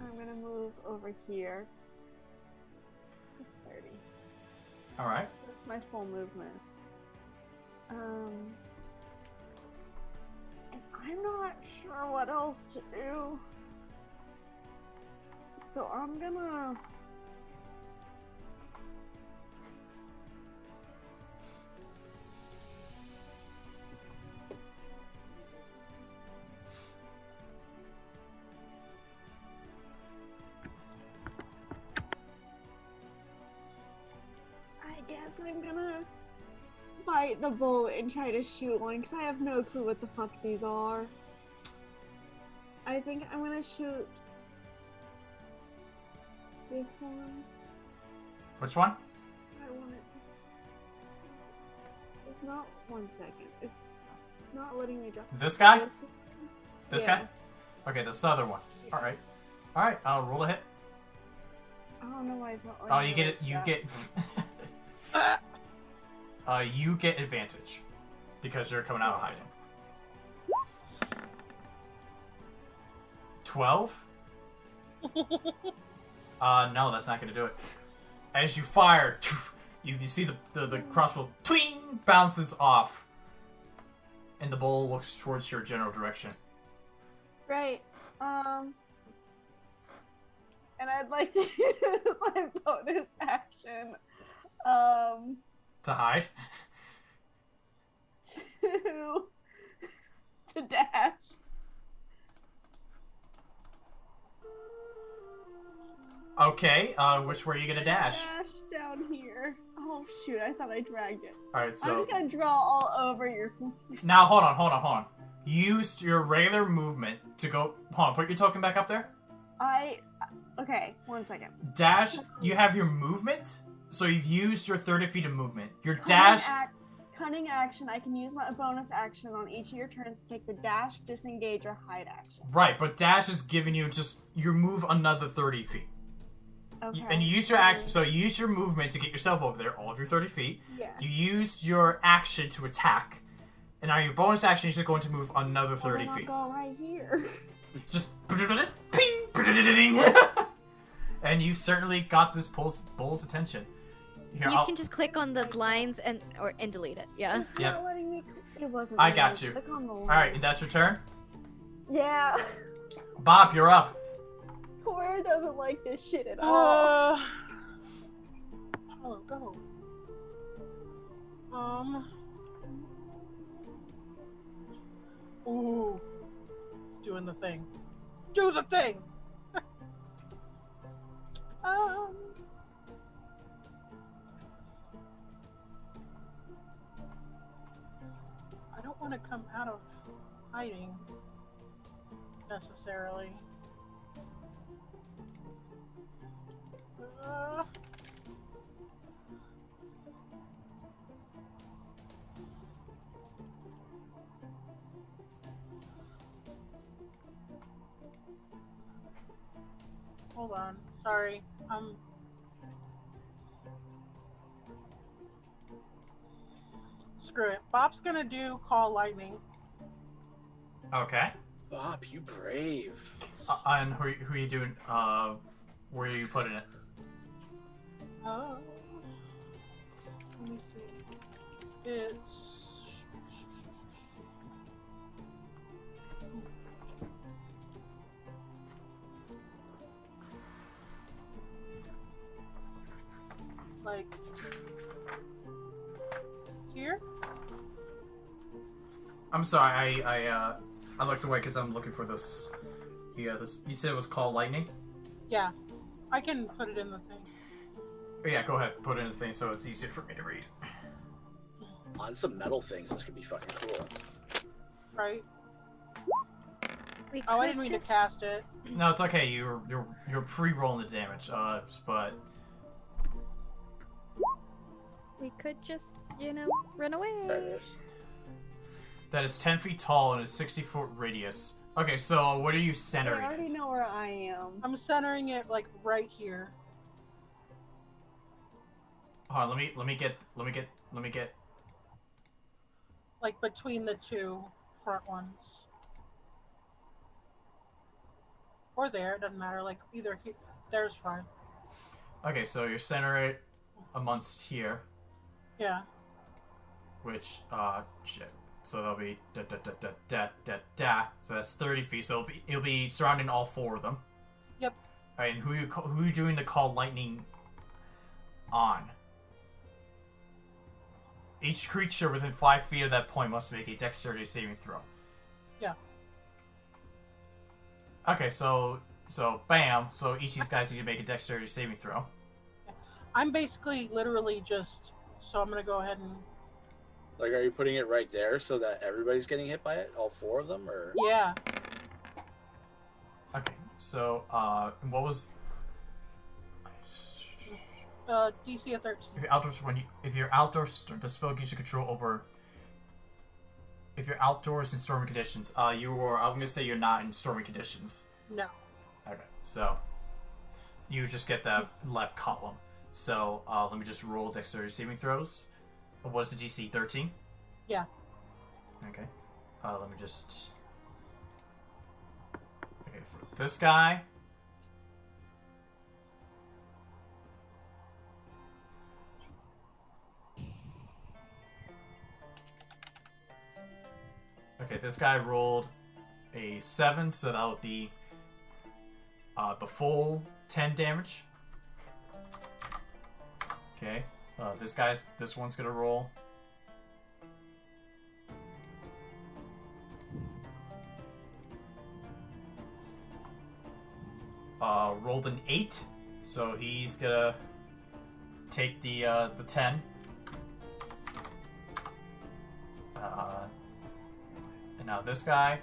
I'm gonna move over here. That's 30. All right. That's my full movement. And I'm not sure what else to do. So I'm gonna... I guess I'm gonna bite the bullet and try to shoot one because I have no clue what the fuck these are. I think I'm gonna shoot this one. Which one? I want it. It's not 1 second. It's not letting me drop. This guy? This, This guy? yes. Okay, this other one. All right. Yes. Alright, roll a hit. I don't know why it's not. Oh, you get it. You get. You get advantage because you're coming out of hiding. 12. No, that's not gonna do it. As you fire, you see the crossbow twing bounces off, and the bowl looks towards your general direction. Right. And I'd like to use my bonus action. To hide. To dash. Okay. Which way are you gonna dash? Dash down here. Oh shoot! I thought I dragged it. All right. So I'm just gonna draw all over your. now, hold on. Used your regular movement to go. Hold on. Put your token back up there. Okay, 1 second. Dash. You have your movement, so you've used your 30 feet of movement. Your dash. Cunning action. I can use my bonus action on each of your turns to take the dash, disengage, or hide action. Right, but dash is giving you just you move another 30 feet. Okay. And you use your action, so you use your movement to get yourself over there, all of your 30 feet. Yes. You used your action to attack, and now your bonus action is just going to move another 30 feet. I'll go right here. Just ping, and you certainly got this bull's attention. Here, You can just click on the lines and delete it. Yeah. It's Yep. not letting me. It wasn't. I letting got me you. click on the All right, and that's your turn. Yeah. Bob, you're up. Corra doesn't like this shit at all. Oh, go. Ooh. Doing the thing. Do the thing! I don't want to come out of hiding necessarily. Hold on. Sorry. Screw it. Bob's gonna do Call Lightning. Okay. Bob, you brave. And who are you doing? Where are you putting it? Let me see. It's like here. I'm sorry, I looked away because I'm looking for this. Yeah, this. You said it was called lightning. Yeah, I can put it in the thing. Oh, yeah, go ahead, put it in the thing so it's easier for me to read. On some metal things, this could be fucking cool. Right? We Oh, I could didn't mean to just- cast it. No, it's okay. You're pre-rolling the damage. But We could just, run away. There it is. that is 10 feet tall and a 60-foot radius. Okay, so what are you I centering already it? know where I am. I'm centering it like right here. Hold on, let me get. Like between the two front ones. Or there, it doesn't matter. Like either here, there's fine. Okay, so you center it amongst here, Yeah. which shit. So that'll be da. So that's 30 feet. So it'll be surrounding all four of them. Yep. All right, and who you doing the call lightning on? Each creature within 5 feet of that point must make a dexterity saving throw. Yeah. Okay, so bam. So each of these guys need to make a dexterity saving throw. I'm basically literally just. So I'm gonna go ahead and. Like, are you putting it right there so that everybody's getting hit by it? All four of them, or? Yeah. Okay, so what was? DC a 13. If you're outdoors, the spell gives you control over. If you're outdoors in stormy conditions, I'm gonna say you're not in stormy conditions. No. Okay, so you just get that left column. So let me just roll dexterity saving throws. What is the DC? 13? Yeah. Okay. Let me just... Okay, for this guy... Okay, this guy rolled a 7, so that would be the full 10 damage. Okay, this one's gonna roll. Rolled an 8, so he's gonna take the 10. And now this guy.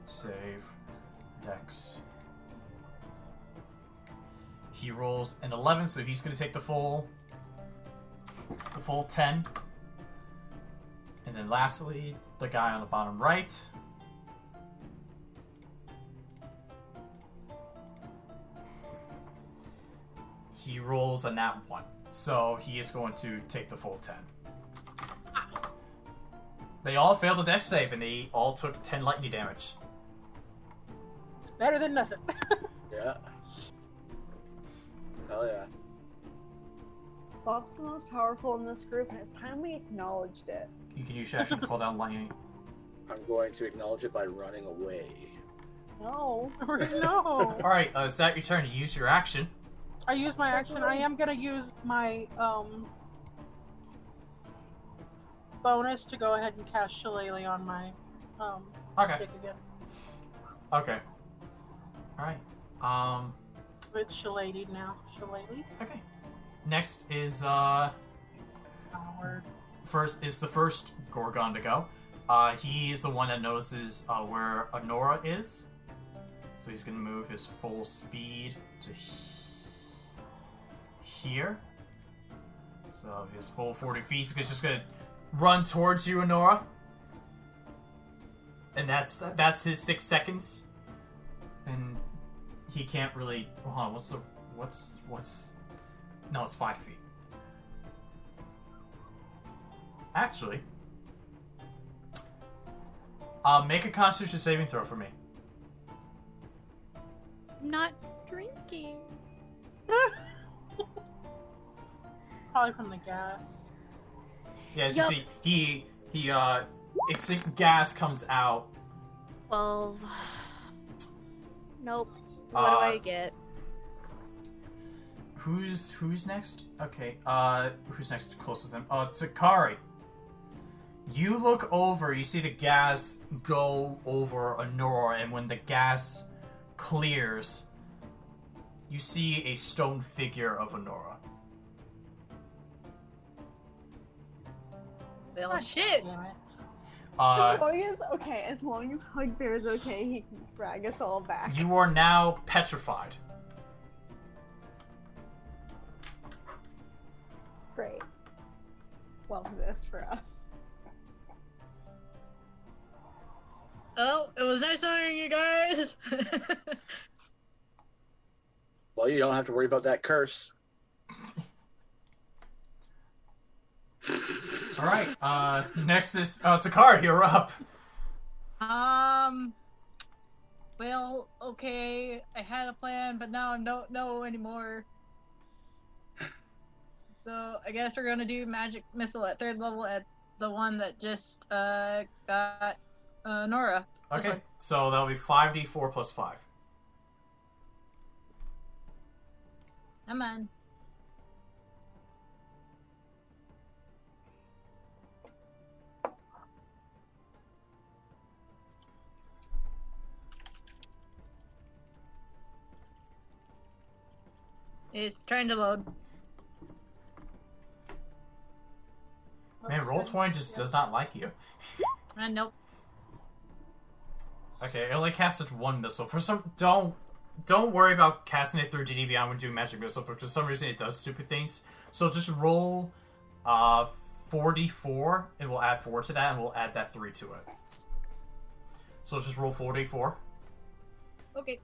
Save. Dex. He rolls an 11, so he's gonna take the full 10. And then lastly, the guy on the bottom right. He rolls a nat 1, so he is going to take the full 10. They all failed the dex save, and they all took 10 lightning damage. Better than nothing. Yeah. Hell yeah. Bob's the most powerful in this group, and it's time we acknowledged it. You can use your action to call down lightning. I'm going to acknowledge it by running away. No. No. Alright, is that your turn? You use your action. I use my action. I am gonna use my bonus to go ahead and cast Shillelagh on my Okay. stick again. Okay. Alright. It's Shillelagh now. Shillelagh. Okay. Next is Word. the first Gorgon to go. He's the one that notices where Onora is. So he's gonna move his full speed to here. So his full 40 feet. He's just gonna run towards you, Onora. And that's his 6 seconds. And he can't really. Hold on. What's? No, it's 5 feet. Actually, make a Constitution saving throw for me. I'm not drinking. Probably from the gas. Yeah, as you see, gas comes out. 12. Nope. What do I get? Who's next? Okay, who's next close to them? Takari. You look over, you see the gas go over Onora, and when the gas clears, you see a stone figure of Onora. Well, shit. Damn it. As long as Hugbear's okay, he can drag us all back. You are now petrified. Great. Love this for us. Oh, it was nice knowing you guys. Well, you don't have to worry about that curse. Alright, next is Takari, you're up. Well, okay, I had a plan, but now I don't know anymore. So, I guess we're gonna do Magic Missile at 3rd level at the one that just, got, Nora. This Okay, one. so that'll be 5d4 plus 5. Come on. It's trying to load. Man, Roll20 just does not like you. Nope. Okay, it only casted 1 missile. For some, don't worry about casting it through DDB. I'm gonna do Magic Missile, but for some reason it does stupid things. So just roll 4d4, and we'll add 4 to that, and we'll add that 3 to it. So let's just roll 4d4. Okay.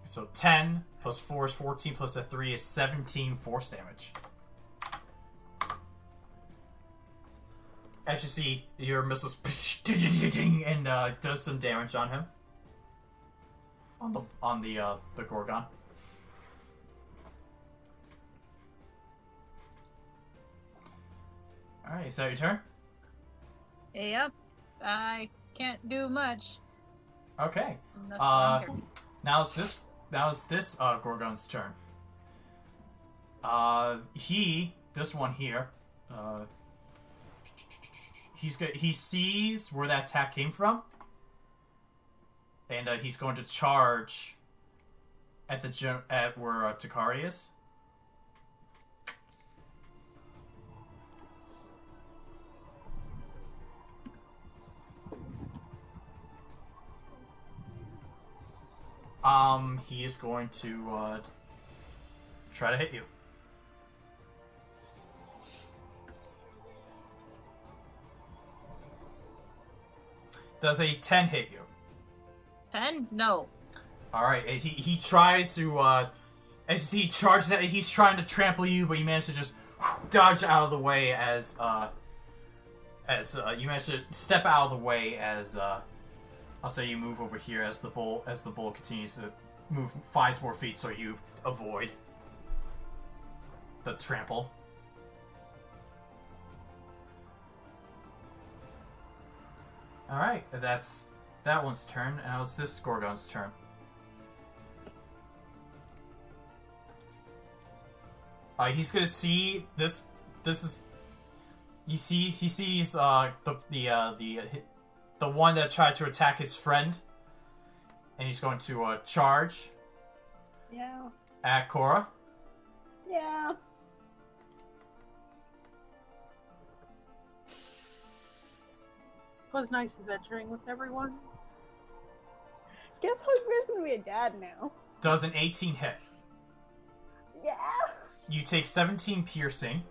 So 10 plus 4 is 14 plus a 3 is 17 force damage. As you see, your missiles and does some damage on him. On the Gorgon. Alright, is that your turn? Yep. I can't do much. Okay. That's why I'm here. Now it's this Gorgon's turn. This one here, he sees where that attack came from, and he's going to charge at where Takari is. He is going to try to hit you. Does a 10 hit you? 10? No. Alright, he tries to, as he charges at, he's trying to trample you, but you manage to just dodge out of the way as you manage to step out of the way as, I'll say you move over here as the bull continues to move 5 more feet so you avoid the trample. Alright, that's that one's turn. Now it's this Gorgon's turn. He's gonna see this. This is. He sees the one that tried to attack his friend, and he's going to charge. Yeah. At Corra. Yeah. It was nice adventuring with everyone. Guess Hugbear's gonna be a dad now. Does an 18 hit. Yeah. You take 17 piercing.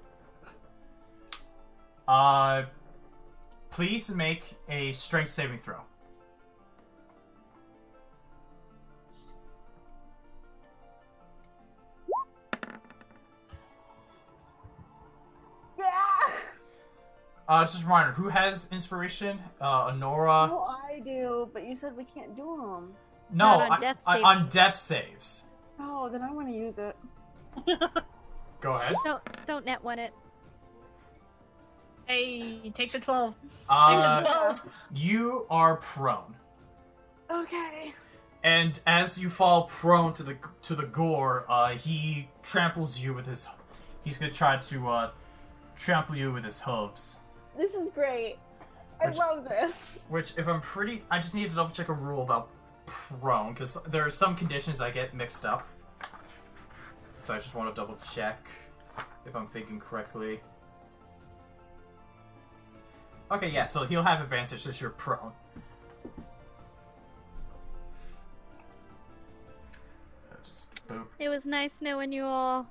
Please make a strength saving throw. Yeah. Just a reminder, who has inspiration? Onora? No, I do, but you said we can't do them. No, Not on death save. on death saves. Oh, then I want to use it. Go ahead. Don't net one it. Hey, take the 12. Take the Uh, 12. you are prone. Okay. And as you fall prone to the gore, he tramples you with his. He's gonna try to trample you with his hooves. This is great. I Which- love this. Which, if I'm pretty, I just need to double check a rule about prone because there are some conditions I get mixed up. So I just want to double check if I'm thinking correctly. Okay, yeah. So he'll have advantage since you're prone. Just boop. It was nice knowing you all.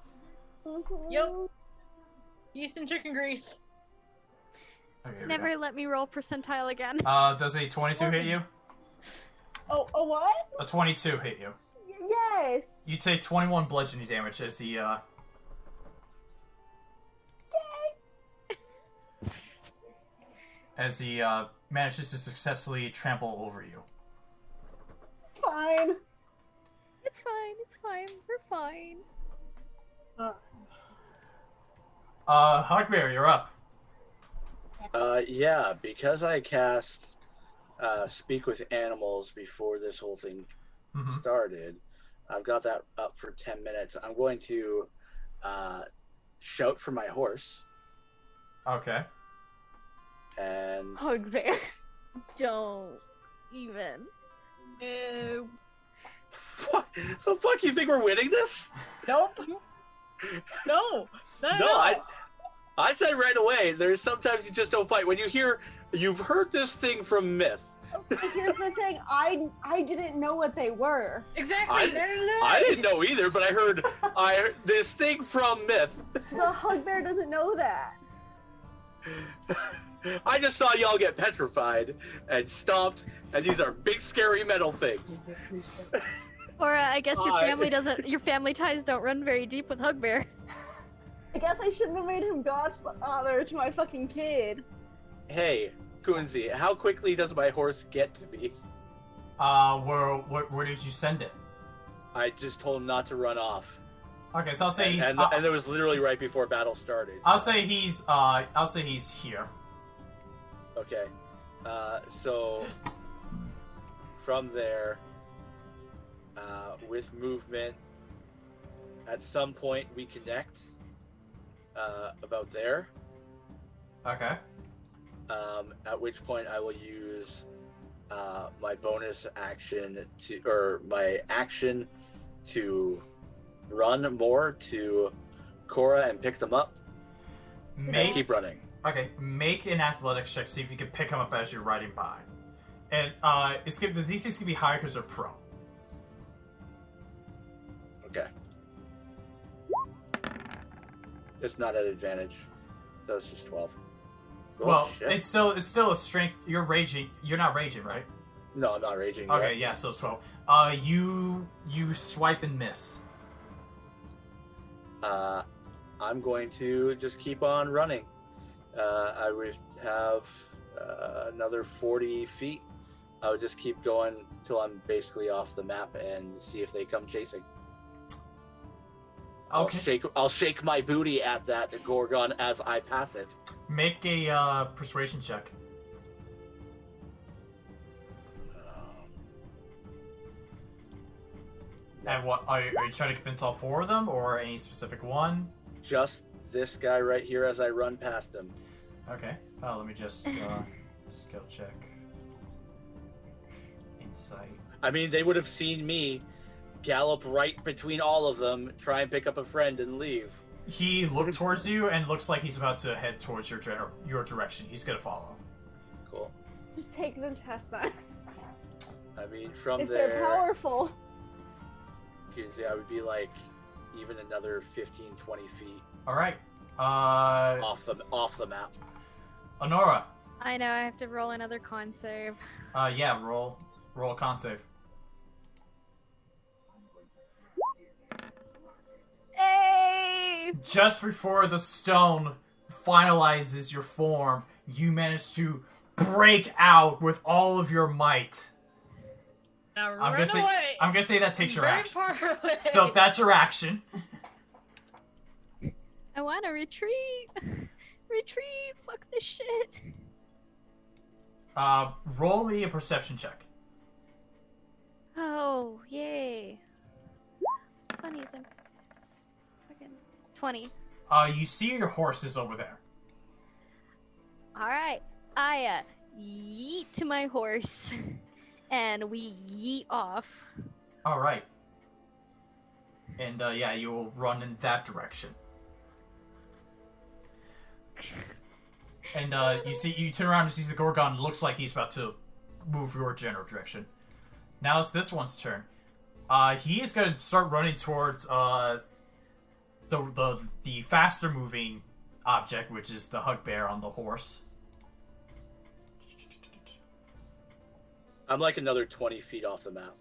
Yo. Yeast and chicken grease. Okay, here we Never let me roll percentile again. go. Does a 22 hit you? Oh, a what? A 22 hit you. Yes. You take 21 bludgeoning damage as he manages to successfully trample over you. Fine. It's fine. It's fine. We're fine. Hugbear, you're up. Yeah, because I cast Speak with Animals before this whole thing Mhm. started. I've got that up for 10 minutes. I'm going to shout for my horse. Okay. And Hugbear. Don't even. so fuck, you think we're winning this? Nope. No. No, I said right away, there's sometimes you just don't fight. When you've heard this thing from myth. Okay, here's the thing. I didn't know what they were. Exactly. I didn't know either, but I heard this thing from myth. The Hugbear doesn't know that. I just saw y'all get petrified and stomped, and these are big, scary metal things. Or I guess your family ties don't run very deep with Hugbear. I guess I shouldn't have made him godfather to my fucking kid. Hey, Kunzi, how quickly does my horse get to me? Where did you send it? I just told him not to run off. Okay, so I'll say he's... And it was literally right before battle started. I'll say he's here. Okay. So from there, with movement, at some point we connect about there. Okay. At which point I will use my bonus action my action to run more to Corra and pick them up. And keep running. Okay, make an athletics check, see if you can pick them up as you're riding by. And the DC's gonna be higher because they're pro. Okay. It's not at advantage, so it's just 12. Oh, well, shit. it's still a strength. You're raging. You're not raging, right? No, I'm not raging. Okay, yet. yeah, so 12. You swipe and miss. I'm going to just keep on running. I would have another 40 feet. I would just keep going till I'm basically off the map and see if they come chasing. Okay. I'll shake my booty at that Gorgon as I pass it. Make a persuasion check. And what are you trying to convince all four of them, or any specific one? Just this guy right here as I run past him. Okay. Let me just skill check. Insight. I mean, they would have seen me gallop right between all of them, try and pick up a friend and leave. He looked towards you and looks like he's about to head towards your direction. He's gonna follow. Cool. Just take the test then. I mean, from if there, they're powerful. you can see I would be like even another 15, 20 feet. All right. Off the map. Onora. I know, I have to roll another con save. Yeah, roll a con save. Hey! Just before the stone finalizes your form, you manage to break out with all of your might. Now I'm gonna say that takes your Very action. far away. So that's your action. I want to retreat. Retreat. Fuck this shit. Roll me a perception check. Oh, yay. It's funny, I'm fucking 20. You see your horse is over there. Alright. I yeet to my horse. And we yeet off. Alright. And yeah, you'll run in that direction. And you turn around and see the Gorgon. Looks like he's about to move your general direction. Now it's this one's turn. He is going to start running towards the faster moving object, which is the Hugbear on the horse. I'm like another 20 feet off the map.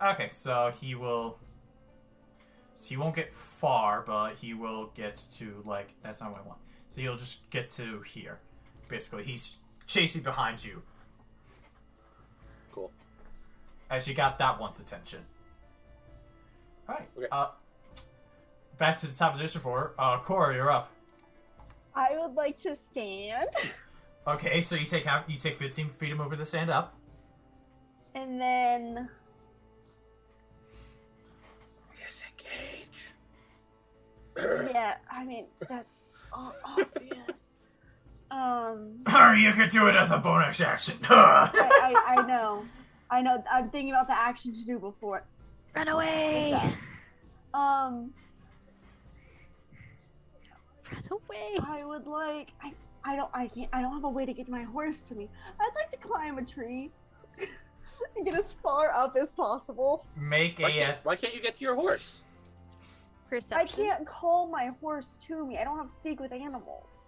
Okay, so he won't get far, but he will get to, like, that's not what I want. So he'll just get to here. Basically, he's chasing behind you. Cool. As you got that one's attention. Alright. Okay. Back to the top of the district order. Corra, you're up. I would like to stand. Okay, so you take 15 feet of movement to stand up. And then... Disengage. Yeah, I mean, that's obvious. You could do it as a bonus action. I know. I'm thinking about the action to do before. Run away! Run away! I would like... I don't have a way to get my horse to me. I'd like to climb a tree and get as far up as possible. Why can't you get to your horse? Perception. I can't call my horse to me. I don't have speak with animals.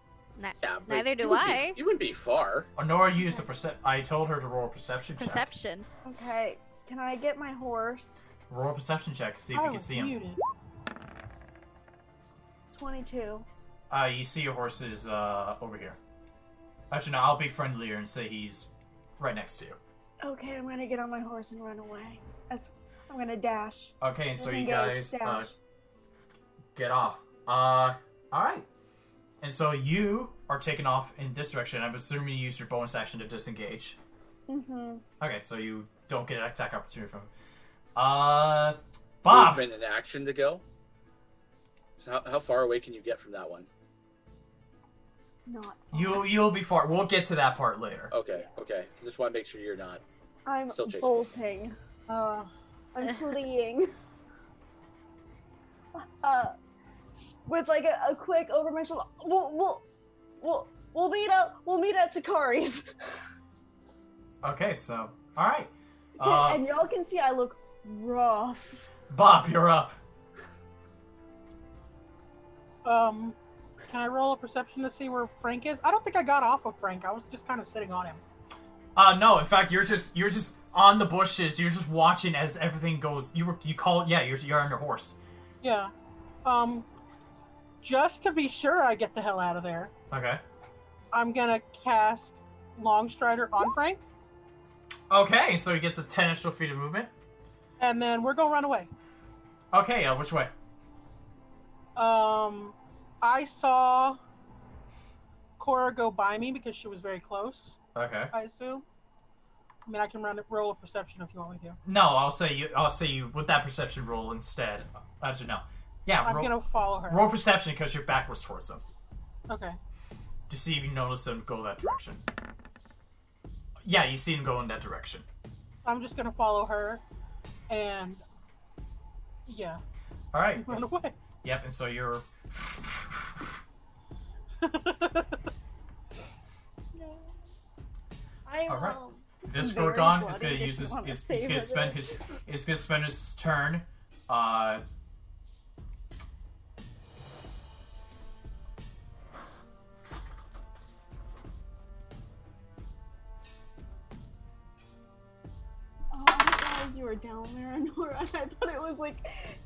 Yeah, but Neither do you wouldn't I. You wouldn't be far. Onora used a I told her to roll a perception check. Perception. Okay, can I get my horse? Roll a perception check. See if you can see him. Muted. 22. You see your horse is over here. Actually, no. I'll be friendlier and say he's right next to you. Okay, I'm gonna get on my horse and run away. I'm gonna dash. Okay, so you Disengage, guys dash. get off. All right. And so you are taking off in this direction. I'm assuming you used your bonus action to disengage. Mm-hmm. Okay, so you don't get an attack opportunity from him. Bob! Movement and action to go. So how far away can you get from that one? Not. You'll be far. We'll get to that part later. Okay. Just want to make sure you're not. I'm Still chasing. bolting. I'm fleeing. With like a quick over my shoulder. We'll meet up. We'll meet at Takari's. Okay, so all right. And y'all can see I look rough. Bob, you're up. Can I roll a perception to see where Frank is? I don't think I got off of Frank. I was just kind of sitting on him. No, in fact, you're just on the bushes. You're just watching as everything goes. You're on your horse. Yeah. Just to be sure I get the hell out of there, Okay. I'm gonna cast Longstrider on Frank, Okay, so he gets a 10 extra feet of movement. and then we're gonna run away. Okay, which way? I saw Corra go by me because she was very close, Okay. I assume. I mean, I can roll a perception if you want me to. No, I'll say you with that perception roll instead. Actually, no. Yeah, I'm gonna follow her. roll perception because you're backwards towards him. Okay. To see if you notice them go that direction. Yeah, you see him go in that direction. I'm just gonna follow her, and yeah, All right. run away. Yep, and so you're. All right. This Very Gorgon is bloody going to if use you his. wanna He's save going to spend it. his turn. Oh, I didn't realize you were down there, Onora. I thought it was like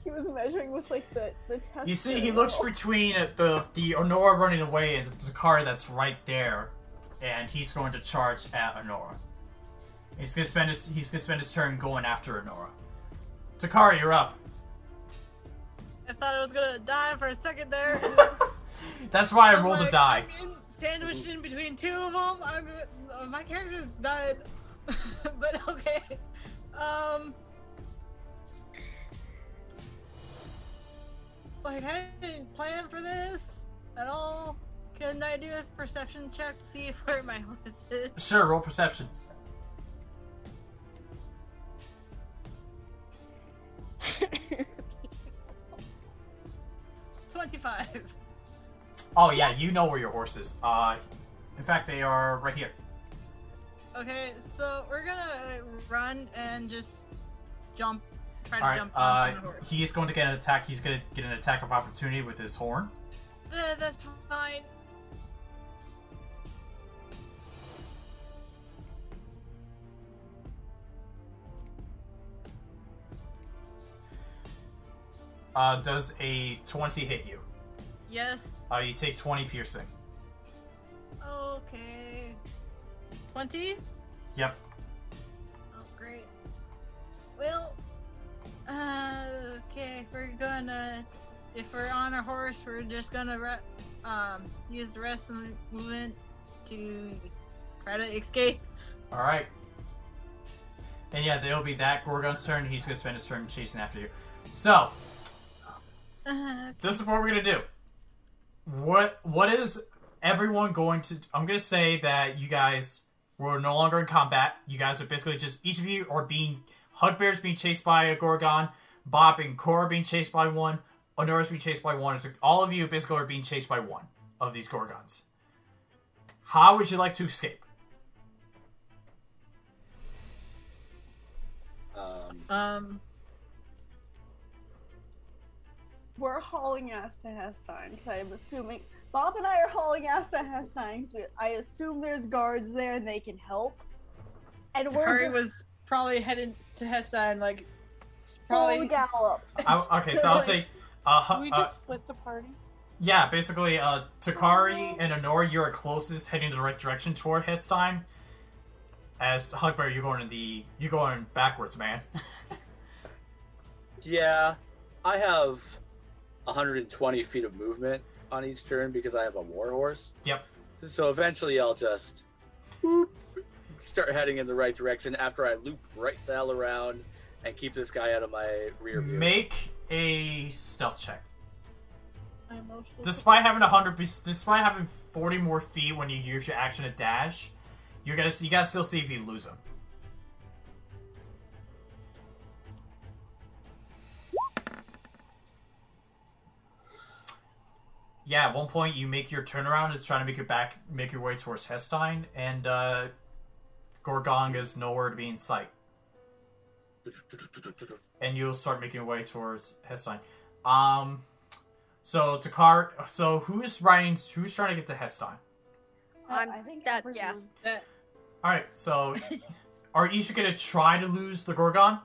he was measuring with like the test. You see, he looks between the Onora running away and the Takari that's right there, and he's going to charge at Onora. He's gonna spend his turn going after Onora. Takari, you're up. I thought I was gonna die for a second there. That's why I I'm rolled like, a die. Sandwiched in between two of them. My character's died. But okay. Like, I didn't plan for this at all. Can I do a perception check to see where my horse is? Sure, roll perception. 25. Oh yeah, you know where your horse is. In fact, they are right here. Okay, so we're gonna run and just jump. Try to All jump right. onto the horse. He's going to get an attack. He's going to get an attack of opportunity with his horn. That's fine. Does a 20 hit you? Yes. You take 20 piercing. Okay. 20? Yep. Oh, great. Well, okay, we're gonna, if we're on a horse, we're just gonna use the rest of the movement to try to escape. All right. And yeah, there'll be that Gorgon's turn. He's going to spend his turn chasing after you. So, this is what we're going to do. What is everyone going to... I'm going to say that you guys were no longer in combat. You guys are basically just... Each of you are being... Hugbear's being chased by a Gorgon. Bob and Corra being chased by one. Onora's being chased by one. So all of you basically are being chased by one of these Gorgons. How would you like to escape? We're hauling ass to Hestein because I'm assuming Bob and I are hauling ass to Hestein. So I assume there's guards there and they can help. And Takari we're was probably headed to Hestein, like, full probably. gallop. Okay, so I'll say, Can we just split the party? yeah, basically, Takari and Onora, you're closest, heading in the right direction toward Hestein. As Hugbear, you're going backwards, man. Yeah, I have 120 feet of movement on each turn because I have a warhorse. Yep. So eventually I'll just whoop, start heading in the right direction after I loop right the hell around and keep this guy out of my rear view. Make a stealth check. I'm mostly Despite having 40 more feet when you use your action to dash, you gotta still see if you lose him. Yeah, at one point you make your turnaround. It's trying to make your way towards Hestein, and Gorgong is nowhere to be in sight. And you'll start making your way towards Hestein. So Takari, so who's trying to get to Hestein? I think Emperor's yeah. one. Alright, so are each of you gonna try to lose the Gorgon?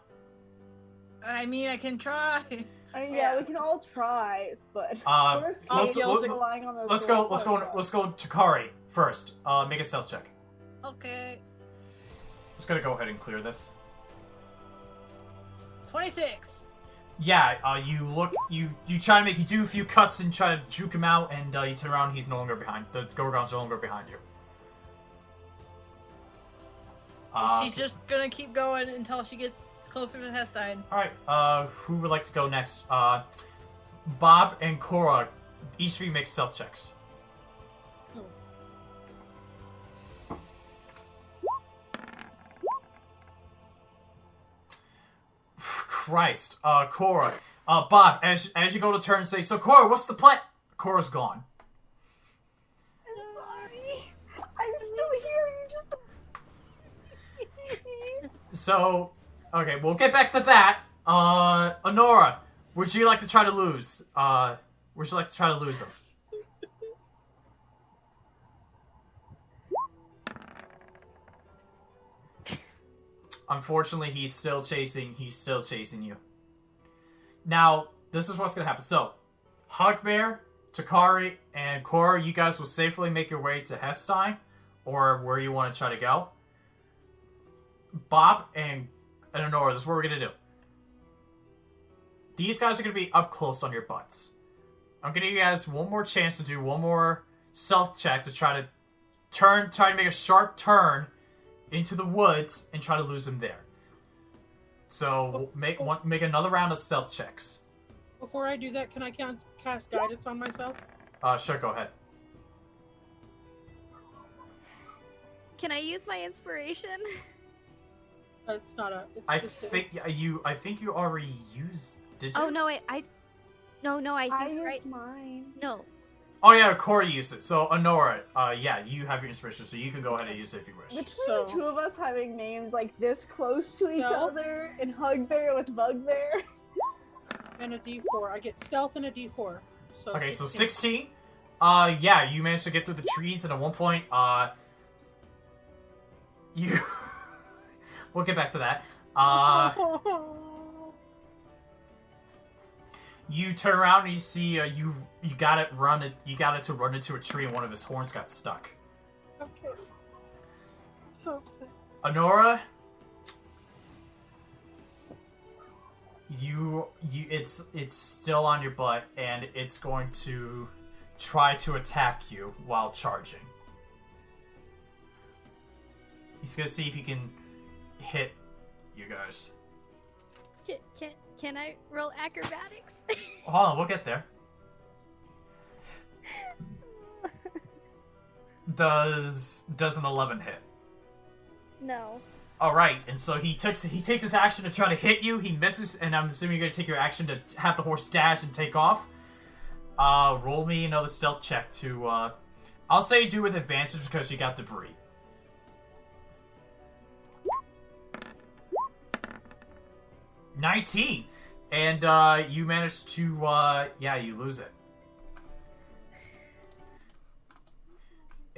I mean, I can try. I mean, yeah, we can all try, but first, let's relying on those go Takari first. Make a stealth check. Okay. Just gonna go ahead and clear this. 26. Yeah, you try to you do a few cuts and try to juke him out, and you turn around, he's no longer behind. The Gorgon's no longer behind you. She's just gonna keep going until she gets closer to Hestein. Alright, who would like to go next? Bob and Corra, each of you make stealth checks. Christ, Corra. Bob, as you go to turn, say, so Corra, what's the plan? Corra's gone. I'm sorry. I'm still here. You just. So, okay, we'll get back to that. Onora, would you like to try to lose? Would you like to try to lose him? Unfortunately, he's still chasing you. Now, this is what's gonna happen. So, Hugbear, Takari, and Corra, you guys will safely make your way to Hestein, or where you want to try to go. Bob and Onora, this is what we're gonna do. These guys are gonna be up close on your butts. I'm gonna give you guys one more chance to do one more stealth check to try to make a sharp turn into the woods and try to lose him there. So make another round of stealth checks. Before I do that, can I cast guidance on myself? Sure, go ahead. Can I use my inspiration? It's not a. It's I just think you already used. Did you? Oh no, I I think used right. mine. No. Oh yeah, Corey used it. So Onora, yeah, you have your inspiration, so you can go ahead and use it if you wish. Between the two of us having names like this close to each other, and Hugbear with Bugbear. And a D4. I get stealth and a D4. So Okay, so 16. Yeah, you managed to get through the trees, and at one point, you. We'll get back to that. You turn around and you see you got it to run into a tree, and one of his horns got stuck. Okay. So upset. Onora, it's still on your butt, and it's going to try to attack you while charging. He's gonna see if he can hit you guys. Can I roll acrobatics? Hold on, we'll get there. Does an 11 hit? No. All right, and so he takes his action to try to hit you. He misses, and I'm assuming you're gonna take your action to have the horse dash and take off. Roll me another stealth check to. I'll say do with advantage because you got debris. $19, and you manage to you lose it.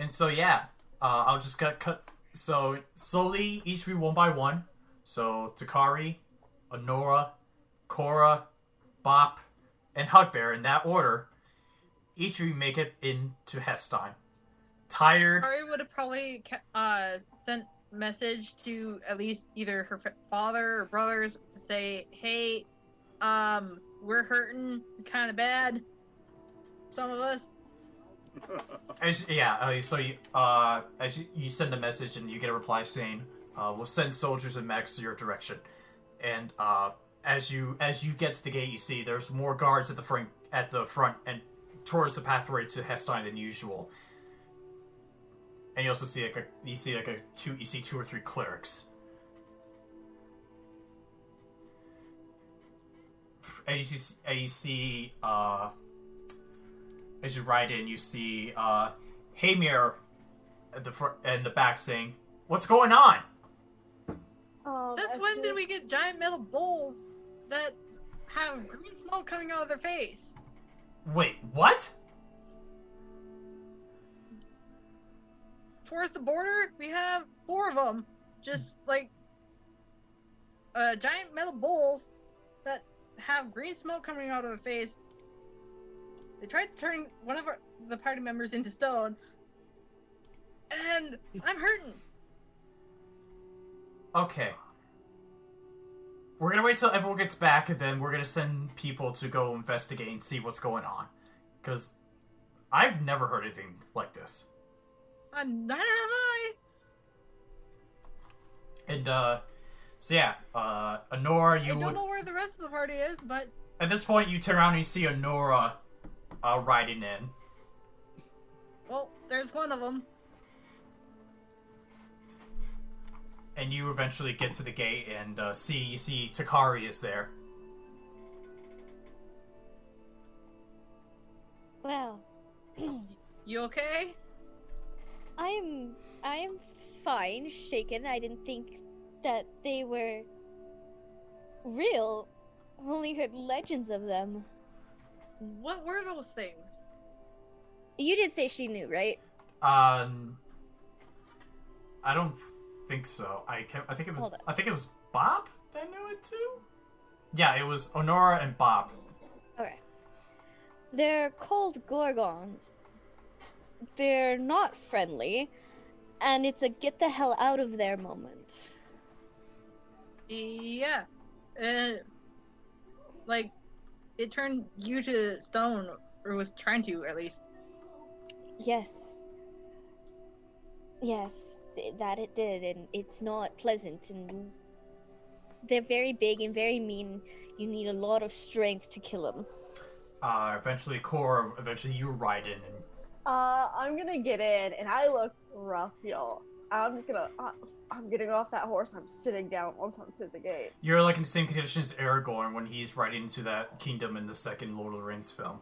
And so yeah, I'll just cut. So slowly, each of you one by one. So Takari, Onora, Corra, Bop, and Hugbear in that order. Each of you make it into Hestein. Tired. Corey would have probably sent message to at least either her father or brothers to say, "Hey, we're hurting kind of bad. Some of us." So you send a message and you get a reply saying, "We'll send soldiers and mechs your direction." And as you get to the gate, you see there's more guards at the front and towards the pathway to Hestein than usual. And you also see two or three clerics. And you see as you ride in, you see Hugbear at the front and the back saying, "What's going on?" Since when did we get giant metal bowls that have green smoke coming out of their face? Wait, what? Towards the border, we have 4 of them. Just like giant metal bowls that have green smoke coming out of their face. They tried to turn one of the party members into stone. And I'm hurting. Okay. We're gonna wait till everyone gets back, and then we're gonna send people to go investigate and see what's going on. Because I've never heard anything like this. Neither have I. And, so yeah, Onora, you I don't know where the rest of the party is, but... At this point, you turn around and you see Onora riding in. Well, there's one of them. And you eventually get to the gate and you see Takari is there. Well, You okay? I am fine, shaken. I didn't think that they were real. Only heard legends of them. What were those things? You did say she knew, right? I don't think so. I think it was Bob that knew it too. Yeah, it was Onora and Bob. Okay. They're called Gorgons. They're not friendly, and it's a get the hell out of there moment. Yeah. Like, it turned you to stone, or was trying to, at least. Yes. Yes, that it did, and it's not pleasant, and they're very big and very mean. You need a lot of strength to kill them. Eventually you ride in and... I'm gonna get in, and I look rough, y'all. I'm getting off that horse. I'm sitting down once I'm through the gates. You're like in the same condition as Aragorn when he's riding into that kingdom in the second Lord of the Rings film.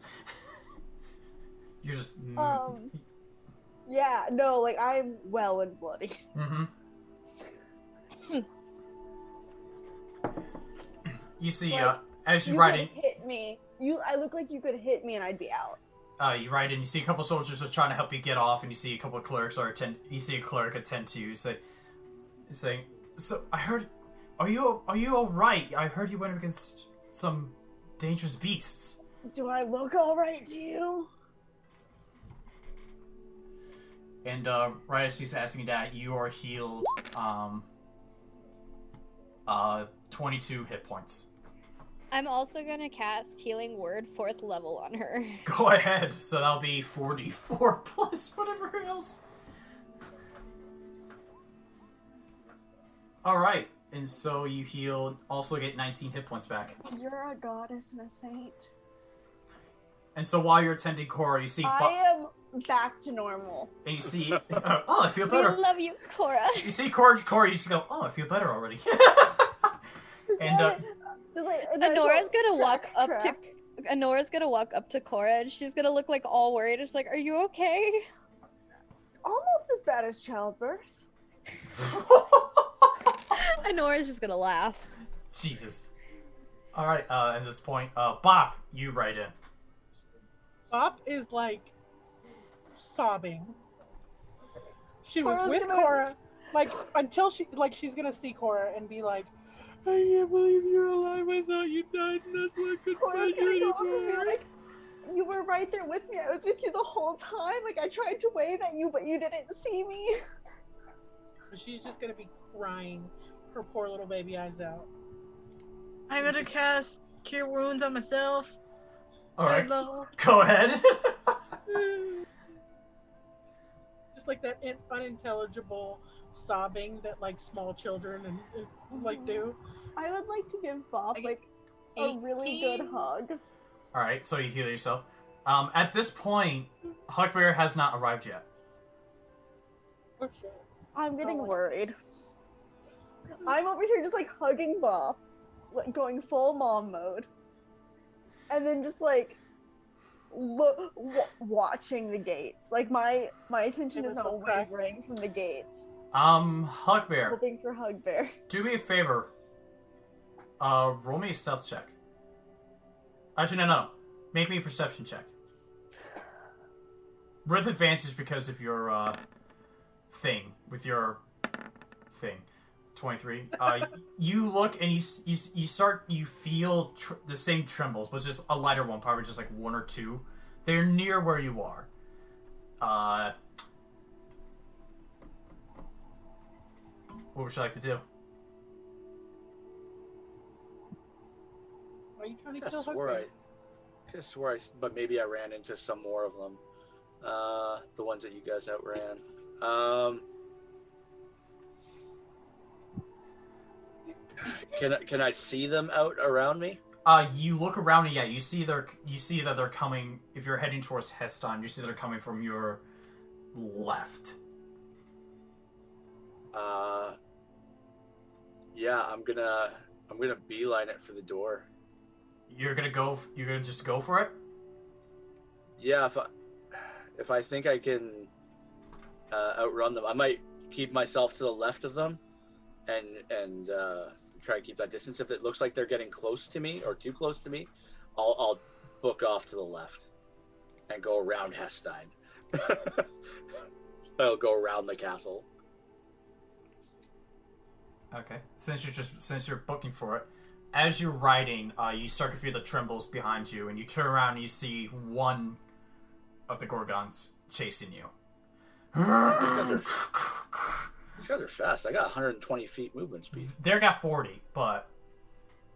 You're just... Yeah, no, like, I'm well and bloody. Mm-hmm. You see, like, as you ride in... hit me. I look like you could hit me and I'd be out. You ride in, you see a couple soldiers are trying to help you get off, and you see a couple of clerics you see a cleric attend to you, saying, "So, I heard... Are you alright? I heard you went against some dangerous beasts." Do I look alright to you? And, right as she's asking that, you are healed, 22 hit points. I'm also gonna cast Healing Word 4th level on her. Go ahead. So that'll be 44 plus whatever else. Alright. And so you healed, also get 19 hit points back. You're a goddess and a saint. And so while you're attending Corra, you see... I am back to normal. And you see... oh, I feel better. We love you, Corra. You see Corra, you just go, oh, I feel better already. And, Onora's gonna walk up to Corra, and she's gonna look like all worried. It's like, are you okay? Almost as bad as childbirth. Onora's just gonna laugh. Jesus. Alright, at this point, Bop, you ride in. Bop is like sobbing. She was Corra's with gonna- Corra, like until she's gonna see Corra and be like, I can't believe you're alive. I thought you died, and that's why I couldn't Corra's find you gonna go up and be anymore. like, you were right there with me. I was with you the whole time. Like, I tried to wave at you, but you didn't see me. So she's just gonna be crying her poor little baby eyes out. I'm gonna cast Cure Wounds on myself. Alright, Third level. go ahead. Just like that unintelligible sobbing that like small children and like do. I would like to give Bob I get like a really good 18. hug. Alright, so you heal yourself. At this point, Hugbear has not arrived yet. Okay. I'm getting Oh. worried. I'm over here just like hugging Bob, like going full mom mode, and then just like watching the gates. Like my attention Give is us not a crack. wavering from the gates, Hugbear, hoping for Hugbear. do me a favor. Roll me a stealth check. Actually, no. Make me a perception check. With advantage because of your, thing. With your thing. 23. You look and you feel the same trembles, but just a lighter one, probably just like one or two. They're near where you are. What would you like to do? Why are you trying to I kill swore Hugbear? but maybe I ran into some more of them. The ones that you guys outran. Can I see them out around me? You look around and yeah, you see that they're coming. If you're heading towards Hestein, you see they're coming from your left. Yeah, I'm gonna beeline it for the door. You're gonna just go for it? Yeah, if I think I can outrun them, I might keep myself to the left of them, and try to keep that distance. If it looks like they're getting close to me or too close to me, I'll book off to the left and go around Hestein. I'll go around the castle. Okay. Since you're booking for it, as you're riding, you start to feel the trembles behind you, and you turn around and you see one of the Gorgons chasing you. These guys are fast. I got 120 feet movement speed. They got 40, but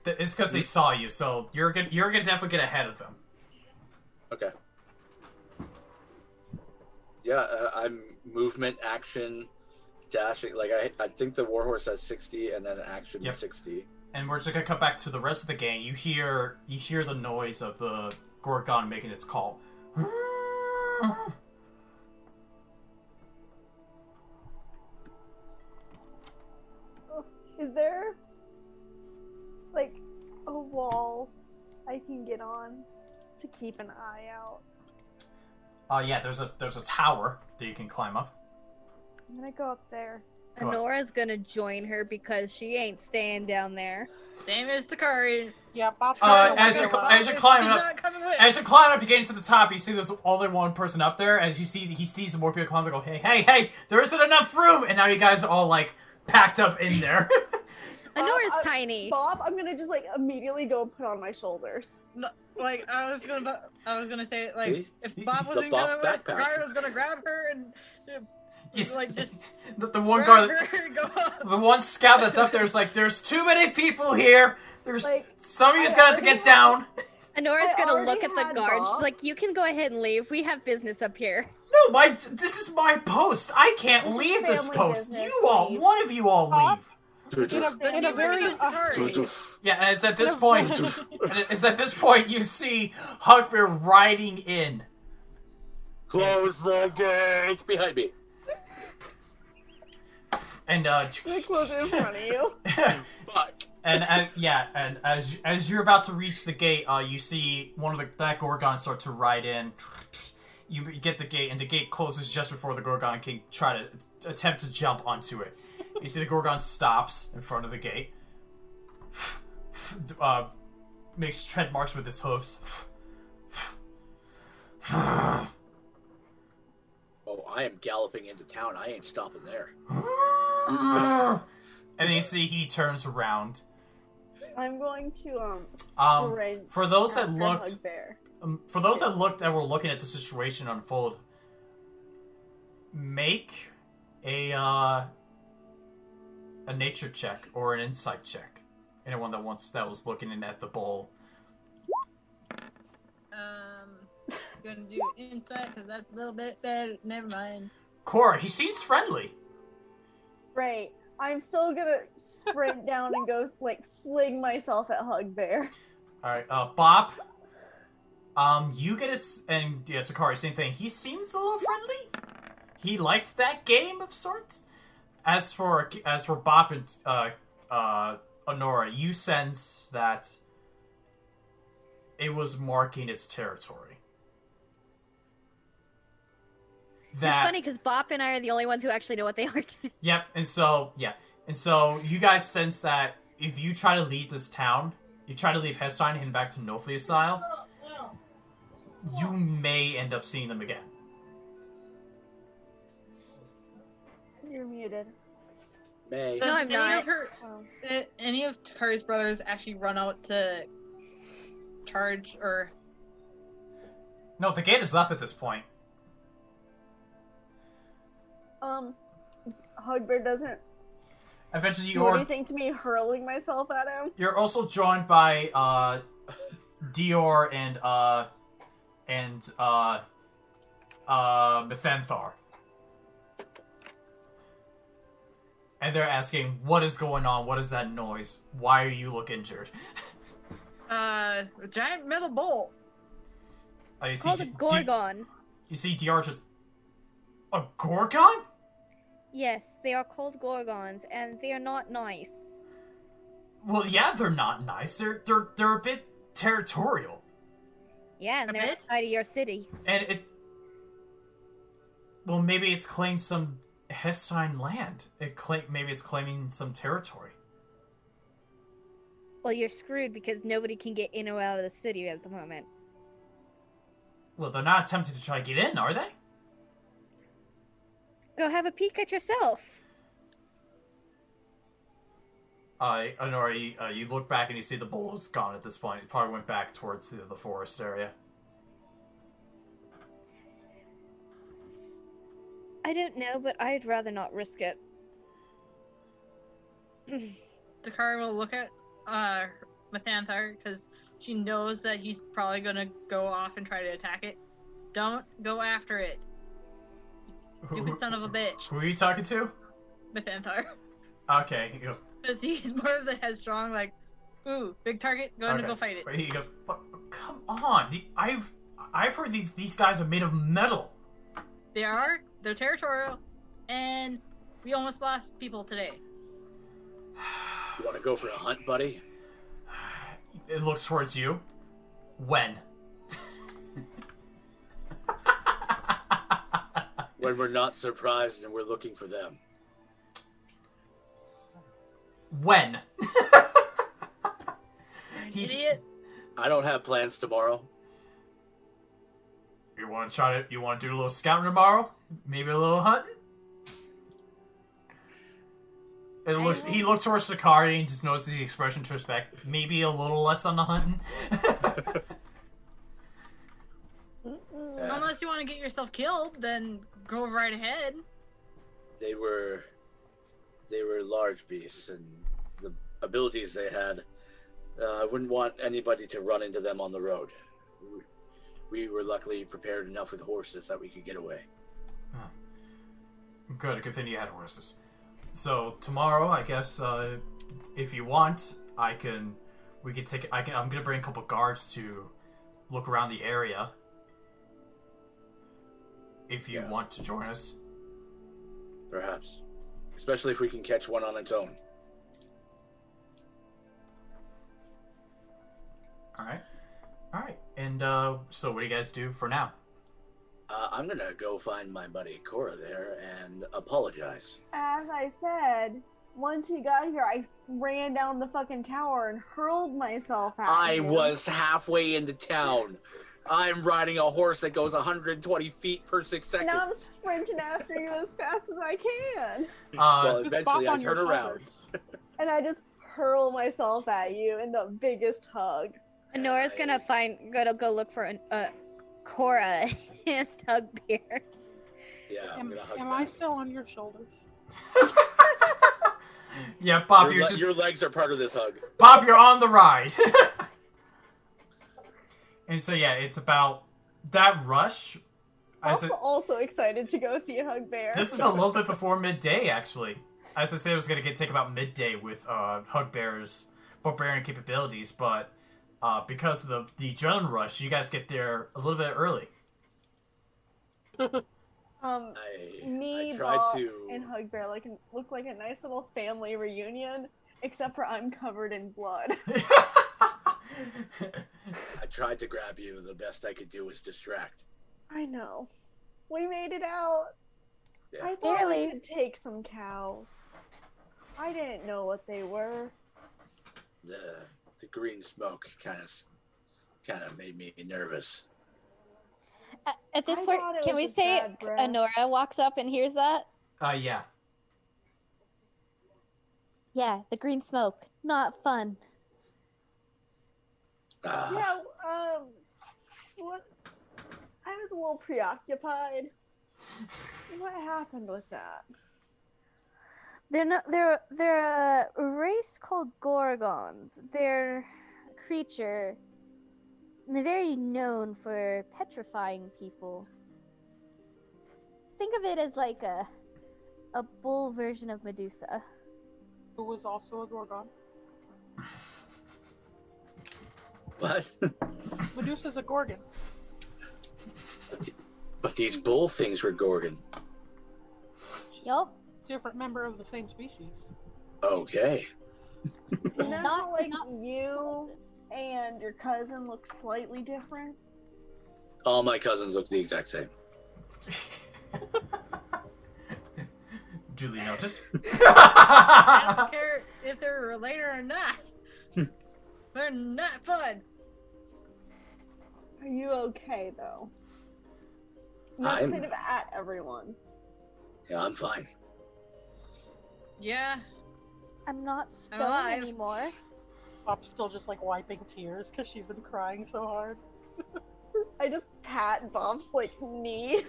it's because they saw you, so you're gonna definitely get ahead of them. Okay. Yeah, I'm movement, action, dashing. Like I think the warhorse has 60, and then action Yep. 60. And we're just gonna come back to the rest of the game. You hear the noise of the Gorgon making its call. Is there like a wall I can get on to keep an eye out? Yeah, there's a tower that you can climb up. I'm gonna go up there. Go on. Onora's gonna join her because she ain't staying down there. Same as Takari. Yeah, Bob. As you're climbing She's up, not coming with. as you're climbing up, you get to the top. You see there's only one person up there. As he sees more people climbing. Go, hey! There isn't enough room, and now you guys are all like packed up in there. Onora's tiny. Bob, I'm gonna just like immediately go put on my shoulders. No, like I was gonna say like See? if Bob The wasn't Bob coming with, backpack. Takari was gonna grab her and It's like just the one grab guard, her and go up. the one scout that's up there is like, there's too many people here. There's Like, some of you's I gonna have to already get down. Onora's I gonna already look at the had guard. She's Bob. like, you can go ahead and leave. We have business up here. No, this is my post. I can't This is leave this family post. business, You all, Steve. one of you all Bob? leave. In a very Yeah, and it's at this point. It's at this point you see Hugbear riding in. Close the gate behind me. And Can I close it in front of you? Fuck. and as you're about to reach the gate, you see one of that Gorgon start to ride in. You get the gate, and the gate closes just before the Gorgon can try to attempt to jump onto it. You see the Gorgon stops in front of the gate. Makes tread marks with its hooves. Oh Oh, I am galloping into town. I ain't stopping there. And then you see he turns around. I'm going to sprint. For those that after looked, Hugbear. for those that were looking at the situation unfold, make a nature check or an insight check. Anyone that was looking in at the bowl. Gonna do insight because that's a little bit better. Never mind. Corra, he seems friendly. Right. I'm still gonna sprint down and go, like, fling myself at Hugbear. Alright, Bop. You get it, and yeah, Takari, same thing. He seems a little friendly. He liked that game of sorts. As for Bop and Onora, you sense that it was marking its territory. It's funny because Bop and I are the only ones who actually know what they are doing. Yep, and so you guys sense that if you try to leave this town, you try to leave Hestein and head back to Nofliasile, you may end up seeing them again. You're muted. May. No, I'm not. Any of Takari's brothers actually run out to charge or? No, the gate is up at this point. Hugbear doesn't Eventually, do anything to me hurling myself at him. You're also joined by Dior and Methanthar. And they're asking, what is going on? What is that noise? Why do you look injured? A giant metal bolt. You see Called a Gorgon. You see Dior just... A Gorgon? Yes, they are called Gorgons, and they are not nice. Well, yeah, they're not nice. They're a bit territorial. Yeah, and A they're bit? outside of your city. And it... Well, maybe it's claimed some Hestein land. Maybe it's claiming some territory. Well, you're screwed because nobody can get in or out of the city at the moment. Well, they're not attempting to try to get in, are they? Go have a peek at yourself. Onora, you look back and you see the bull is gone at this point. It probably went back towards the forest area. I don't know, but I'd rather not risk it. Takari will look at Methanthar because she knows that he's probably gonna go off and try to attack it. Don't go after it. Stupid son of a bitch. Who are you talking to? Methanthar. Okay, he goes... Because he's more of the headstrong, like, ooh, big target, going to go fight it. He goes, but, come on, I've heard these guys are made of metal. They're territorial, and we almost lost people today. You want to go for a hunt, buddy? It looks towards you. When? When we're not surprised and we're looking for them. When? Idiot. I don't have plans tomorrow. You want to do a little scouting tomorrow? Maybe a little hunting? He looks towards Takari and just notices the expression to respect. Maybe a little less on the hunting. Unless you want to get yourself killed, then go right ahead. They were large beasts, and the abilities they had, I wouldn't want anybody to run into them on the road. We were luckily prepared enough with horses that we could get away. Oh. Good thing you had horses. So tomorrow, I guess, if you want, I'm gonna bring a couple guards to look around the area. If you want to join us. Perhaps. Especially if we can catch one on its own. Alright. And, so what do you guys do for now? I'm gonna go find my buddy Corra there and apologize. As I said, once he got here, I ran down the fucking tower and hurled myself at him. I was halfway into town. I'm riding a horse that goes 120 feet per 6 seconds. And I'm sprinting after you as fast as I can. Well, Just eventually bop I on your turn around. shoulders. And I just hurl myself at you in the biggest hug. Onora's gonna go look for Corra and Hugbear. Yeah, I'm gonna hug Am back. I still on your shoulders? Yeah, Bob, Your legs are part of this hug. Bob, you're on the ride. And so yeah, it's about that rush. I'm also excited to go see Hugbear. This is a little bit before midday, actually. As I said, it was going to take about midday with Hugbear's barbarian capabilities, but because of the adrenaline rush, you guys get there a little bit early. Me, I tried Bob, to. and Hugbear look like a nice little family reunion, except for I'm covered in blood. I tried to grab you. The best I could do was distract. I know. We made it out. Yeah. I thought we could take some cows. I didn't know what they were. The green smoke kind of made me nervous. At this I point, thought it can was we just say bad breath. Onora walks up and hears that? Yeah. Yeah, the green smoke. Not fun. Yeah, what? I was a little preoccupied. What happened with that? They're a race called Gorgons. They're a creature. And they're very known for petrifying people. Think of it as like a bull version of Medusa. Who was also a Gorgon. What? Medusa's a Gorgon. But these bull things were Gorgon. Yup. Different member of the same species. Okay. Not like you and your cousin look slightly different. All my cousins look the exact same. Duly noted. I don't care if they're related or not. They're not fun. Are you okay though? Not I'm- kind of at everyone. Yeah, I'm fine. Yeah. I'm not stoned alive. anymore. Bob's still just like wiping tears because she's been crying so hard. I just pat Bob's knee.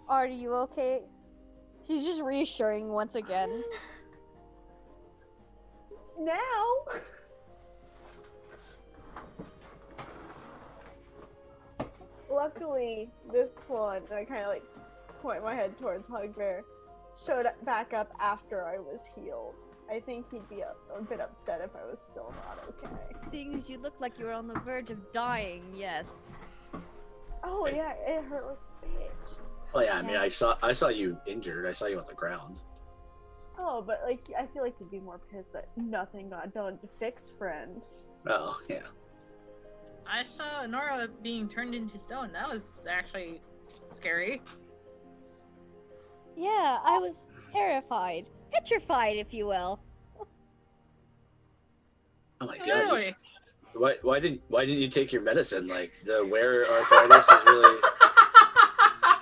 Are you okay? She's just reassuring once again. Now. Luckily, this one, and I kind of point my head towards Hugbear, showed back up after I was healed. I think he'd be a bit upset if I was still not okay. Seeing as you look like you were on the verge of dying, yes. Oh yeah, it hurt like a bitch. Oh yeah, I mean, I saw you injured. I saw you on the ground. Oh, but I feel like you'd be more pissed that nothing got done to fix friend. Oh yeah. I saw Onora being turned into stone. That was actually scary. Yeah, I was terrified. Petrified, if you will. Oh my god. Really? Why didn't you take your medicine? Like the wear arthritis is really.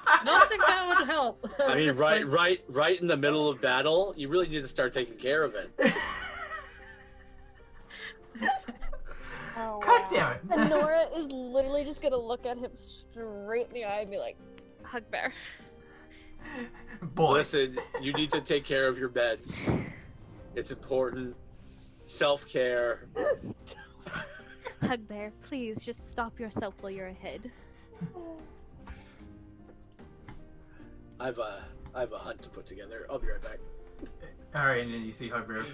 I don't think that would help. I mean, right in the middle of battle, you really need to start taking care of it. Oh, God damn it. Onora is literally just gonna look at him straight in the eye and be like, Hugbear. Boy. Listen, you need to take care of your meds. It's important. Self-care. Hugbear, please just stop yourself while you're ahead. I have a hunt to put together. I'll be right back. Alright, and then you see Hugbear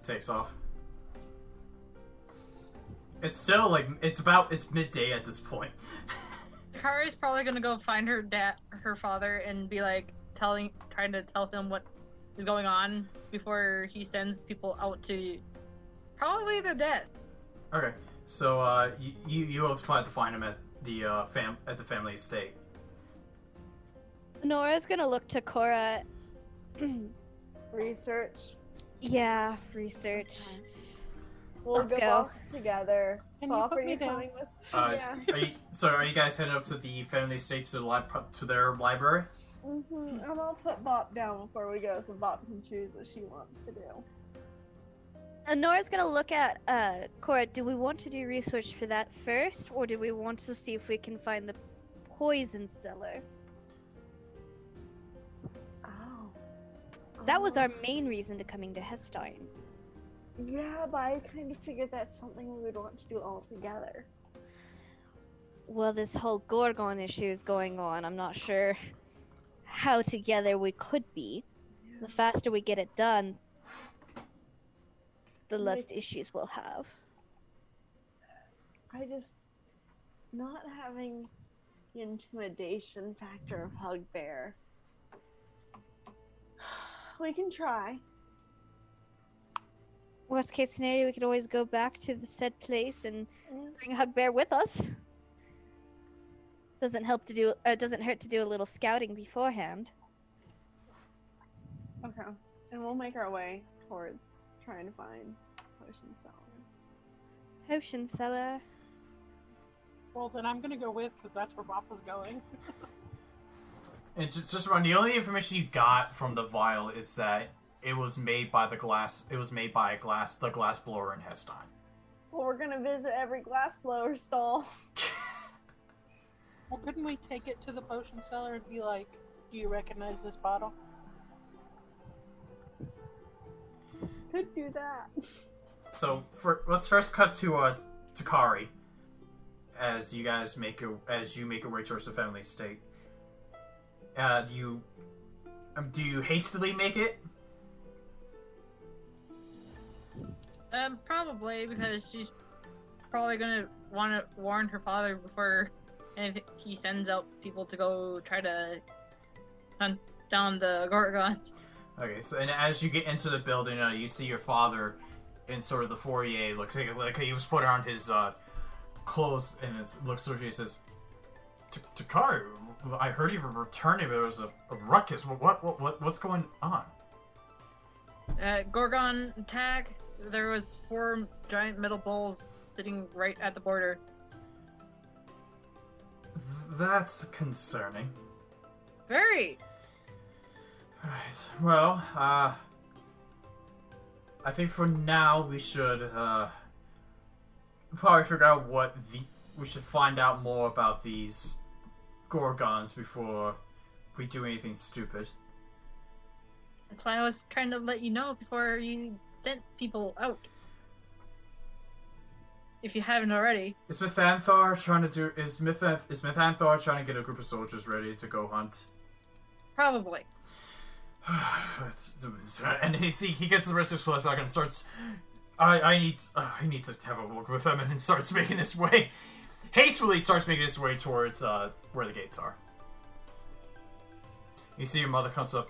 takes off. It's still it's midday at this point. Takari's probably gonna go find her father, and be like trying to tell him what is going on before he sends people out to probably the dead. Okay, so you have tried to find him at the family estate. Nora's gonna look to Corra. Research. Yeah, research. We'll Let's go go. off together. Can you Pop, put are me you down? coming with? Are you guys heading up to the family estate to their library? And I'll put Bop down before we go so Bop can choose what she wants to do. Onora's gonna look at Corra. Do we want to do research for that first, or do we want to see if we can find the poison cellar? Oh. That was our main reason to coming to Hestein. Yeah, but I kind of figured that's something we would want to do all together. Well, this whole Gorgon issue is going on. I'm not sure how together we could be. The faster we get it done, the less issues we'll have. I just not having the intimidation factor of Hugbear. We can try. Worst case scenario, we could always go back to the said place and bring Hugbear with us. Doesn't hurt to do a little scouting beforehand. Okay. And we'll make our way towards trying to find potion cellar. Potion cellar. Well, then I'm gonna go with, because that's where Bop was going. And just run. The only information you got from the vial is that it was made by the glass blower in Hestein. Well, we're gonna visit every glassblower stall. Well, couldn't we take it to the potion cellar and be like, do you recognize this bottle? Could do that. So let's first cut to Takari as you make your way towards the family estate. Do you hastily make it? Probably, because she's probably gonna want to warn her father before he sends out people to go try to hunt down the Gorgons. Okay, so and as you get into the building, you see your father in sort of the foyer, like he was putting on his clothes, and looks towards you and says, "Takari, I heard you were returning, but there was a ruckus. What's going on?" Gorgon attack. There was 4 giant metal bulls sitting right at the border. That's concerning. Very. Right. Well, I think for now we should probably figure out we should find out more about these Gorgons before we do anything stupid. That's why I was trying to let you know before you sent people out. If you haven't already. Is Mithanthar trying to get a group of soldiers ready to go hunt? Probably. And he gets the rest of his flesh back and starts. I need to have a look with him, and then starts making his way. Hastily starts making his way towards where the gates are. You see your mother comes up.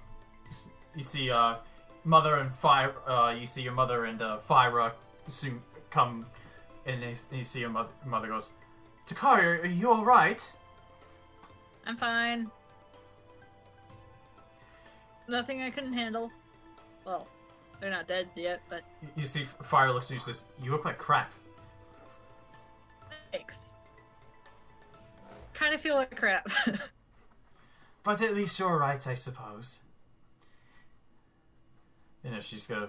You see mother and Faephyra. You see your mother and Faephyra soon come, and you see your mother goes, "Takari, are you all right?" I'm fine. Nothing I couldn't handle. Well, they're not dead yet, but... You see Fire looks at you and says, "You look like crap." Thanks. Kind of feel like crap. But at least you're alright, I suppose. She's gonna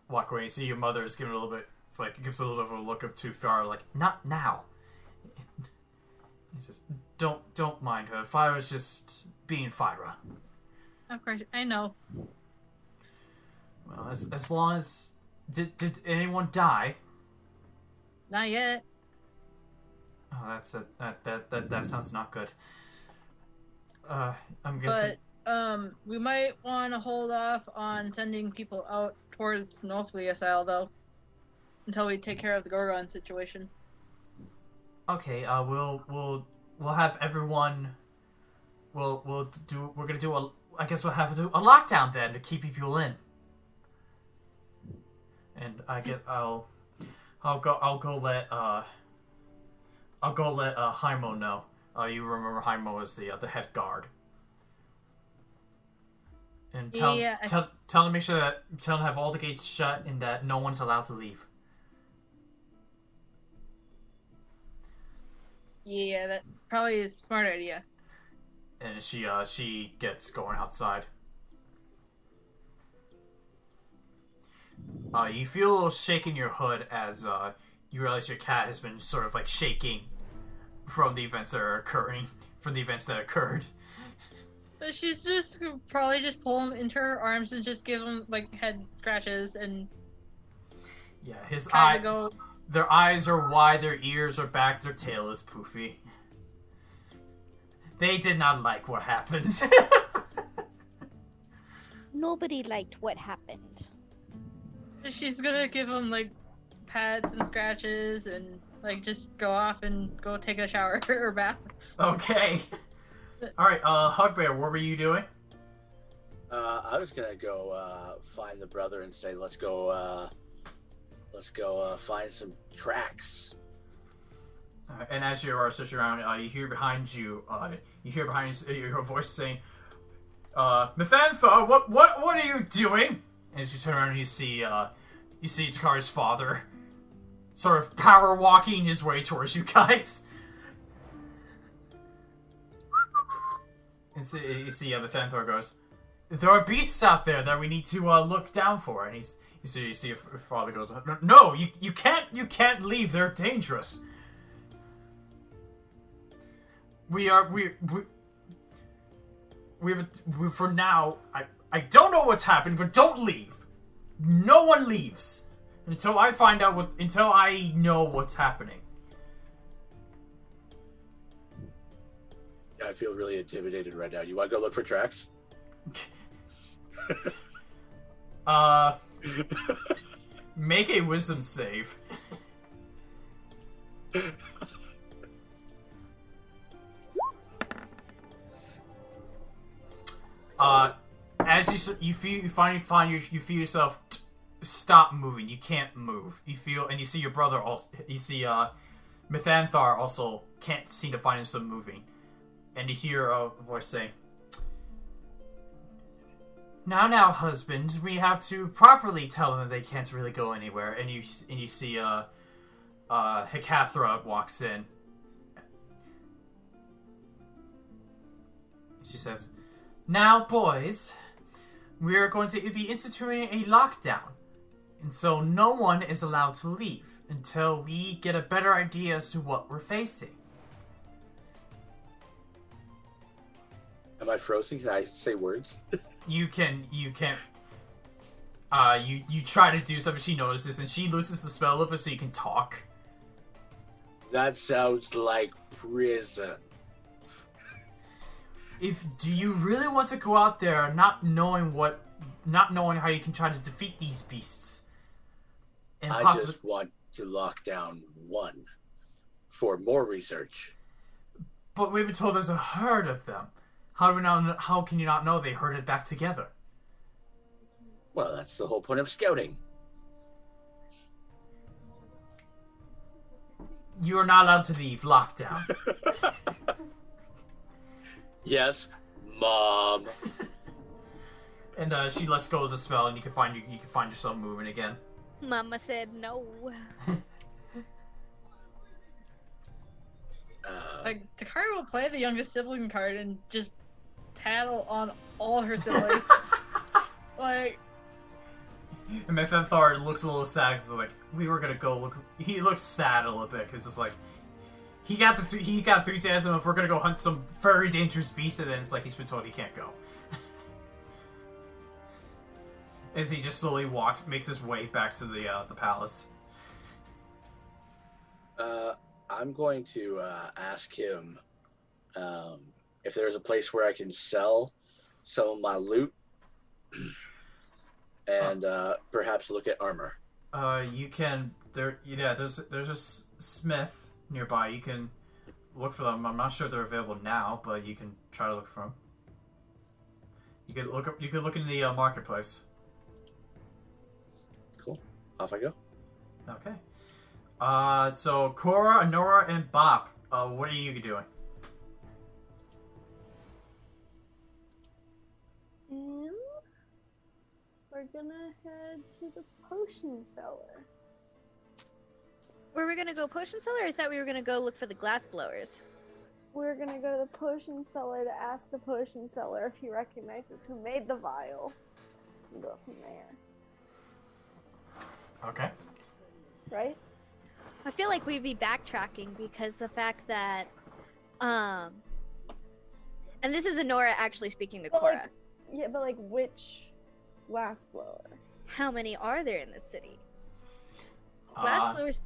walk away. You see your mother is giving a little bit... It's like, it gives a little bit of a look of to Fire, like, "Not now." He says, Don't mind her. Fire's just being Faephyra. Of course, I know. Well, as long as... Did anyone die? Not yet. Oh, that sounds not good. I'm guessing... But, we might want to hold off on sending people out towards Nofliasile, though. Until we take care of the Gorgon situation. Okay, we'll have everyone... We're gonna do I guess we'll have to do a lockdown then to keep people in. And I'll go let Haimo know. You remember Haimo as the head guard. And tell him to make sure that tell him to have all the gates shut and that no one's allowed to leave. Yeah, that probably is a smart idea. And she gets going outside. You feel a little shake in your hood as you realize your cat has been sort of like shaking from the events that are occurring, from the events that occurred. But she's just probably just pull him into her arms and just give him like head scratches and Yeah, his kind of go. Their eyes are wide, their ears are back, their tail is poofy. They did not like what happened. Nobody liked what happened. She's gonna give him like pads and scratches and like just go off and go take a shower or bath. Okay. Alright, Hugbear, what were you doing? I was gonna go find the brother and say, let's go find some tracks. And as you are searching around, you hear behind you, your voice saying, Methantha, what are you doing? And as you turn around, you see Takari's father, sort of power walking his way towards you guys. And so you see Methantha goes, there are beasts out there that we need to look down for. And you see your father goes, no, you can't leave. They're dangerous. We for now, I don't know what's happened, but don't leave. No one leaves until I know what's happening. I feel really intimidated right now. You want to go look for tracks? Make a wisdom save. As you feel yourself stop moving. You can't move. You see your brother also. You see Methantha also can't seem to find himself moving, and you hear a voice saying, "Now, husband, we have to properly tell them they can't really go anywhere." And you see Hekathra walks in. She says, "Now, boys, we are going to be instituting a lockdown, and so no one is allowed to leave until we get a better idea as to what we're facing." Am I frozen? Can I say words? You can't. You try to do something. She notices, and she loses the spell a little bit so you can talk. That sounds like prison. Do you really want to go out there not knowing how you can try to defeat these beasts? And I just want to lock down one for more research. But we've been told there's a herd of them. How can you not know they herded back together? Well, that's the whole point of scouting. You are not allowed to leave. Lockdown. Yes, Mom. And she lets go of the spell, and you can find yourself moving again. Mama said no. Like, Takari will play the youngest sibling card and just tattle on all her siblings. Like... And Methantha looks a little sad because like we were gonna go look. He looks sad a little bit because it's like he got enthusiasm if we're gonna go hunt some very dangerous beast, and then it's like he's been told he can't go. As he just slowly makes his way back to the palace. I'm going to ask him if there's a place where I can sell some of my loot. And perhaps look at armor. You can there's a smith nearby. You can look for them. I'm not sure they're available now, but you can try to look for them. You could look in the marketplace. Cool. Off I go. Okay. So Corra, Onora, and Bop. What are you doing? We're gonna head to the potion cellar. Were we gonna go potion cellar, or I thought we were gonna go look for the glass blowers? We're gonna go to the potion cellar to ask the potion seller if he recognizes who made the vial. And go from there. Okay. Right? I feel like we'd be backtracking because the fact that, and this is Onora actually speaking to But, Corra. like, yeah, but like which glass blower? How many are there in the city? Glass blowers.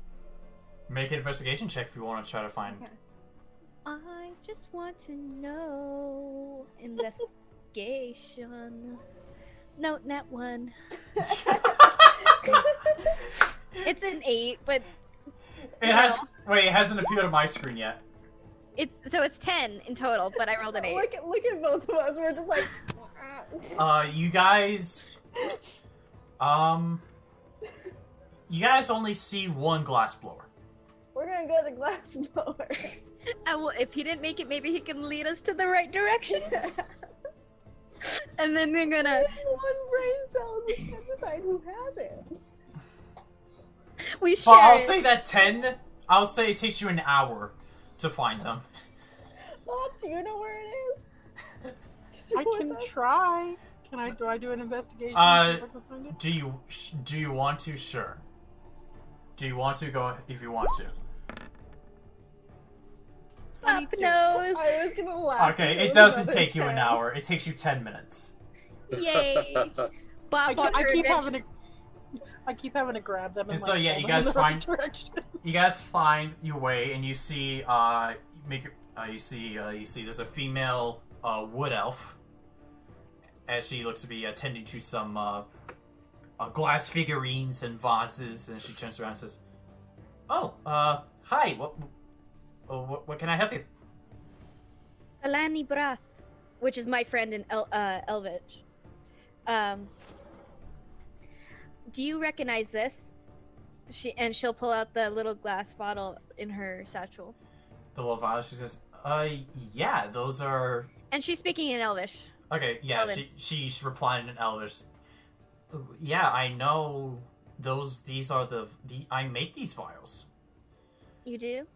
Make an investigation check if you want to try to find. Okay. I just want to know. Investigation. No, not one. It's an 8, but It has. Wait, it hasn't appeared on my screen yet. it's 10 in total, but I rolled an 8. Look at both of us. We're just like. You guys. You guys only see one glass blower. We're gonna go to the glass blower. If he didn't make it, maybe he can lead us to the right direction. And then we're gonna. One brain cell. We can't decide who has it. We Well, share. I'll it. say that 10. I'll say it takes you an hour to find them. Mom, do you know where it is? I can try. Do I do an investigation? Uh, see if I can find it? Do you want to? Sure. Do you want to go if you want to? Up nose. I was gonna laugh. Okay, if it was doesn't another take you an 10. hour. It takes you 10 minutes. Yay. Bop on I her keep adventure. having to grab them. And And so, like, yeah, pull you them in guys the right find- direction. You guys find your way, and you see you see there's a female wood elf, as she looks to be attending to some glass figurines and vases, and she turns around and says, "Oh, hi. What can I help you?" Alani Brath, which is my friend in Elwig. Do you recognize this? She'll pull out the little glass bottle in her satchel. The little vial. She says, yeah, those are." And she's speaking in Elvish. Okay, yeah, Elven. she's replying in Elvish. Yeah, I know those. These are the I make these vials. You do?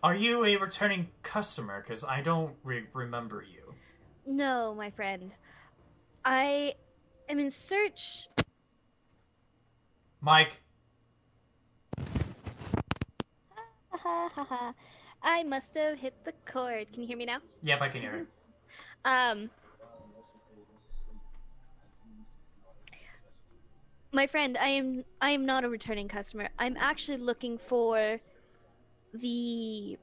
Are you a returning customer? Because I don't remember you. No, my friend. I am in search. Mike. I must have hit the cord. Can you hear me now? Yep, I can hear you. My friend, I am not a returning customer. I'm actually looking for the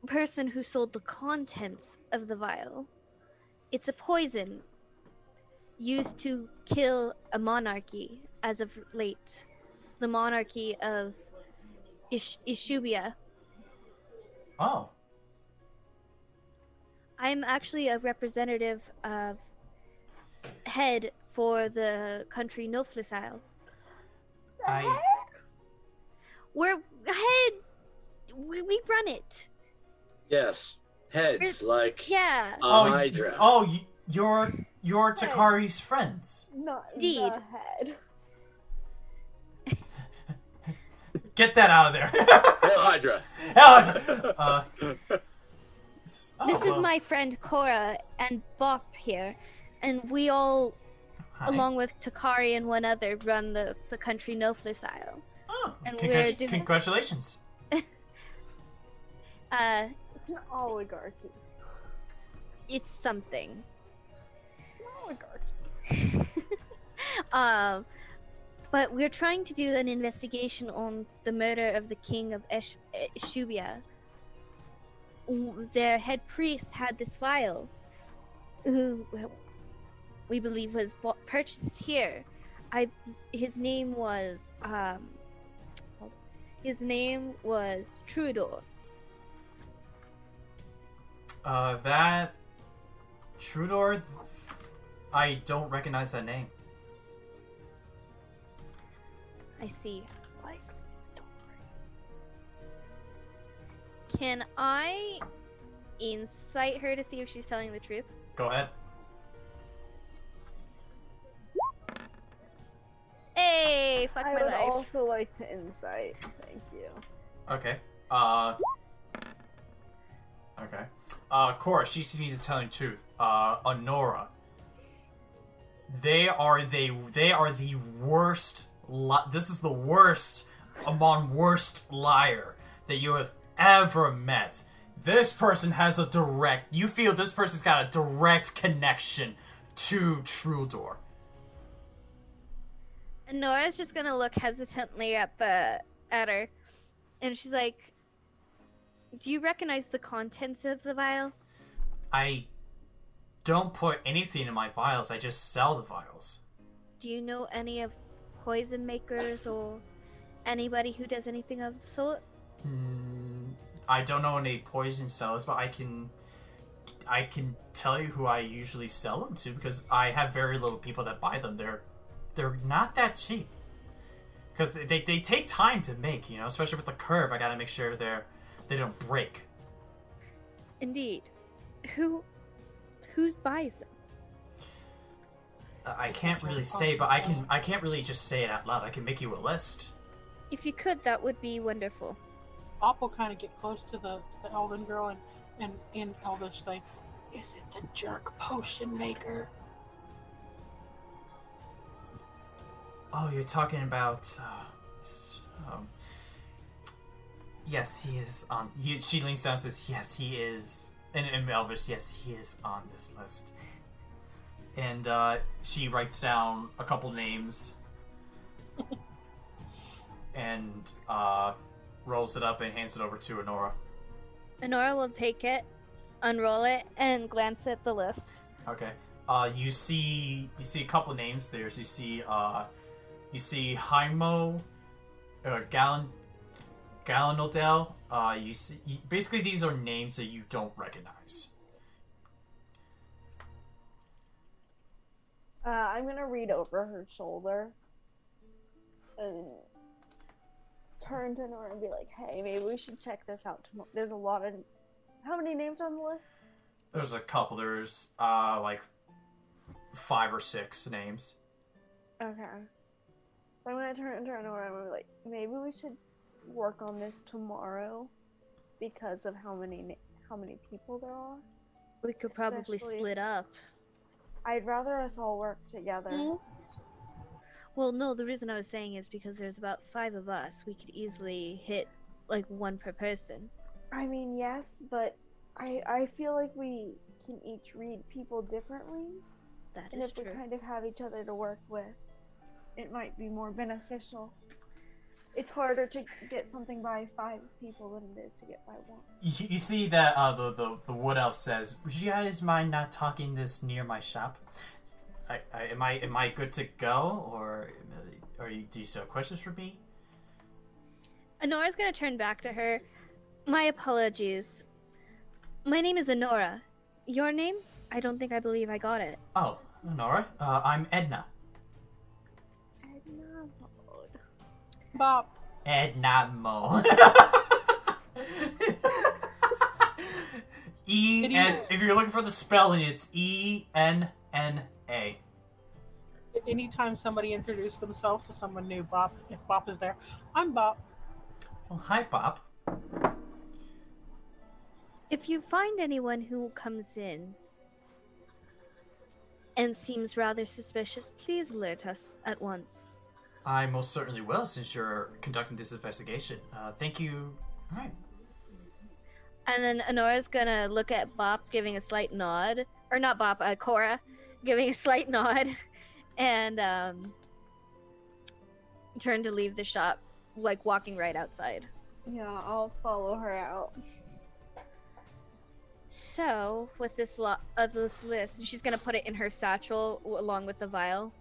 person who sold the contents of the vial. It's a poison used to kill a monarchy as of late. The monarchy of Ishubia. Oh. I'm actually a representative of head for the country Nofliasile. We're head. We run it. Yes, heads like Yeah. a hydra. You're Takari's friends. Not Indeed. the head. Get that out of there. Hail Hydra. Hell, This is my friend Corra and Bop here, and we all, along with Takari and one other, run the country Nofliasile. Oh, and we're doing- congratulations. It's an oligarchy. It's something. It's an oligarchy. But we're trying to do an investigation on the murder of the king of Ishubia. Their head priest had this vial, who we believe was purchased here. His name was Trudor. That Trudor, I don't recognize that name. I see. Can I incite her to see if she's telling the truth? Go ahead. Hey! Yay, fuck I my would life. also like to insight. Thank you. Okay. Okay. Corra, she seems to tell you the truth. Onora. They are the worst. This is the worst among worst liar that you have ever met. This person has a direct. You feel this person's got a direct connection to Trudor. And Nora's just gonna look hesitantly at her, and she's like, "Do you recognize the contents of the vial?" I don't put anything in my vials. I just sell the vials. Do you know any of poison makers or anybody who does anything of the sort? I don't know any poison sellers, but I can tell you who I usually sell them to because I have very little people that buy them. They're not that cheap because they take time to make, especially with the curve. I gotta make sure they don't break. Indeed. Who buys them? I can't really say, but I can't really just say it out loud. I can make you a list. If you could, that would be wonderful. Bob will kind of get close to the elven girl and in Elvish say, "Is it the jerk potion maker?" Oh, you're talking about. Yes, he is on. She leans down and says, "Yes, he is." And Elvis, yes, he is on this list. And she writes down a couple names and rolls it up and hands it over to Onora. Onora will take it, unroll it, and glance at the list. Okay. You see a couple names there. You see Haimo, Galanodel. Basically these are names that you don't recognize. I'm gonna read over her shoulder and turn to Nora and be like, "Hey, maybe we should check this out tomorrow." There's a lot of. How many names are on the list? There's a couple. There's like 5 or 6 names. Okay. So I'm gonna turn to Nora and be like, "Maybe we should work on this tomorrow because of how many people there are." We could probably split up. I'd rather us all work together. Mm-hmm. Well, no, the reason I was saying is because there's about 5 of us. We could easily hit like 1 per person. I mean, yes, but I feel like we can each read people differently. That and is if true. we kind of have each other to work with, it might be more beneficial. It's harder to get something by 5 people than it is to get by 1. You see that the wood elf says, "Would you guys mind not talking this near my shop? Am I good to go, or do you still have questions for me?" Onora's gonna turn back to her. My apologies. My name is Onora. Your name? I believe I got it. Oh, Onora. I'm Edna. Edna mode. Bob. Edna Mo. If you're looking for the spelling, it's ENNA. Anytime somebody introduced themselves to someone new, Bob, if Bob is there, "I'm Bob." Well, hi, Bob. If you find anyone who comes in and seems rather suspicious, please alert us at once. I most certainly will, since you're conducting this investigation. Thank you. All right. And then Onora's gonna look at Bop, giving a slight nod. Or not Bop, Corra, giving a slight nod. And turn to leave the shop, like walking right outside. Yeah, I'll follow her out. So, with this list, she's gonna put it in her satchel along with the vial.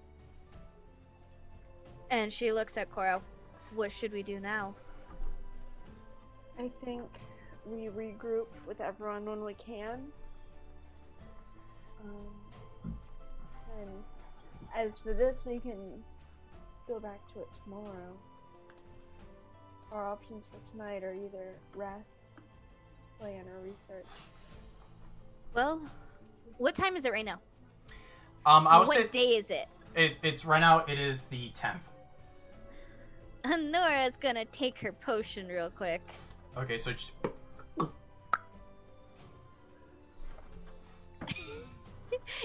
And she looks at Corra. What should we do now? I think we regroup with everyone when we can. And as for this, we can go back to it tomorrow. Our options for tonight are either rest, plan, or research. Well, what time is it right now? I would say what day is it? it's right now. It is the 10th. Onora's gonna take her potion real quick. Okay, so just...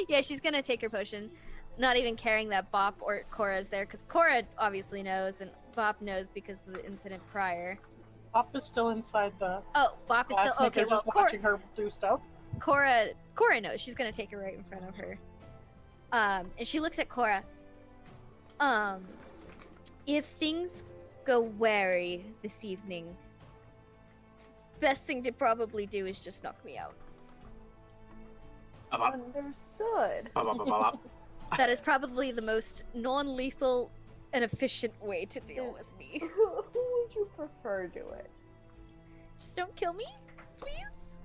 Yeah, she's gonna take her potion, not even caring that Bop or Corra's there, because Corra obviously knows, and Bop knows because of the incident prior. Bop is still inside the. Oh, Bop is still okay. Well, just watching her do stuff. Corra knows. She's gonna take her right in front of her. And she looks at Corra. If things go wary this evening, best thing to probably do is just knock me out. Understood. That is probably the most non-lethal and efficient way to deal with me. Who would you prefer do it? Just don't kill me, please.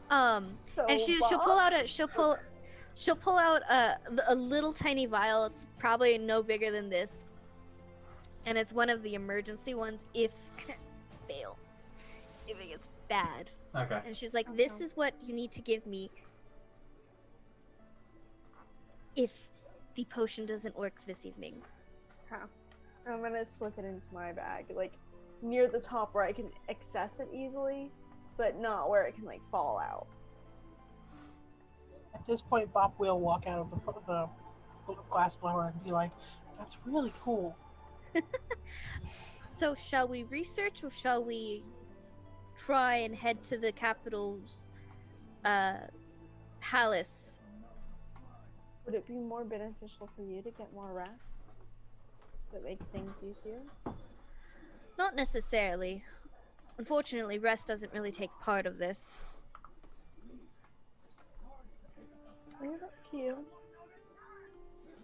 So, And she'll pull out a little tiny vial. It's probably no bigger than this, and it's one of the emergency ones if fail, if it gets bad. Okay. And she's like, "This is what you need to give me if the potion doesn't work this evening." Huh. I'm gonna slip it into my bag, like near the top where I can access it easily, but not where it can like fall out. At this point, Bop will walk out of the glass blower and be like, "That's really cool." So, shall we research or shall we try and head to the capital's palace? Would it be more beneficial for you to get more rest? Would it make things easier? Not necessarily. Unfortunately, rest doesn't really take part of this. It's up to you.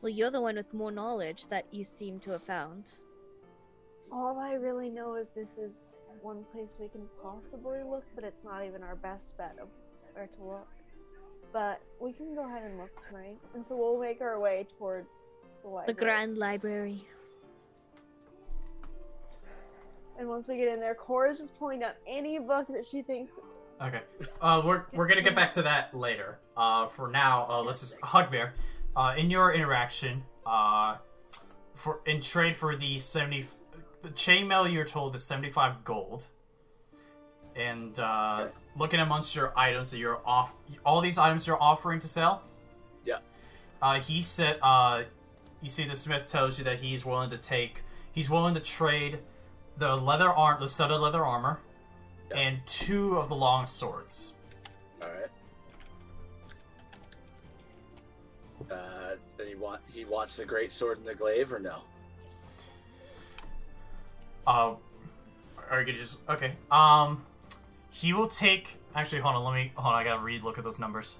Well, you're the one with more knowledge that you seem to have found. All I really know is this is one place we can possibly look, but it's not even our best bet of where to look. But we can go ahead and look tonight, and so we'll make our way towards the library. The Grand Library. And once we get in there, Cora's just pulling out any book that she thinks. Okay. We're gonna get back to that later. For now, let's just Hugbear. In your interaction, in trade for the chainmail, you're told is 75 gold. And looking amongst your items that you're all these items you're offering to sell. Yeah. He said, you see, the smith tells you that he's willing to trade the studded leather armor, and 2 of the long swords. All right. And he wants the great sword and the glaive, or no? Are you gonna just okay? He will take. Actually, hold on. I gotta look at those numbers.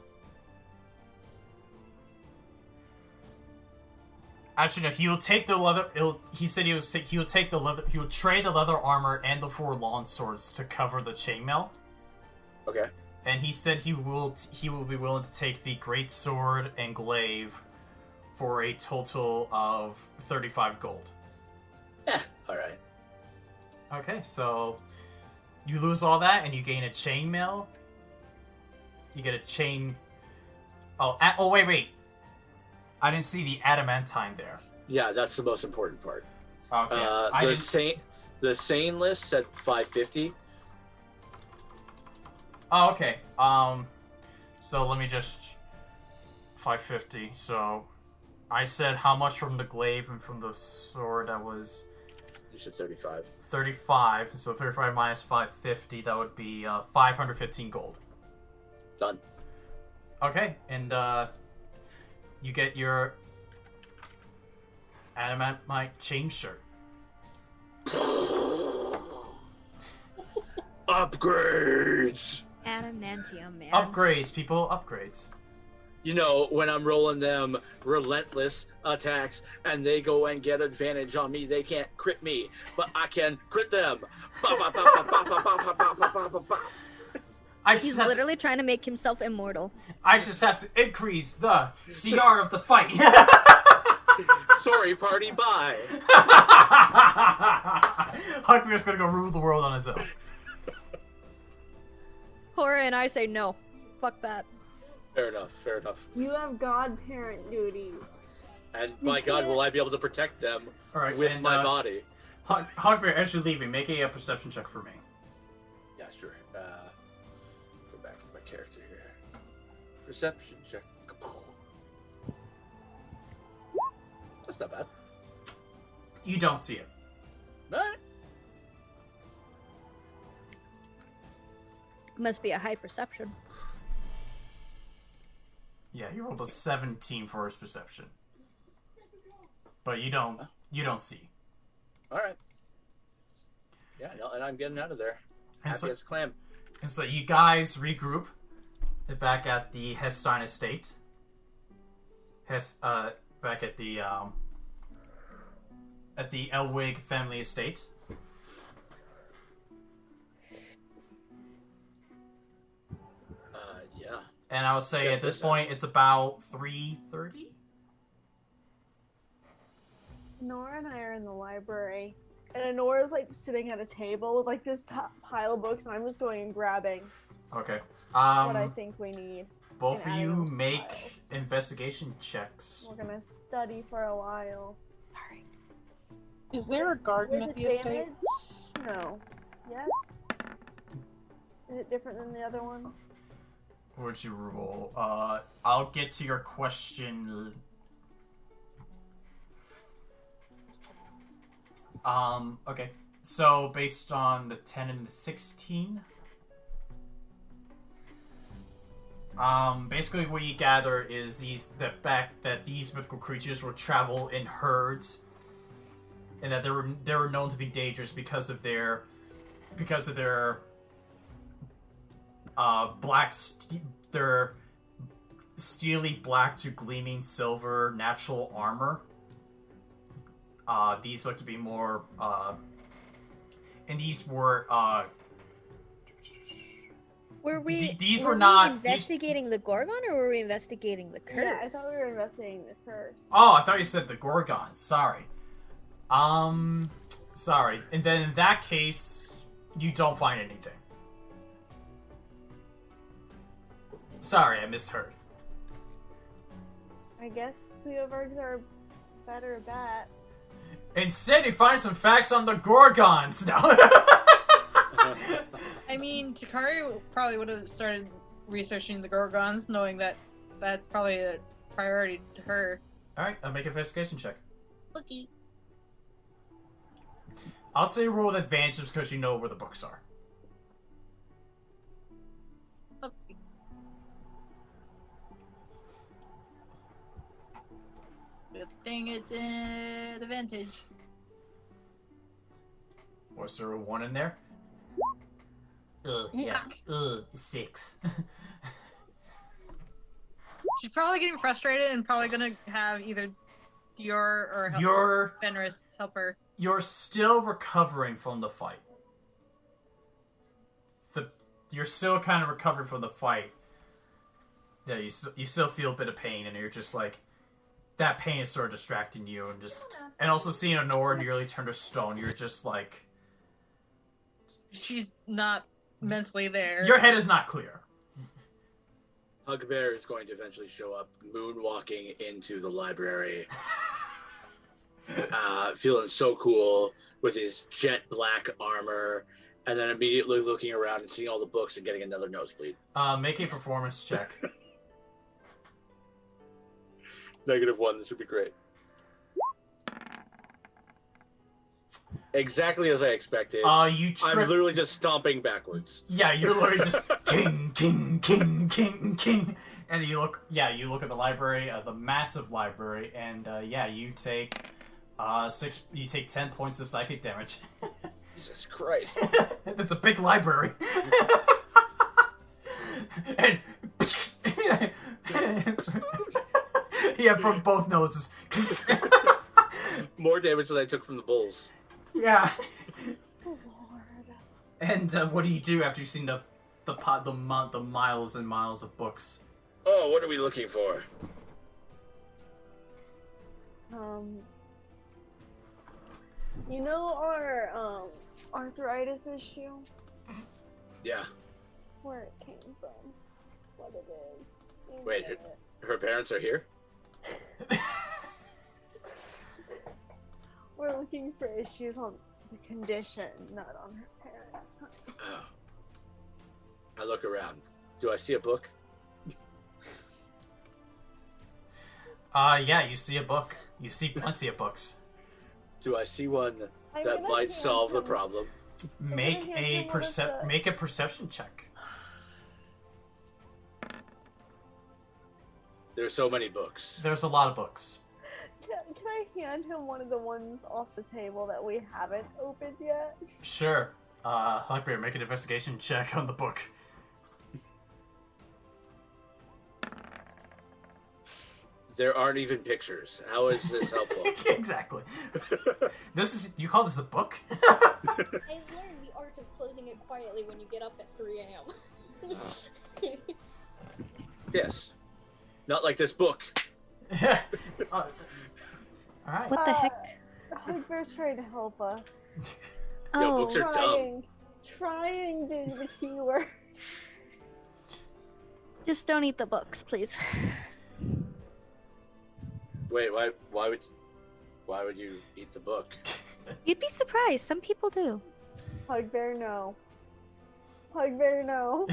Actually, no. He will take the leather. He said he will take the leather. He will trade the leather armor and the 4 long swords to cover the chainmail. Okay. And he said he will be willing to take the great sword and glaive for a total of 35 gold. Yeah. All right. Okay, so you lose all that and you gain a chainmail. You get a chain. Oh, wait. I didn't see the adamantine there. Yeah, that's the most important part. Okay. The sane list said 550. Oh, okay. So let me just 550. So I said how much from the glaive and from the sword. That was. You said 35. 35. So 35 minus 550. That would be 515 gold. Done. Okay, and you get your adamantine chain shirt. Upgrades! Adamantium, man. Upgrades, people. Upgrades. You know, when I'm rolling them relentless attacks and they go and get advantage on me, they can't crit me, but I can crit them. He's literally trying to make himself immortal. I just have to increase the CR of the fight. Sorry, party, bye. Hugbear's gonna go rule the world on his own. Corra and I say no. Fuck that. Fair enough. You have godparent duties. And by God, will I be able to protect them All right, with and, my body? Hugbear, as you're leaving, make a perception check for me. Yeah, sure. Go back to my character here. Perception check. That's not bad. You don't see it. Alright. Must be a high perception. Yeah, you rolled a 17 for his perception. But you don't see. Alright. Yeah, no, and I'm getting out of there. And Happy as a clam. And so you guys regroup back at the Hestein estate. Back at the Elwig family estate. Yeah. And I would say Yeah, at this this point it's about 3:30. Nora and I are in the library, and Nora's like sitting at a table with like this pile of books, and I'm just going and grabbing Okay. what I think we need. Both and of you adding those make piles. investigation checks. We're gonna study for a while. Sorry. Is there a garden With at the estate? advantage? No. Yes? Is it different than the other one? What'd you roll? I'll get to your question. Okay. So based on the 10 and the 16. Basically what you gather is these mythical creatures will travel in herds, and that they were known to be dangerous because of their their steely black to gleaming silver natural armor. These look to be more and these were Were we? these were were we not- investigating the Gorgon, or were we investigating the curse? Yeah, I thought we were investigating the curse. Oh, I thought you said the Gorgons. Sorry. Sorry. And then in that case, you don't find anything. Sorry, I misheard. I guess Cleovergs are better at that. Instead, you find some facts on the Gorgons. No. I mean, Takari probably would have started researching the Gorgons, knowing that that's probably a priority to her. Alright, I'll make an investigation check. Looky. I'll say roll with advantage just because you know where the books are. Okay. Good thing it's an advantage. Was there a 1 in there? Yeah. 6. She's probably getting frustrated and probably gonna have either Dior or Fenris help her. You're still recovering from the fight. You're still kind of recovering from the fight. Yeah, you still feel a bit of pain, and you're just like, that pain is sort of distracting you, and also seeing Onora nearly turn to stone, you're just like, She's not mentally there. your head is not clear. Hugbear is going to eventually show up, moonwalking into the library, feeling so cool with his jet black armor, and then immediately looking around and seeing all the books and getting another nosebleed. Make a performance check. -1, this would be great. Exactly as I expected. You I'm trip. literally just stomping backwards. Yeah, you're literally just king, king, king, king, king, and you look at the library, the massive library, and you take 10 points of psychic damage. Jesus Christ. That's a big library. And yeah, from both noses. More damage than I took from the bulls. Yeah. Oh, Lord. And what do you do after you've seen the miles and miles of books? Oh, what are we looking for? You know our arthritis issue? Yeah. Where it came from, what it is. You Wait, get it. her parents are here? looking for issues on the condition, not on her parents. Oh. I look around. Do I see a book? Yeah, you see a book. You see plenty of books. Do I see one I'm that gonna might hand solve the him- problem? Make hand a him one of the- make a perception check. There's so many books. There's a lot of books. Can I hand him one of the ones off the table that we haven't opened yet? Sure. Hugbear, make an investigation check on the book. There aren't even pictures. How is this helpful? Exactly. You call this a book? I learned the art of closing it quietly when you get up at 3 a.m. Yes. Not like this book. Alright. What the heck? Hugbear's trying to help us. Yo, Oh, books are dumb. Trying being the keyword. just don't eat the books, please. Wait, why would you eat the book? You'd be surprised. Some people do. Hugbear, no. Hugbear, no.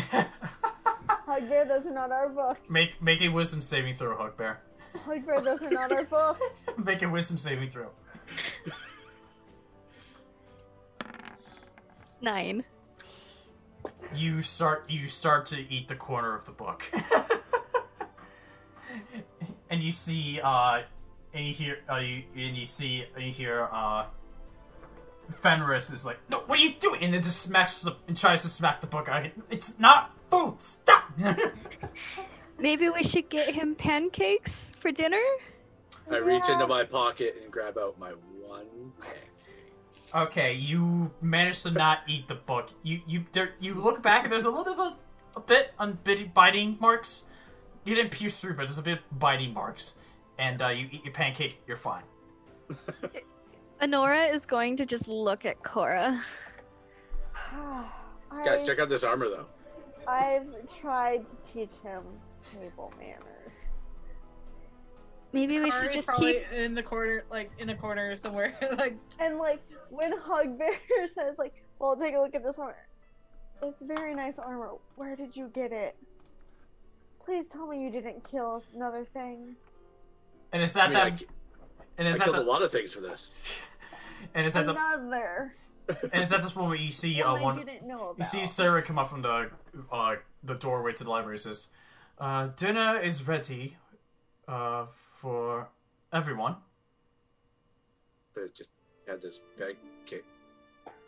Hugbear, those are not our books. Make a wisdom saving throw, Hugbear. Hugbear, those are not our books. Make a wisdom saving throw. 9. You start to eat the corner of the book. And you see Fenris is like, "No, what are you doing?" And then just tries to smack the book out. It's not food. Stop. Maybe we should get him pancakes for dinner? I reach into my pocket and grab out my one pancake. Okay, you managed to not eat the book. You look back and there's a little bit of biting marks. You didn't pierce through, but there's a bit of biting marks. And you eat your pancake, you're fine. Onora is going to just look at Corra. Guys, check out this armor though. I've tried to teach him table manners. Maybe we should Takari's just probably keep... in the corner, like in a corner somewhere. Like, And like when Hugbear says like, "Well, take a look at this armor. It's very nice armor. Where did you get it? Please tell me you didn't kill another thing." And it's at I that. And it's I at killed a the. lot of things for this. And it's at the. Another. And it's at this moment you see One I one. didn't know about. You see Sarah come up from the doorway to the library. Says, "Dinner is ready, for everyone." But just had this pancake.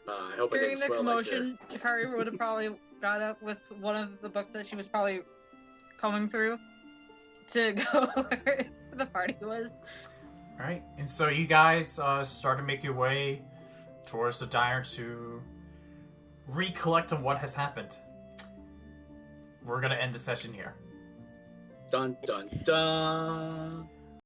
I hope I during didn't the smell commotion, Takari would have probably got up with one of the books that she was probably combing through to go where the party was. All right, and so you guys start to make your way towards the diner to recollect on what has happened. We're gonna end the session here. Dun dun dun.